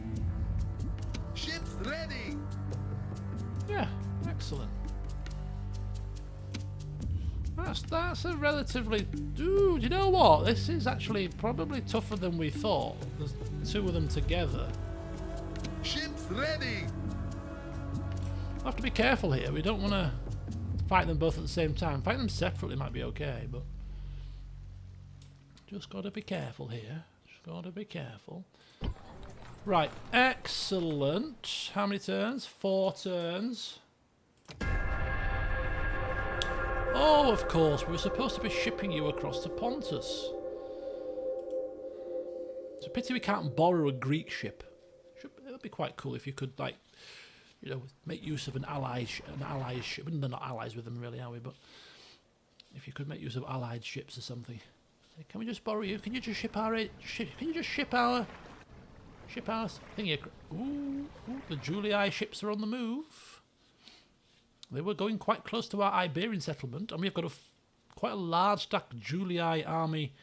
Excellent. That's a relatively... Dude, you know what? This is actually probably tougher than we thought. There's two of them together. Ships ready. We'll have to be careful here. We don't want to fight them both at the same time. Fight them separately might be okay, but... Just got to be careful here. Just got to be careful. Right, excellent. How many turns? 4 turns. Oh, of course, we were supposed to be shipping you across to Pontus. It's a pity we can't borrow a Greek ship. It would be quite cool if you could, like, you know, make use of an allied ship. They're not allies with them, really, are we? But if you could make use of allied ships or something. Can we just borrow you? Can you just ship our... Can you just ship our thingy? Ooh, the Julii ships are on the move. They were going quite close to our Iberian settlement, and we've got quite a large stack Julii army.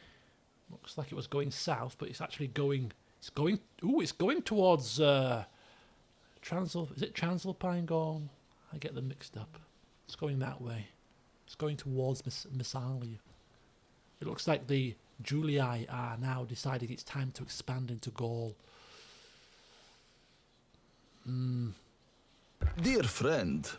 Looks like it was going south, but it's actually going... It's going towards... is it Transalpine Gaul? I get them mixed up. It's going that way. It's going towards Massalia. It looks like the Julii are now deciding it's time to expand into Gaul. Dear friend.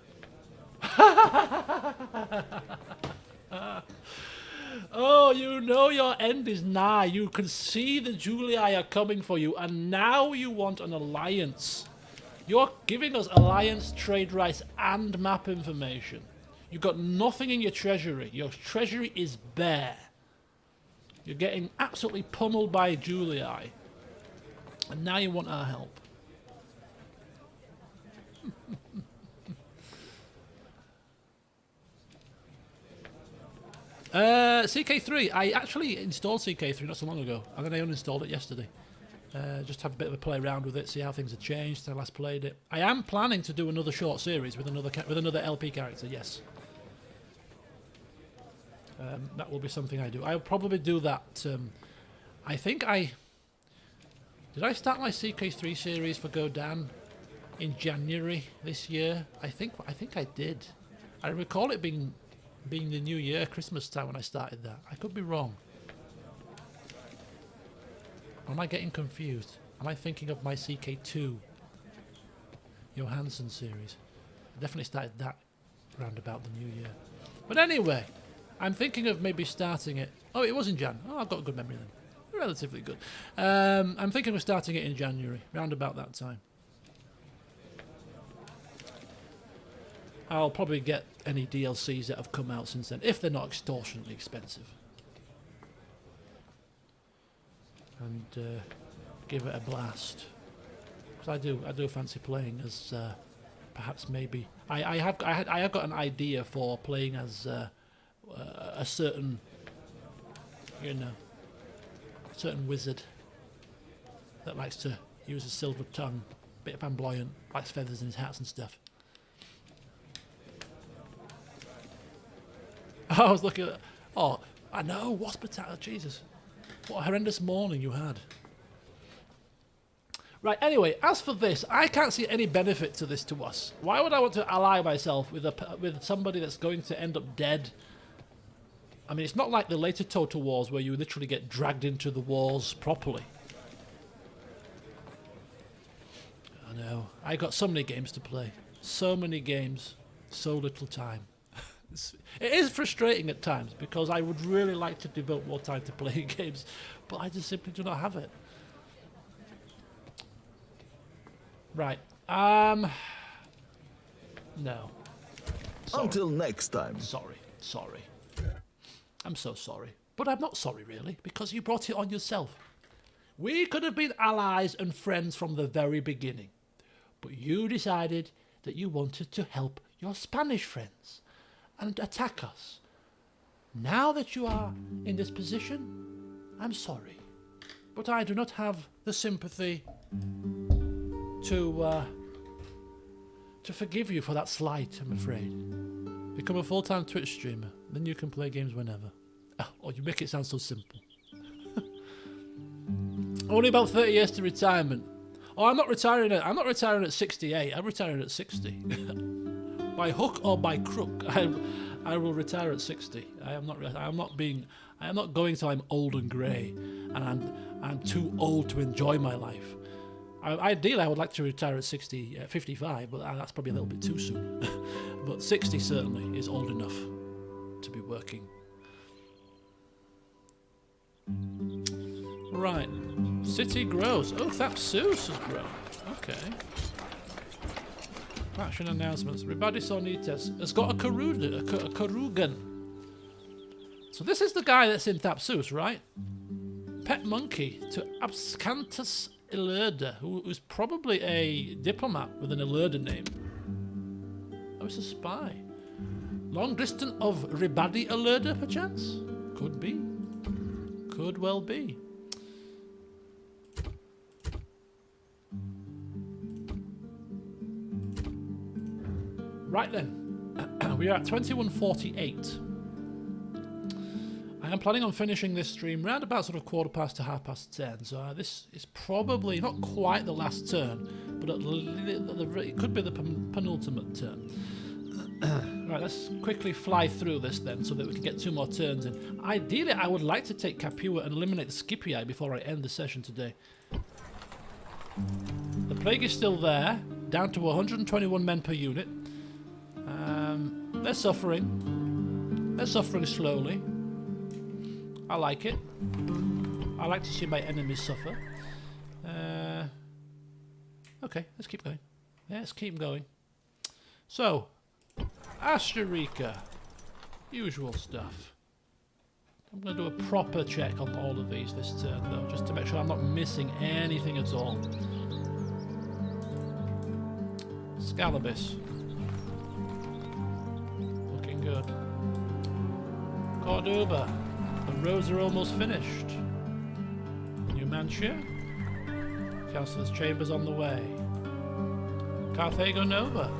Oh, you know your end is nigh. You can see the Julii are coming for you, and now you want an alliance. You're giving us alliance, trade rights, and map information. You've got nothing in your treasury. Your treasury is bare. You're getting absolutely pummeled by Julii, and now you want our help. CK3. I actually installed CK3 not so long ago, and then I uninstalled it yesterday. Just have a bit of a play around with it, see how things have changed since I last played it. I am planning to do another short series with another LP character. Yes, that will be something I do. I'll probably do that. I think did I start my CK3 series for Godan in January this year? I think I did. I recall it being the New Year, Christmas time when I started that. I could be wrong. Or am I getting confused? Am I thinking of my CK2 Johansson series? I definitely started that round about the New Year. But anyway, I'm thinking of maybe starting it. Oh, it was in Jan. Oh, I've got a good memory then. Relatively good. I'm thinking of starting it in January, round about that time. I'll probably get any DLCs that have come out since then, if they're not extortionately expensive. And give it a blast. Because I do fancy playing as perhaps maybe I have got an idea for playing as a certain, you know, certain wizard that likes to use a silver tongue, bit flamboyant, likes feathers in his hats and stuff. I was looking at... Oh, I know, hospitality. Jesus. What a horrendous morning you had. Right, anyway, as for this, I can't see any benefit to this to us. Why would I want to ally myself with somebody that's going to end up dead? I mean, it's not like the later Total Wars where you literally get dragged into the wars properly. I know. I got so many games to play. So many games. So little time. It is frustrating at times because I would really like to devote more time to playing games, but I just simply do not have it. Right. No. Sorry. Until next time. Sorry. I'm so sorry. But I'm not sorry, really, because you brought it on yourself. We could have been allies and friends from the very beginning, but you decided that you wanted to help your Spanish friends and attack us. Now that you are in this position, I'm sorry, but I do not have the sympathy to forgive you for that slight, I'm afraid. Become a full-time Twitch streamer, then you can play games whenever. Oh, you make it sound so simple. Only about 30 years to retirement. Oh, I'm not retiring at 68. I'm retiring at 60. By hook or by crook, I will retire at 60. I am not going till I'm old and grey, and I'm too old to enjoy my life. Ideally, I would like to retire at 55, but that's probably a little bit too soon. But 60 certainly is old enough to be working. Right, city grows. Oh, Thapsus has grown. Okay. Faction announcements. Ribadis Ornites has got a Karugan. So this is the guy that's in Thapsus, right? Pet monkey to Abscantus Ilerda, who's probably a diplomat with an Ilerda name. Oh, it's a spy. Long distance of Ribadi Ilerda, perchance? Could be. Could well be. Right then, we are at 21:48. I am planning on finishing this stream round about sort of 10:15 to 10:30. So this is probably not quite the last turn, but it could be the penultimate turn. Right, let's quickly fly through this then, so that we can get 2 more turns in. Ideally, I would like to take Capua and eliminate the Scipii before I end the session today. The plague is still there, down to 121 men per unit. They're suffering. They're suffering slowly. I like it. I like to see my enemies suffer. Okay, let's keep going. Let's keep going. So, Asterica. Usual stuff. I'm going to do a proper check on all of these this turn, though, just to make sure I'm not missing anything at all. Scalabus. Looking good. Cordoba. The roads are almost finished. Numantia. Councillor's Chambers on the way. Carthago Nova.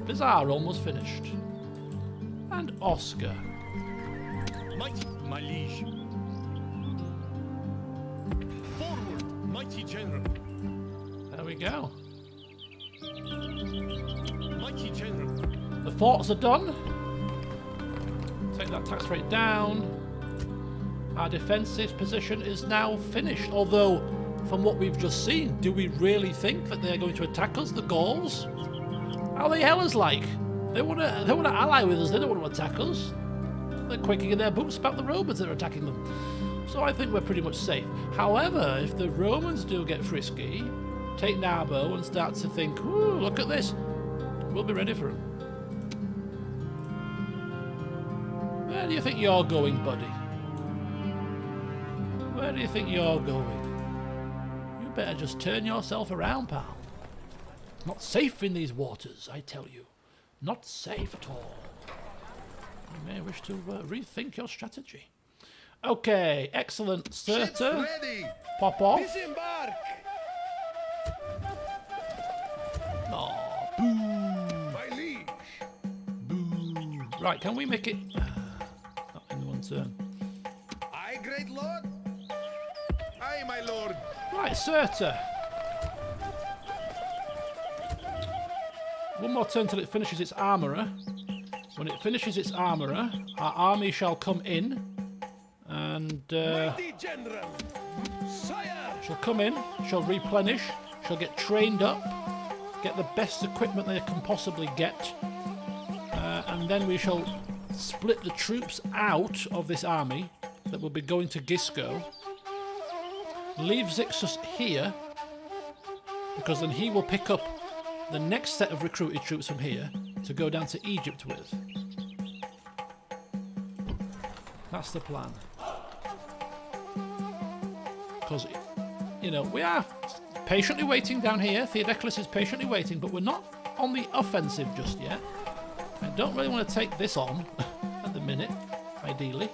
Bizarre almost finished. And Oscar. Mighty, my liege. Forward, mighty general. There we go. Mighty general. The forts are done. Take that tax rate down. Our defensive position is now finished. Although, from what we've just seen, do we really think that they're going to attack us, the Gauls? How are the hellers like? They want to ally with us. They don't want to attack us. They're quaking in their boots about the Romans that are attacking them. So I think we're pretty much safe. However, if the Romans do get frisky, take Narbo and start to think, ooh, look at this, we'll be ready for them. Where do you think you're going, buddy? Where do you think you're going? You better just turn yourself around, pal. Not safe in these waters, I tell you. Not safe at all. You may wish to rethink your strategy. Okay, excellent. Ships Surtur, ready. pop off. Disembark. Oh, boo, My liege. boo. Right, can we make it... not in one turn. Aye, great lord. Aye, my lord. Right, Surtur. One more turn till it finishes its armourer. When it finishes its armourer, our army shall come in and Mighty general. Sire. shall come in, shall replenish, shall get trained up, get the best equipment they can possibly get, and then we shall split the troops out of this army that will be going to Gisco. Leave Zixus here, because then he will pick up the next set of recruited troops from here to go down to Egypt with. That's the plan. Because, you know, we are patiently waiting down here. Theodeclus is patiently waiting, but we're not on the offensive just yet. I don't really want to take this on at the minute, ideally.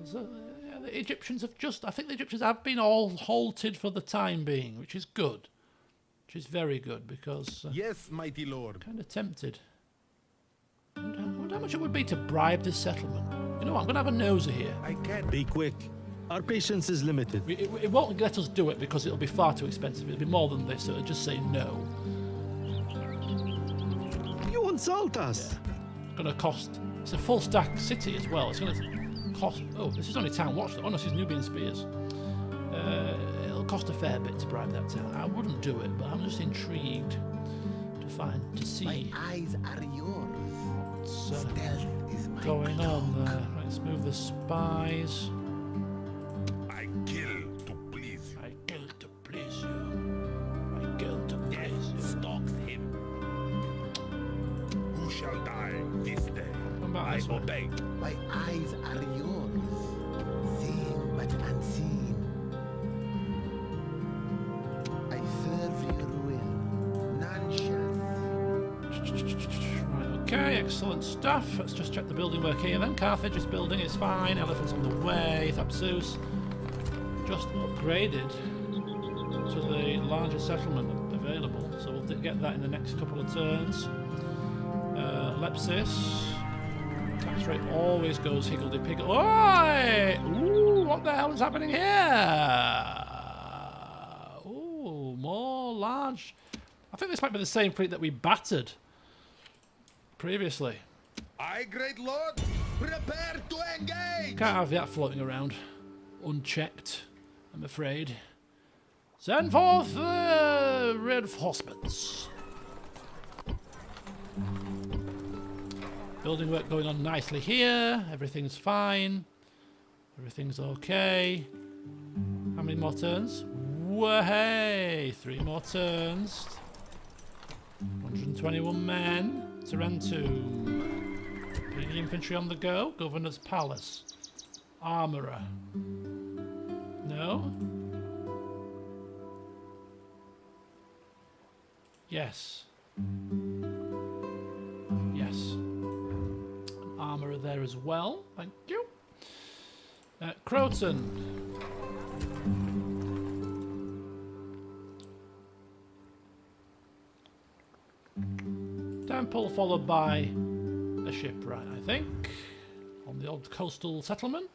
So yeah, the Egyptians have I think the Egyptians have been all halted for the time being, which is good. Which is very good, because Yes, mighty lord. kind of tempted. I wonder how much it would be to bribe this settlement. You know what, I'm going to have a noser here. I can't. Be quick. Our patience is limited. It won't let us do it because it'll be far too expensive. It'll be more than this, so it'll just say no. consult us. It's going to cost... It's a full stack city as well. It's going to cost... Oh, this is only Town Watch. Oh no, this is Nubian Spears. It'll cost a fair bit to bribe that town. I wouldn't do it, but I'm just intrigued to see My eyes are yours. what's Stealth is my going on there. Right, let's move the spies. I kill to please you. I kill to please you. I kill to please you. Stalks him. Who shall die this day? Come back I this way. obey. My eyes are yours. Seeing but unseen. I serve your will. None shall see. Right, okay, excellent stuff. Let's just check the building work here then. Carthage is building, it's fine. Elephants on the way. Thapsus just upgraded to the largest settlement available, so we'll get that in the next couple of turns. Lepsis. Tax rate always goes higgledy-piggledy. Oi! Ooh, what the hell is happening here? Ooh, more large. I think this might be the same fleet that we battered previously. I, great lord, prepare to engage. Can't have that floating around unchecked, I'm afraid. Send forth reinforcements. Building work going on nicely here. Everything's fine. Everything's okay. How many more turns? Way, 3 more turns. 121 men. Tarentum. Putting the infantry on the go. Governor's Palace. Armourer. No? Yes. Yes. An armourer there as well. Thank you. Croton. Temple followed by a shipwright, I think, on the old coastal settlement.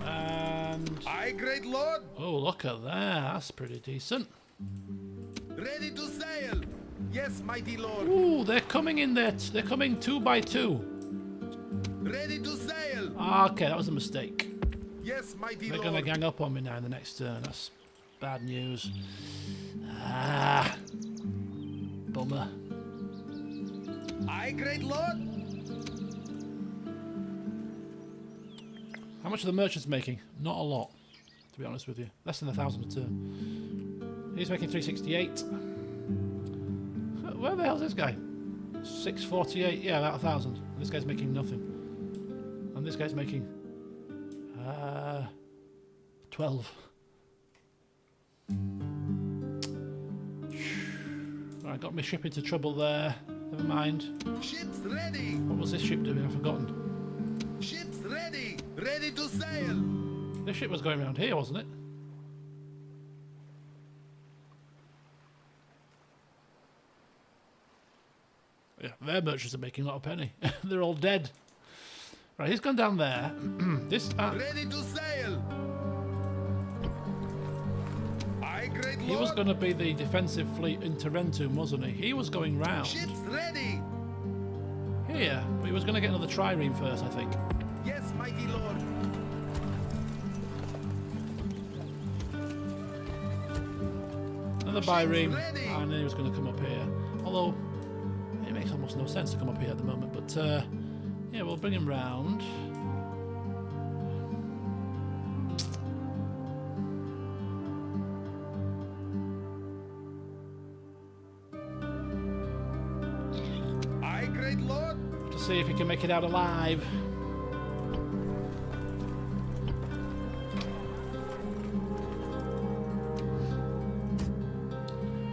And I, great lord, oh, look at that. That's pretty decent. ready to sail. Yes, mighty lord. Ooh, they're coming in there. They're coming 2 by 2. Ready to sail. Okay, that was a mistake. Yes, mighty They're lord. going to gang up on me now in the next turn. That's bad news. Ah. Bummer. I, great lord. How much are the merchants making? Not a lot, to be honest with you. Less than 1,000 a turn. He's making 368. Where the hell's this guy? 648. Yeah, about 1,000. And this guy's making nothing. And this guy's making 12. Right, got me ship into trouble there. Never mind. Ships ready. What was this ship doing? I've forgotten. Ships ready. Ready to sail. This ship was going around here, wasn't it? Yeah, their merchants are making not a penny. They're all dead. Right, he's gone down there. This Ready to sail. I, great lord. he was going to be the defensive fleet in Tarentum, wasn't he? He was going round Ships ready. here, but he was going to get another trireme first, I think. Yes, mighty lord. Another bireme, and then he was going to come up here. Although it makes almost no sense to come up here at the moment. But yeah, we'll bring him round. I, great lord. To see if he can make it out alive.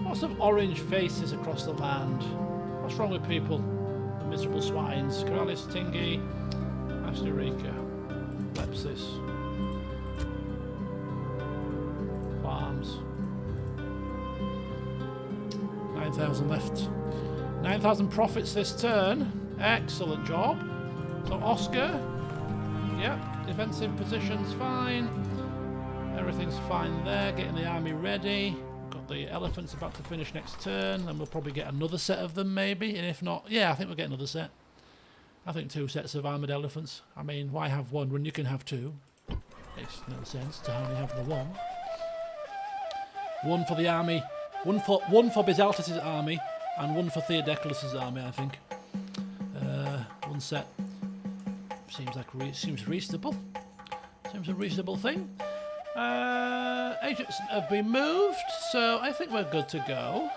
Lots of orange faces across the land. What's wrong with people? The miserable swines. Karalis, Tingi, Asterica, Lepsis. Farms. 9,000 left. 9,000 profits this turn. Excellent job. So Oscar. Yep. Defensive position's fine. Everything's fine there. Getting the army ready. Got the elephant's about to finish next turn, and we'll probably get another set of them maybe, and if not, yeah, I think we'll get another set. I think 2 sets of armoured elephants. I mean, why have one when you can have 2? Makes no sense to only have the one. One for the army, one for Bisaltis' army, and one for Theodecles' army, I think. One set seems reasonable. Seems a reasonable thing. Agents have been moved, so I think we're good to go.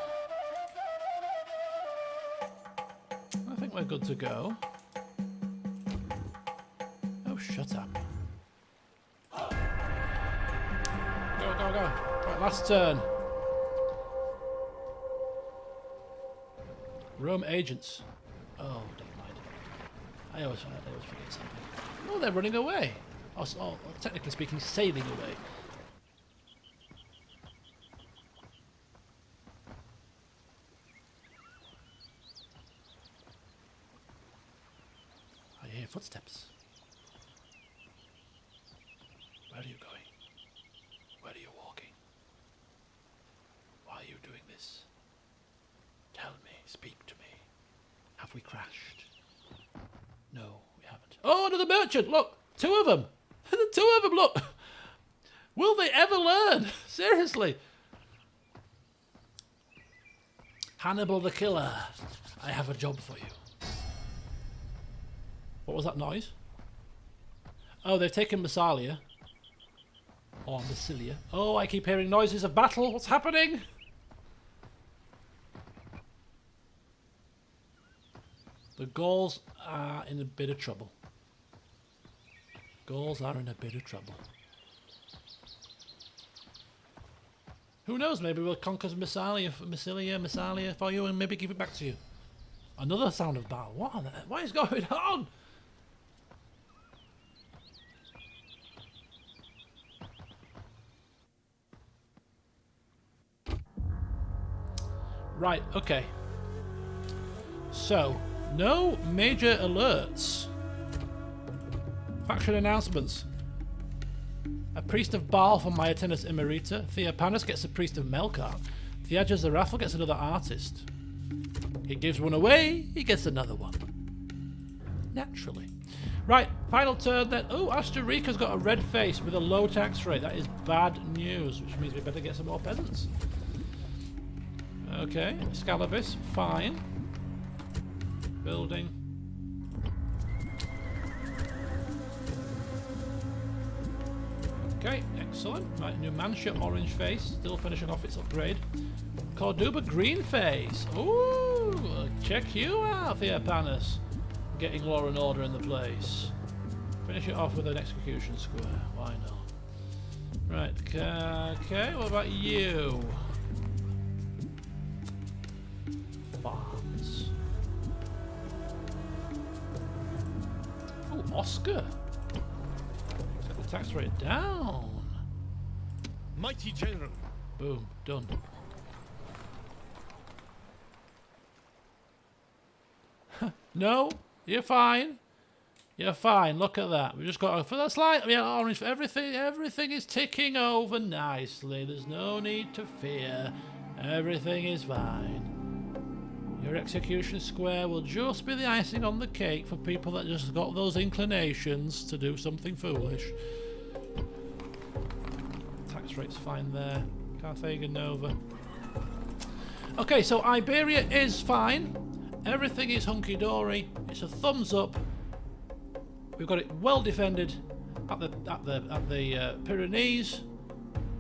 Oh, shut up. Go. Right, last turn. Rome agents. Oh, never mind. I always forget something. Oh, they're running away. Oh, technically speaking, sailing away. I hear footsteps. Where are you going? Where are you walking? Why are you doing this? Tell me, speak to me. Have we crashed? No, we haven't. Oh, another merchant! Look! 2 of them! The 2 of them, look! Will they ever learn? Seriously. Hannibal the Killer, I have a job for you. What was that noise? Oh, they've taken Massalia. Or Massilia. Oh, I keep hearing noises of battle. What's happening? The Gauls are in a bit of trouble. Gauls are in a bit of trouble. Who knows, maybe we'll conquer Massalia for you and maybe give it back to you. Another sound of battle. What is going on? Right, okay. So, no major alerts. Faction announcements. A priest of Baal from Myatinus Emerita. Theopanus gets a priest of Melkart. Theages the Raffle gets another artist. He gives one away, he gets another one. Naturally. Right, final turn then. Oh, Astorica's got a red face with a low tax rate. That is bad news, which means we better get some more peasants. Okay, Scalabus, fine. Building. Okay, excellent. Right, Numancia, orange face, still finishing off its upgrade. Corduba, green face. Ooh, check you out, Theopanus. Getting law and order in the place. Finish it off with an execution square. Why not? Right, okay, what about you? Farms. Oh, Oscar. Set the tax rate down. Mighty General. Boom, done. No, you're fine. You're fine. Look at that. We just got for that slide. Yeah, orange. Everything is ticking over nicely. There's no need to fear. Everything is fine. Your execution square will just be the icing on the cake for people that just got those inclinations to do something foolish. Tax rate's fine there. Carthaginian Nova. Okay, so Iberia is fine. Everything is hunky-dory. It's a thumbs up. We've got it well defended at the Pyrenees.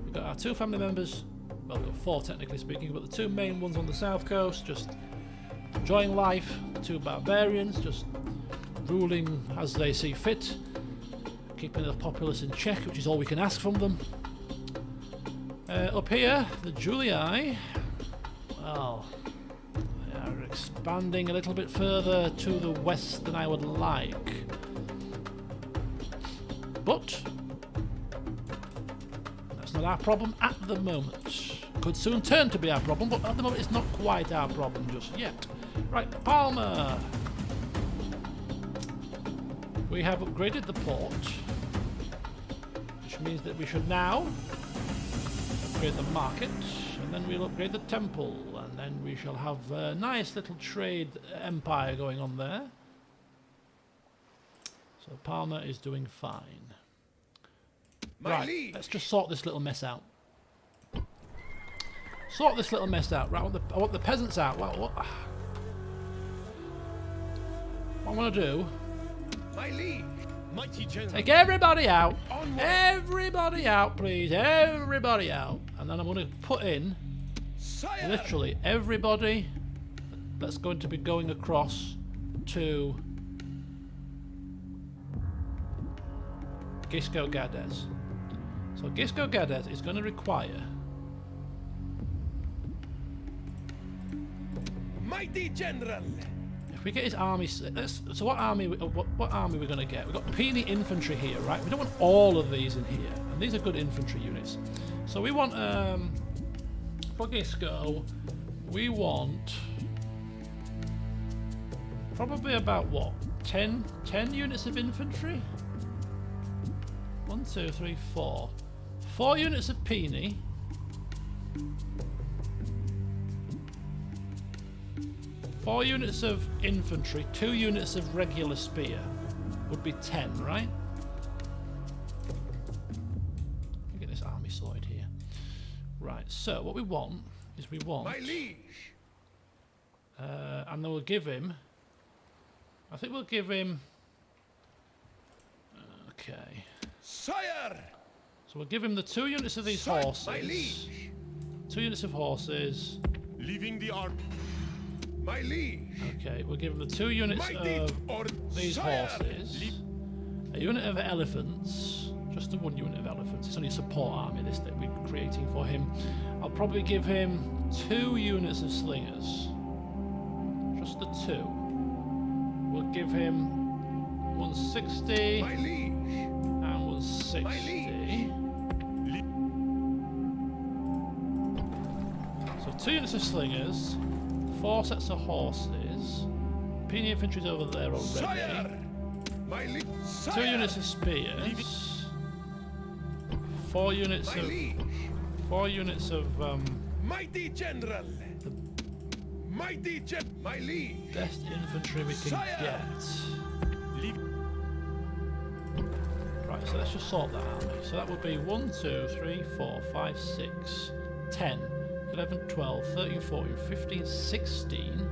We've got our 2 family members. Well, we've got 4 technically speaking, but the 2 main ones on the south coast just enjoying life. The 2 barbarians just ruling as they see fit, keeping the populace in check, which is all we can ask from them. Up here, the Julii. Well, they are expanding a little bit further to the west than I would like. But that's not our problem at the moment. Could soon turn to be our problem, but at the moment it's not quite our problem just yet. Right, Palmer. We have upgraded the port, which means that we should now upgrade the market, and And then we'll upgrade the temple, and then we shall have a nice little trade empire going on there. So Parma is doing fine. Right, let's just sort this little mess out. Sort this little mess out. Right, I want the peasants out. What I want to do... My liege, mighty general. Take everybody out. Onward. Everybody out, please. Everybody out. And then I'm going to put in Sire. literally everybody that's going to be going across to Gisco Gades. So Gisco Gades is going to require... Mighty general. If we get his army... So what army are we going to get? We've got puny infantry here, right? We don't want all of these in here. And these are good infantry units. So we want... for Gisco, we want... probably about, what? 10 units of infantry? 1, 2, 3, 4. 4 units of puny. 4 units of infantry, 2 units of regular spear would be 10, right? Let me get this army sorted here. Right, so what we want is we want... My liege. and then we'll give him... I think we'll give him... Okay. Sire. So we'll give him the 2 units of these My horses. liege. 2 units of horses. Leaving the army. My liege. Okay, we'll give him the 2 units Mighty of or these sire. horses. A unit of elephants. Just the 1 unit of elephants. It's only a support army this that we're creating for him. I'll probably give him 2 units of slingers. Just the 2. We'll give him 160 My liege. and 160. My liege. So 2 units of slingers, 4 sets of horses. Puny infantry's over there already. Sire. My liege. 2 units of spears. 4 units My of liege. 4 units of Mighty general. Mighty my liege. best infantry we can Sire. get. Right, so let's just sort that army. So that would be 1, 2, 3, 4, 5, 6, 10, 11, 12, 13, 14, 15, 16.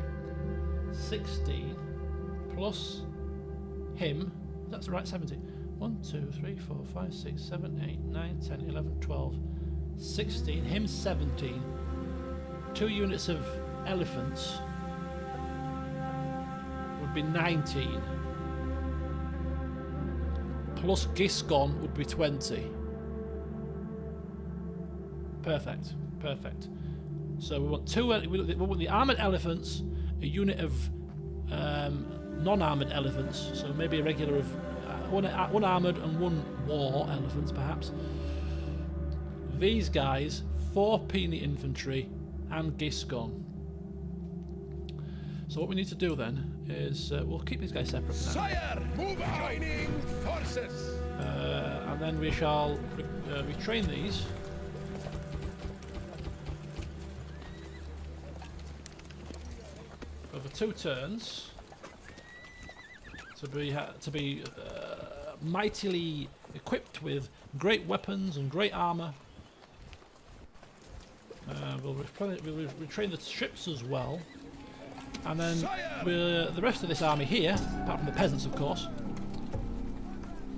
16 plus him. That's right, 17. 1, 2, 3, 4, 5, 6, 7, 8, 9, 10, 11, 12, 16. Him 17. 2 units of elephants would be 19. Plus Giscon would be 20. Perfect. Perfect. So we want 2. We want the armoured elephants, a unit of non-armoured elephants. So maybe a regular of one armoured and 1 war elephants, perhaps. These guys, 4 puny infantry, and Giscon. So what we need to do then is we'll keep these guys separate for now. Sire. Move out. Joining forces. And then we shall retrain these. Over 2 turns to be mightily equipped with great weapons and great armor. We'll retrain the ships as well, and then the rest of this army here, apart from the peasants, of course.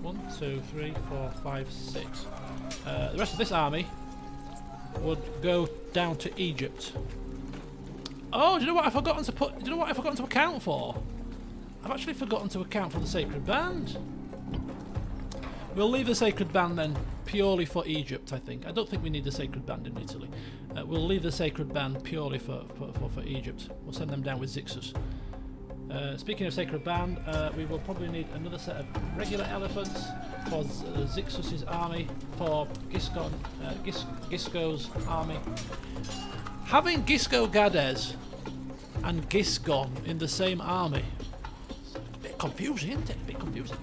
1, 2, 3, 4, 5, 6. The rest of this army would go down to Egypt. Oh, do you know what I've forgotten to put? Do you know what I've forgotten to account for? I've actually forgotten to account for the Sacred Band. We'll leave the Sacred Band then purely for Egypt, I think. I don't think we need the Sacred Band in Italy. We'll leave the Sacred Band purely for Egypt. We'll send them down with Zixus. Speaking of Sacred Band, we will probably need another set of regular elephants for Zixus's army, for Gisco's army. Having Gisco Gades and Giscon in the same army, it's a bit confusing, isn't it? A bit confusing.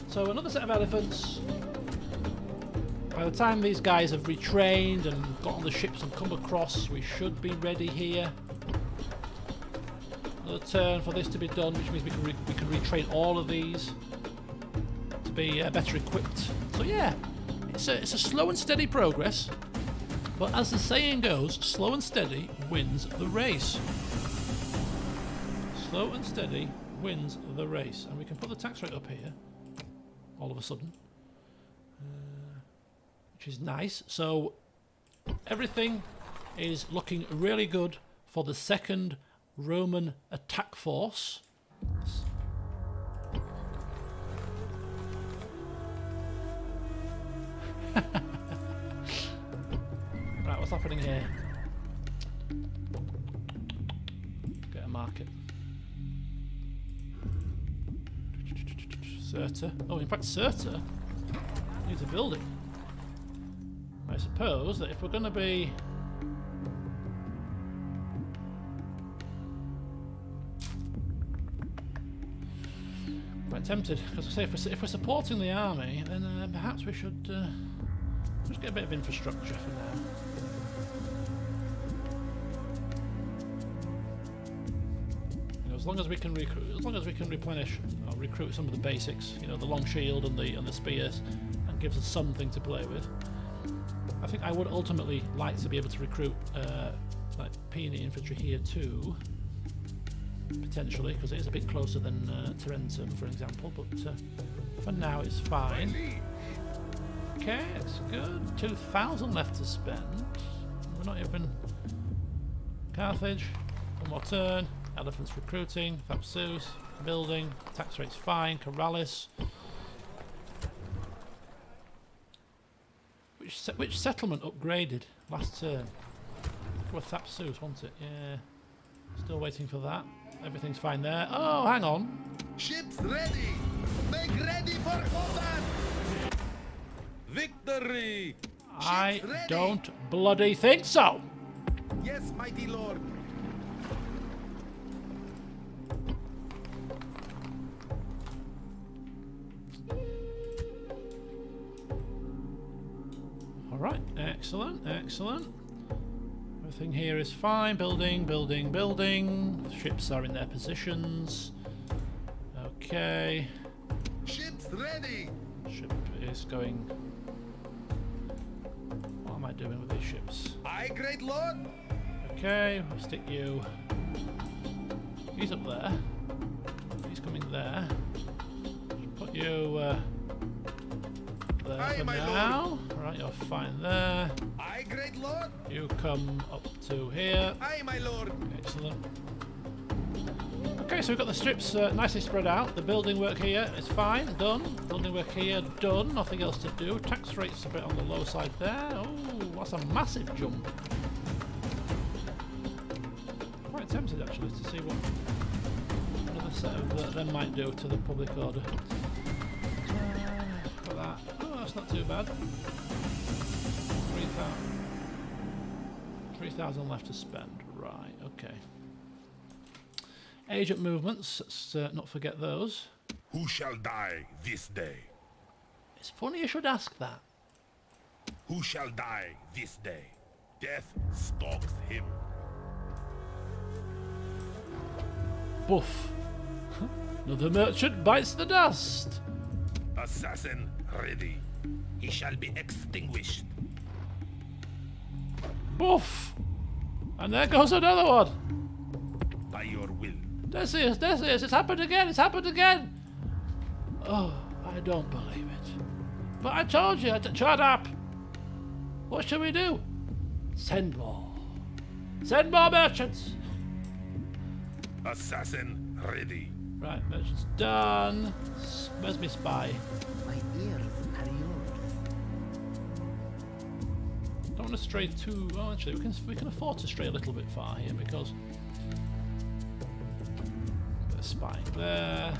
So another set of elephants. By the time these guys have retrained and got on the ships and come across, we should be ready here. Another turn for this to be done, which means we can retrain all of these to be better equipped. So yeah, it's a slow and steady progress, but as the saying goes, slow and steady wins the race. Slow and steady wins the race. And we can put the tax rate up here all of a sudden, which is nice. So everything is looking really good for the second Roman attack force. Right, what's happening here? Get a market. Cirta. Oh, in fact, Cirta needs a building. I suppose that if we're going to be... quite tempted, because I say if we're supporting the army, then perhaps we should just get a bit of infrastructure for now. You know, as long as we can replenish or recruit some of the basics, you know, the long shield and the spears, and gives us something to play with. I think I would ultimately like to be able to recruit like Peony infantry here too, potentially, because it is a bit closer than Tarentum, for example. But for now, it's fine. Okay, it's good. 2,000 left to spend. We're not even Carthage. One more turn. Elephants recruiting. Thapsus building. Tax rate's fine. Corrales. Which settlement upgraded last turn? Go with Thapsus, wasn't it? Yeah. Still waiting for that. Everything's fine there. Oh, hang on. Ships ready! Make ready for combat! Victory! I don't bloody think so. Yes, mighty lord. Alright, excellent, excellent. Everything here is fine. Building, building, building. Ships are in their positions. Okay. Ships ready! Ship is going... What am I doing with these ships? Aye, great lord. Okay, we'll stick you... He's up there. He's coming there. Put you... there Aye, for my now. Right, you're fine there. Aye, great lord. You come up to here. Aye, my lord. Excellent. Okay, so we've got the strips nicely spread out. The building work here is fine, done. Building work here, done. Nothing else to do. Tax rate's a bit on the low side there. Oh, that's a massive jump. Quite tempted actually to see what another set of them might do to the public order. Got that. Oh, that's not too bad. 3,000 left to spend. Right, okay. Agent movements, let's not forget those. Who shall die this day? It's funny you should ask that. Who shall die this day? Death stalks him. Boof. Another merchant bites the dust. Assassin ready. He shall be extinguished. Boof. And there goes another one. By your will. Decius, it's happened again, it's happened again. Oh, I don't believe it. But I told you, shut up. What shall we do? Send more. Send more merchants. Assassin ready. Right, merchants done. Where's my spy? My ears are yours. Don't want to stray too... Oh, actually, we can afford to stray a little bit far here because... There's spying there.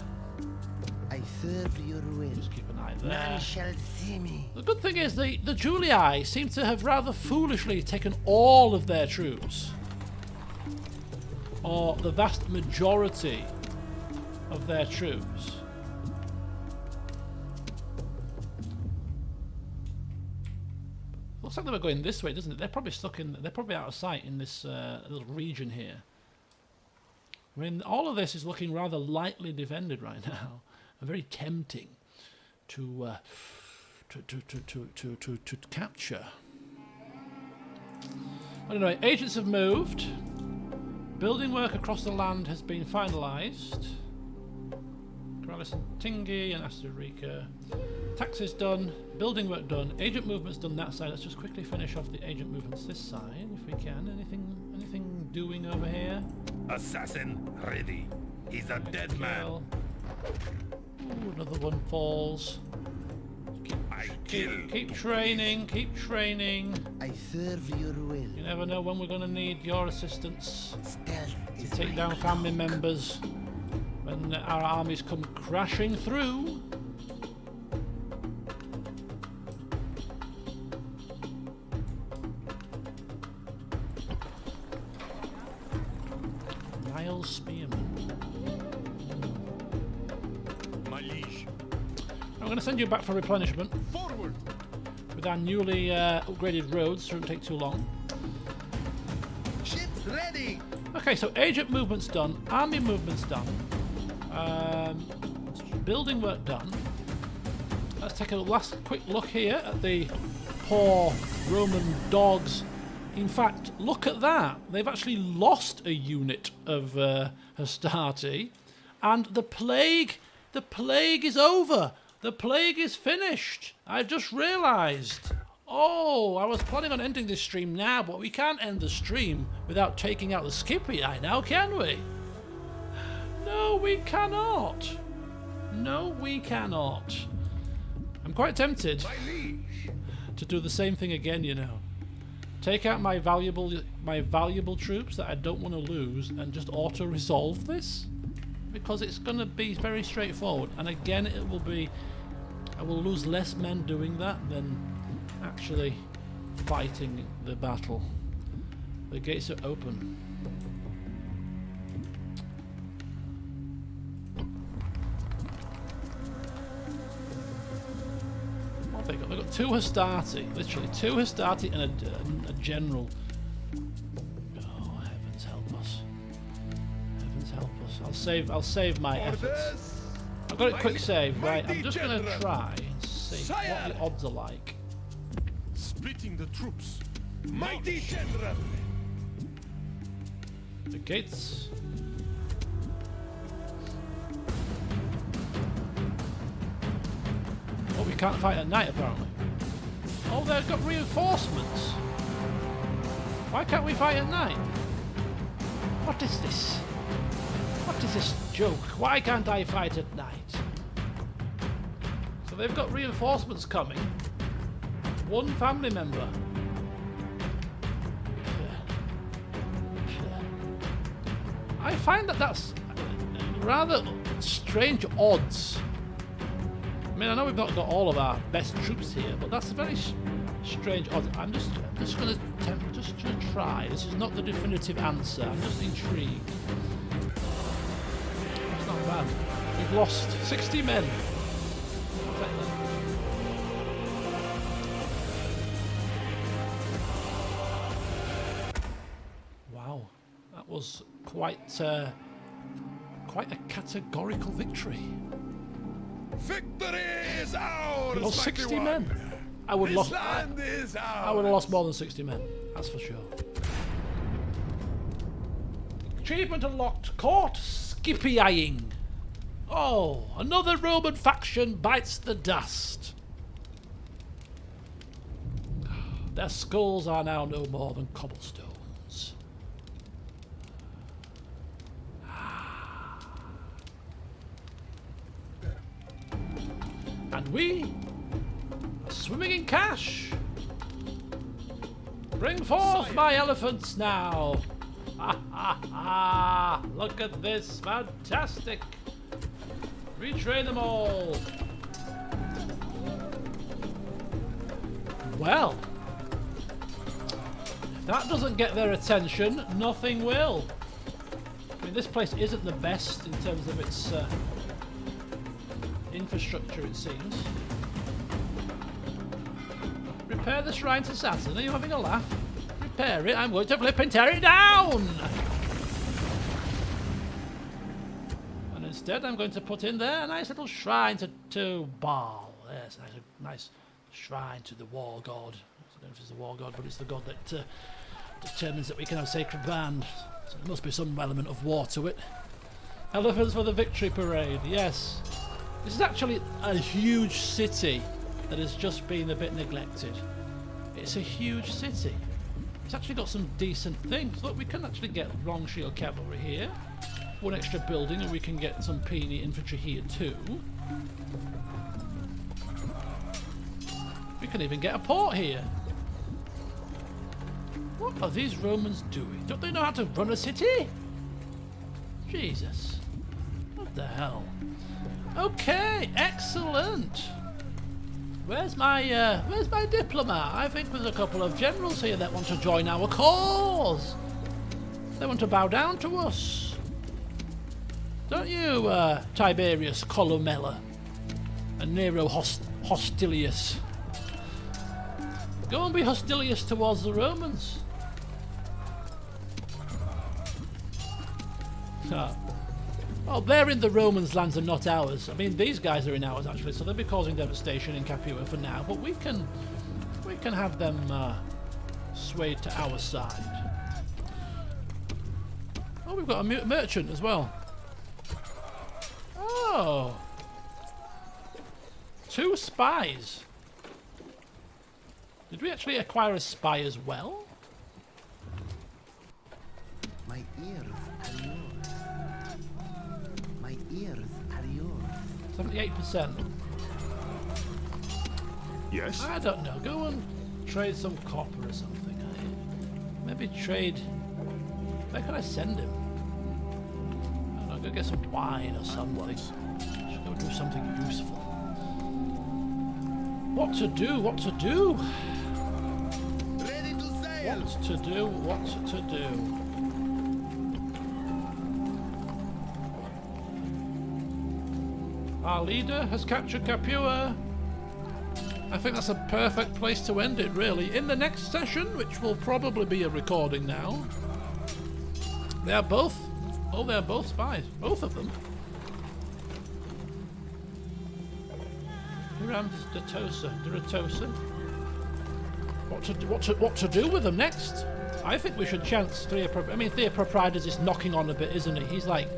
I serve your will. Just keep an eye there. None shall see me. The good thing is the Julii seem to have rather foolishly taken all of their troops. Or the vast majority of their troops. Looks like they were going this way, doesn't it? They're probably stuck in. They're probably out of sight in this little region here. I mean, all of this is looking rather lightly defended right now, and very tempting to capture. Anyway, agents have moved. Building work across the land has been finalised. Corrales and Tingy and Astorica. Taxes done. Building work done. Agent movements done that side. Let's just quickly finish off the agent movements this side, if we can. Anything doing over here? Assassin ready. He's a dead man. Ooh, another one falls. Keep training, keep training. I serve your will. You never know when we're going to need your assistance Stealth to is take my down family cloak. members when our armies come crashing through. Niles Spearman. My liege. I'm going to send you back for replenishment Forward. with our newly upgraded roads, so it won't take too long. Ships ready. Okay, so agent movement's done, army movement's done, building work done. Let's take a last quick look here at the poor Roman dogs. In fact, look at that. They've actually lost a unit of Hastati, and the plague is over. The plague is finished. I just realised. Oh, I was planning on ending this stream now, but we can't end the stream without taking out the Scipii now, can we? No, we cannot. No, we cannot. I'm quite tempted My liege. to do the same thing again, you know. Take out my valuable troops that I don't want to lose and just auto-resolve this. Because it's going to be very straightforward. And again, it will be... I will lose less men doing that than actually fighting the battle. The gates are open. What have they got? They've got 2 Hastati. Literally 2 Hastati and a general. Oh, heavens help us. Heavens help us. I'll save my efforts. Orders. I've got a quick Mighty- save, right? I'm mighty just going to general. try and see Sire. what the odds are like. Splitting the troops. Mighty general. The gates. Oh, we can't fight at night apparently. Oh, they've got reinforcements. Why can't we fight at night? What is this? What is this joke? Why can't I fight at night? So they've got reinforcements coming. 1 family member. I find that that's rather strange odds. I mean, I know we've not got all of our best troops here, but that's a very strange odds. I'm just going to attempt just to try. This is not the definitive answer. I'm just intrigued. That's not bad. We've lost 60 men. I'll take that. Wow, that was quite a categorical victory. Victory is ours. We lost mighty 60 one. men. I would This lost. land is ours. I would have lost more than 60 men. That's for sure. Achievement unlocked. Court Scipii-ing. Oh, another Roman faction bites the dust. Their skulls are now no more than cobblestones. And we are swimming in cash. Bring forth my elephants now. Ha ha ha! Look at this, fantastic. Retrain them all. Well, if that doesn't get their attention, nothing will. I mean, this place isn't the best in terms of its infrastructure, it seems. Repair the shrine to Saturn. Are you having a laugh? Repair it. I'm going to flip and tear it down. And instead, I'm going to put in there a nice little shrine to Baal. Yes, a nice shrine to the war god. I don't know if it's the war god, but it's the god that determines that we can have sacred land. So there must be some element of war to it. Elephants for the victory parade. Yes. This is actually a huge city that has just been a bit neglected. It's a huge city. It's actually got some decent things. Look, we can actually get long shield cavalry here. One extra building, and we can get some peony infantry here too. We can even get a port here. What are these Romans doing? Don't they know how to run a city? Jesus. What the hell? Okay, excellent. Where's my diplomat? I think there's a couple of generals here that want to join our cause. They want to bow down to us. Don't you, Tiberius Columella and Nero Hostilius? Go and be hostilious towards the Romans. Well, they're in the Romans' lands and not ours. I mean, these guys are in ours actually, so they'll be causing devastation in Capua for now. But we can have them swayed to our side. Oh, we've got a merchant as well. Oh, 2 spies. Did we actually acquire a spy as well? My ears are yours. My ears are yours. 78%. Yes? I don't know. Go and trade some copper or something. Maybe trade. Where can I send him? I don't know. Go get some wine or something. Should go do something useful. What to do? What to do? Ready to sail! What to do? What to do? Our leader has captured Capua. I think that's a perfect place to end it, really. In the next session, which will probably be a recording now, they are both... Oh, they are both spies. Both of them. Hiram Deratosa. What to do with them next? I think we should chance Theoproprides is knocking on a bit, isn't he? He's like,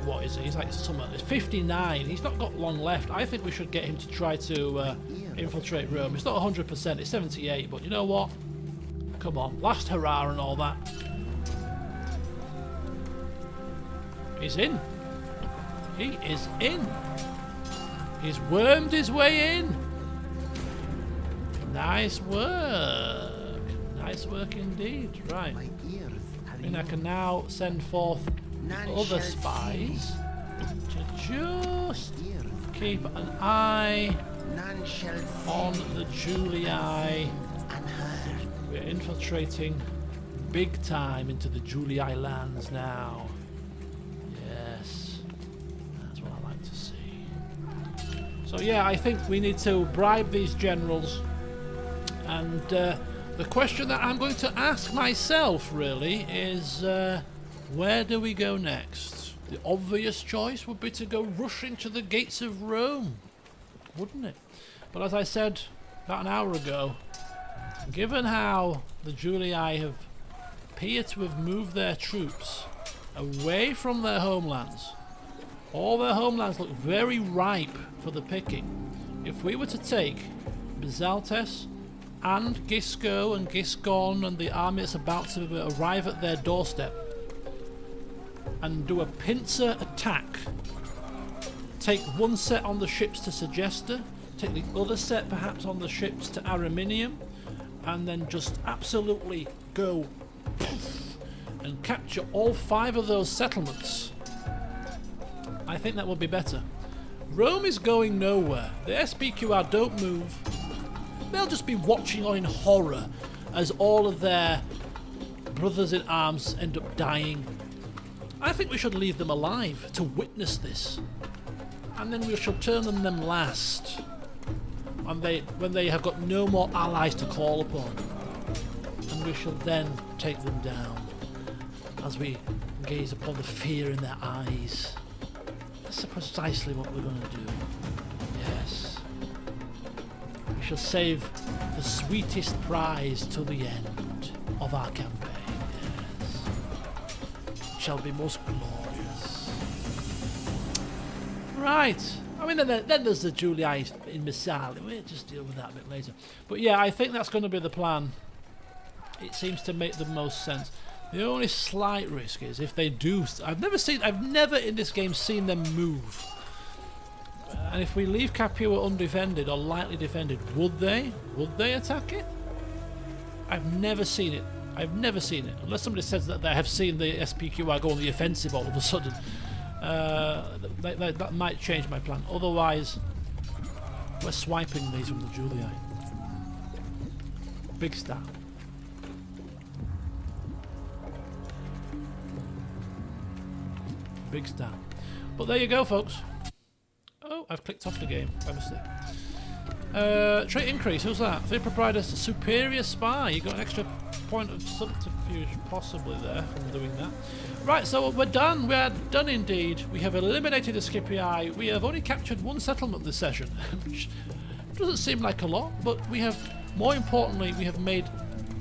what is he? He's like somewhere. It's 59. He's not got long left. I think we should get him to try to infiltrate Rome. It's not 100%. It's 78. But you know what? Come on, last hurrah and all that. He's in. He is in. He's wormed his way in. Nice work. Nice work indeed. Right. My ears are And I can now send forth other spies to just keep an eye on the Julii. We're infiltrating big time into the Julii lands now. Yes, that's what I like to see. So yeah, I think we need to bribe these generals, and the question that I'm going to ask myself really is where do we go next? The obvious choice would be to go rushing to the gates of Rome, wouldn't it? But as I said about an hour ago, given how the Julii appear to have moved their troops away from their homelands, all their homelands look very ripe for the picking. If we were to take Bizaltes and Gisco and Gisgon and the army that's about to arrive at their doorstep and do a pincer attack, take one set on the ships to Segesta, take the other set perhaps on the ships to Araminium, and then just absolutely go and capture all 5 of those settlements, I think that would be better. Rome is going nowhere. The SPQR don't move. They'll just be watching on in horror as all of their brothers in arms end up dying. I think we should leave them alive to witness this, and then we shall turn them last. and when they have got no more allies to call upon, and we shall then take them down as we gaze upon the fear in their eyes. That's precisely what we're going to do. Yes. We shall save the sweetest prize to the end of our campaign. Yes. It shall be most glorious. Right. I mean, then there's the Julii in Missale. We'll just deal with that a bit later. But yeah, I think that's going to be the plan. It seems to make the most sense. The only slight risk is if they do. I've never in this game seen them move. And if we leave Capua undefended or lightly defended, would they attack it? I've never seen it. Unless somebody says that they have seen the SPQI go on the offensive all of a sudden. That might change my plan. Otherwise, we're swiping these from the Julii. Big star. Big star. But there you go, folks. Oh, I've clicked off the game by mistake. Trait increase, who's that? They provide us a superior spy. You got an extra point of subterfuge possibly there from doing that. Right, so we're done. We're done indeed. We have eliminated the Scipii. We have only captured one settlement this session, which doesn't seem like a lot, but we have, more importantly, we have made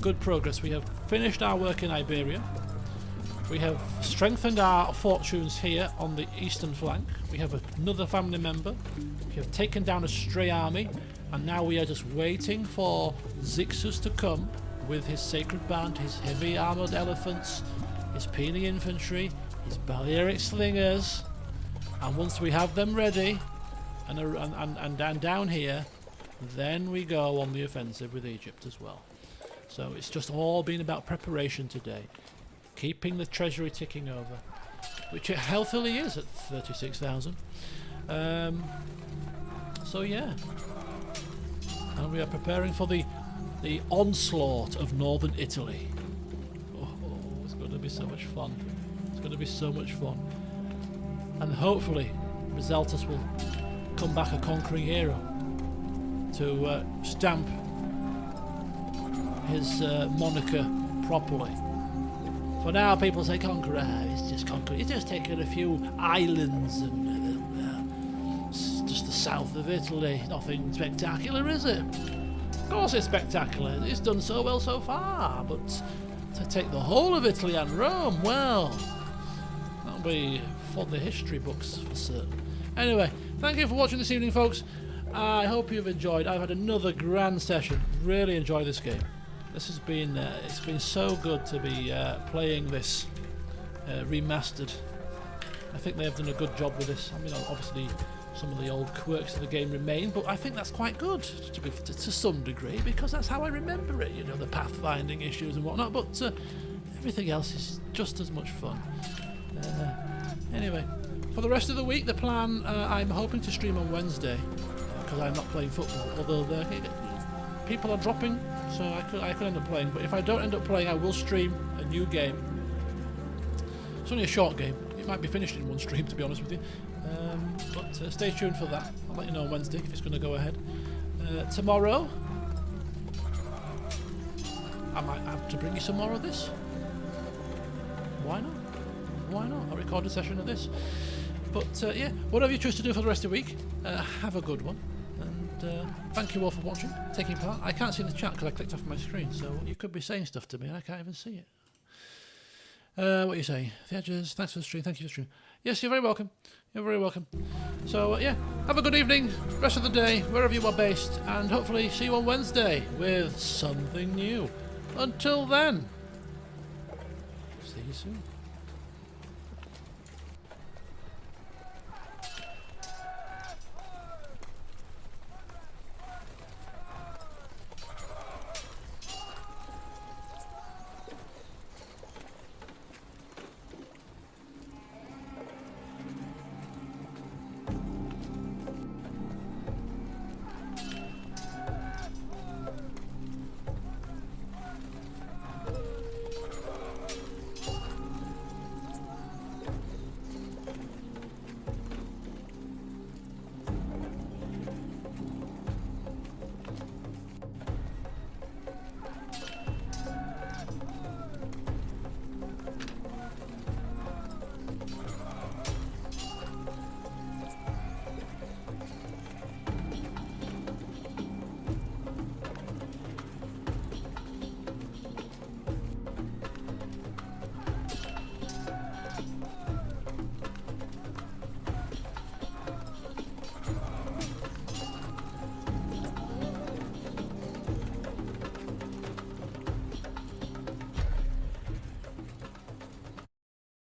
good progress. We have finished our work in Iberia. We have strengthened our fortunes here on the eastern flank. We have another family member. We have taken down a stray army, and now we are just waiting for Zixus to come with his sacred band, his heavy armoured elephants, his puny infantry, his Balearic slingers, and once we have them ready and down here, then we go on the offensive with Egypt as well. So it's just all been about preparation today. Keeping the treasury ticking over, which it healthily is at 36,000. So yeah, and we are preparing for the onslaught of northern Italy. Oh, it's going to be so much fun. It's going to be so much fun, and hopefully, Rizeltus will come back a conquering hero to stamp his moniker properly. For now, people say conqueror. It's just conqueror. He's just taken a few islands and just the south of Italy. Nothing spectacular, is it? Of course it's spectacular. It's done so well so far. But to take the whole of Italy and Rome, well, that'll be for the history books for certain. Anyway, thank you for watching this evening, folks. I hope you've enjoyed. I've had another grand session. Really enjoyed this game. This has been, it's been so good to be playing this remastered. I think they have done a good job with this. I mean, obviously some of the old quirks of the game remain, but I think that's quite good to some degree, because that's how I remember it, you know, the pathfinding issues and whatnot, but everything else is just as much fun. Anyway, for the rest of the week, the plan, I'm hoping to stream on Wednesday, because I'm not playing football, although people are dropping, so I could end up playing. But if I don't end up playing, I will stream a new game. It's only a short game. It might be finished in one stream, to be honest with you. But stay tuned for that. I'll let you know on Wednesday if it's going to go ahead. Tomorrow, I might have to bring you some more of this. Why not? Why not? I'll record a session of this. But yeah, whatever you choose to do for the rest of the week, have a good one. Thank you all for watching, taking part. I can't see the chat because I clicked off my screen, so you could be saying stuff to me and I can't even see it. What are you saying? The Edges, thanks for the stream, thank you for the stream. Yes, you're very welcome. You're very welcome. So, yeah, have a good evening, rest of the day, wherever you are based, and hopefully see you on Wednesday with something new. Until then, see you soon.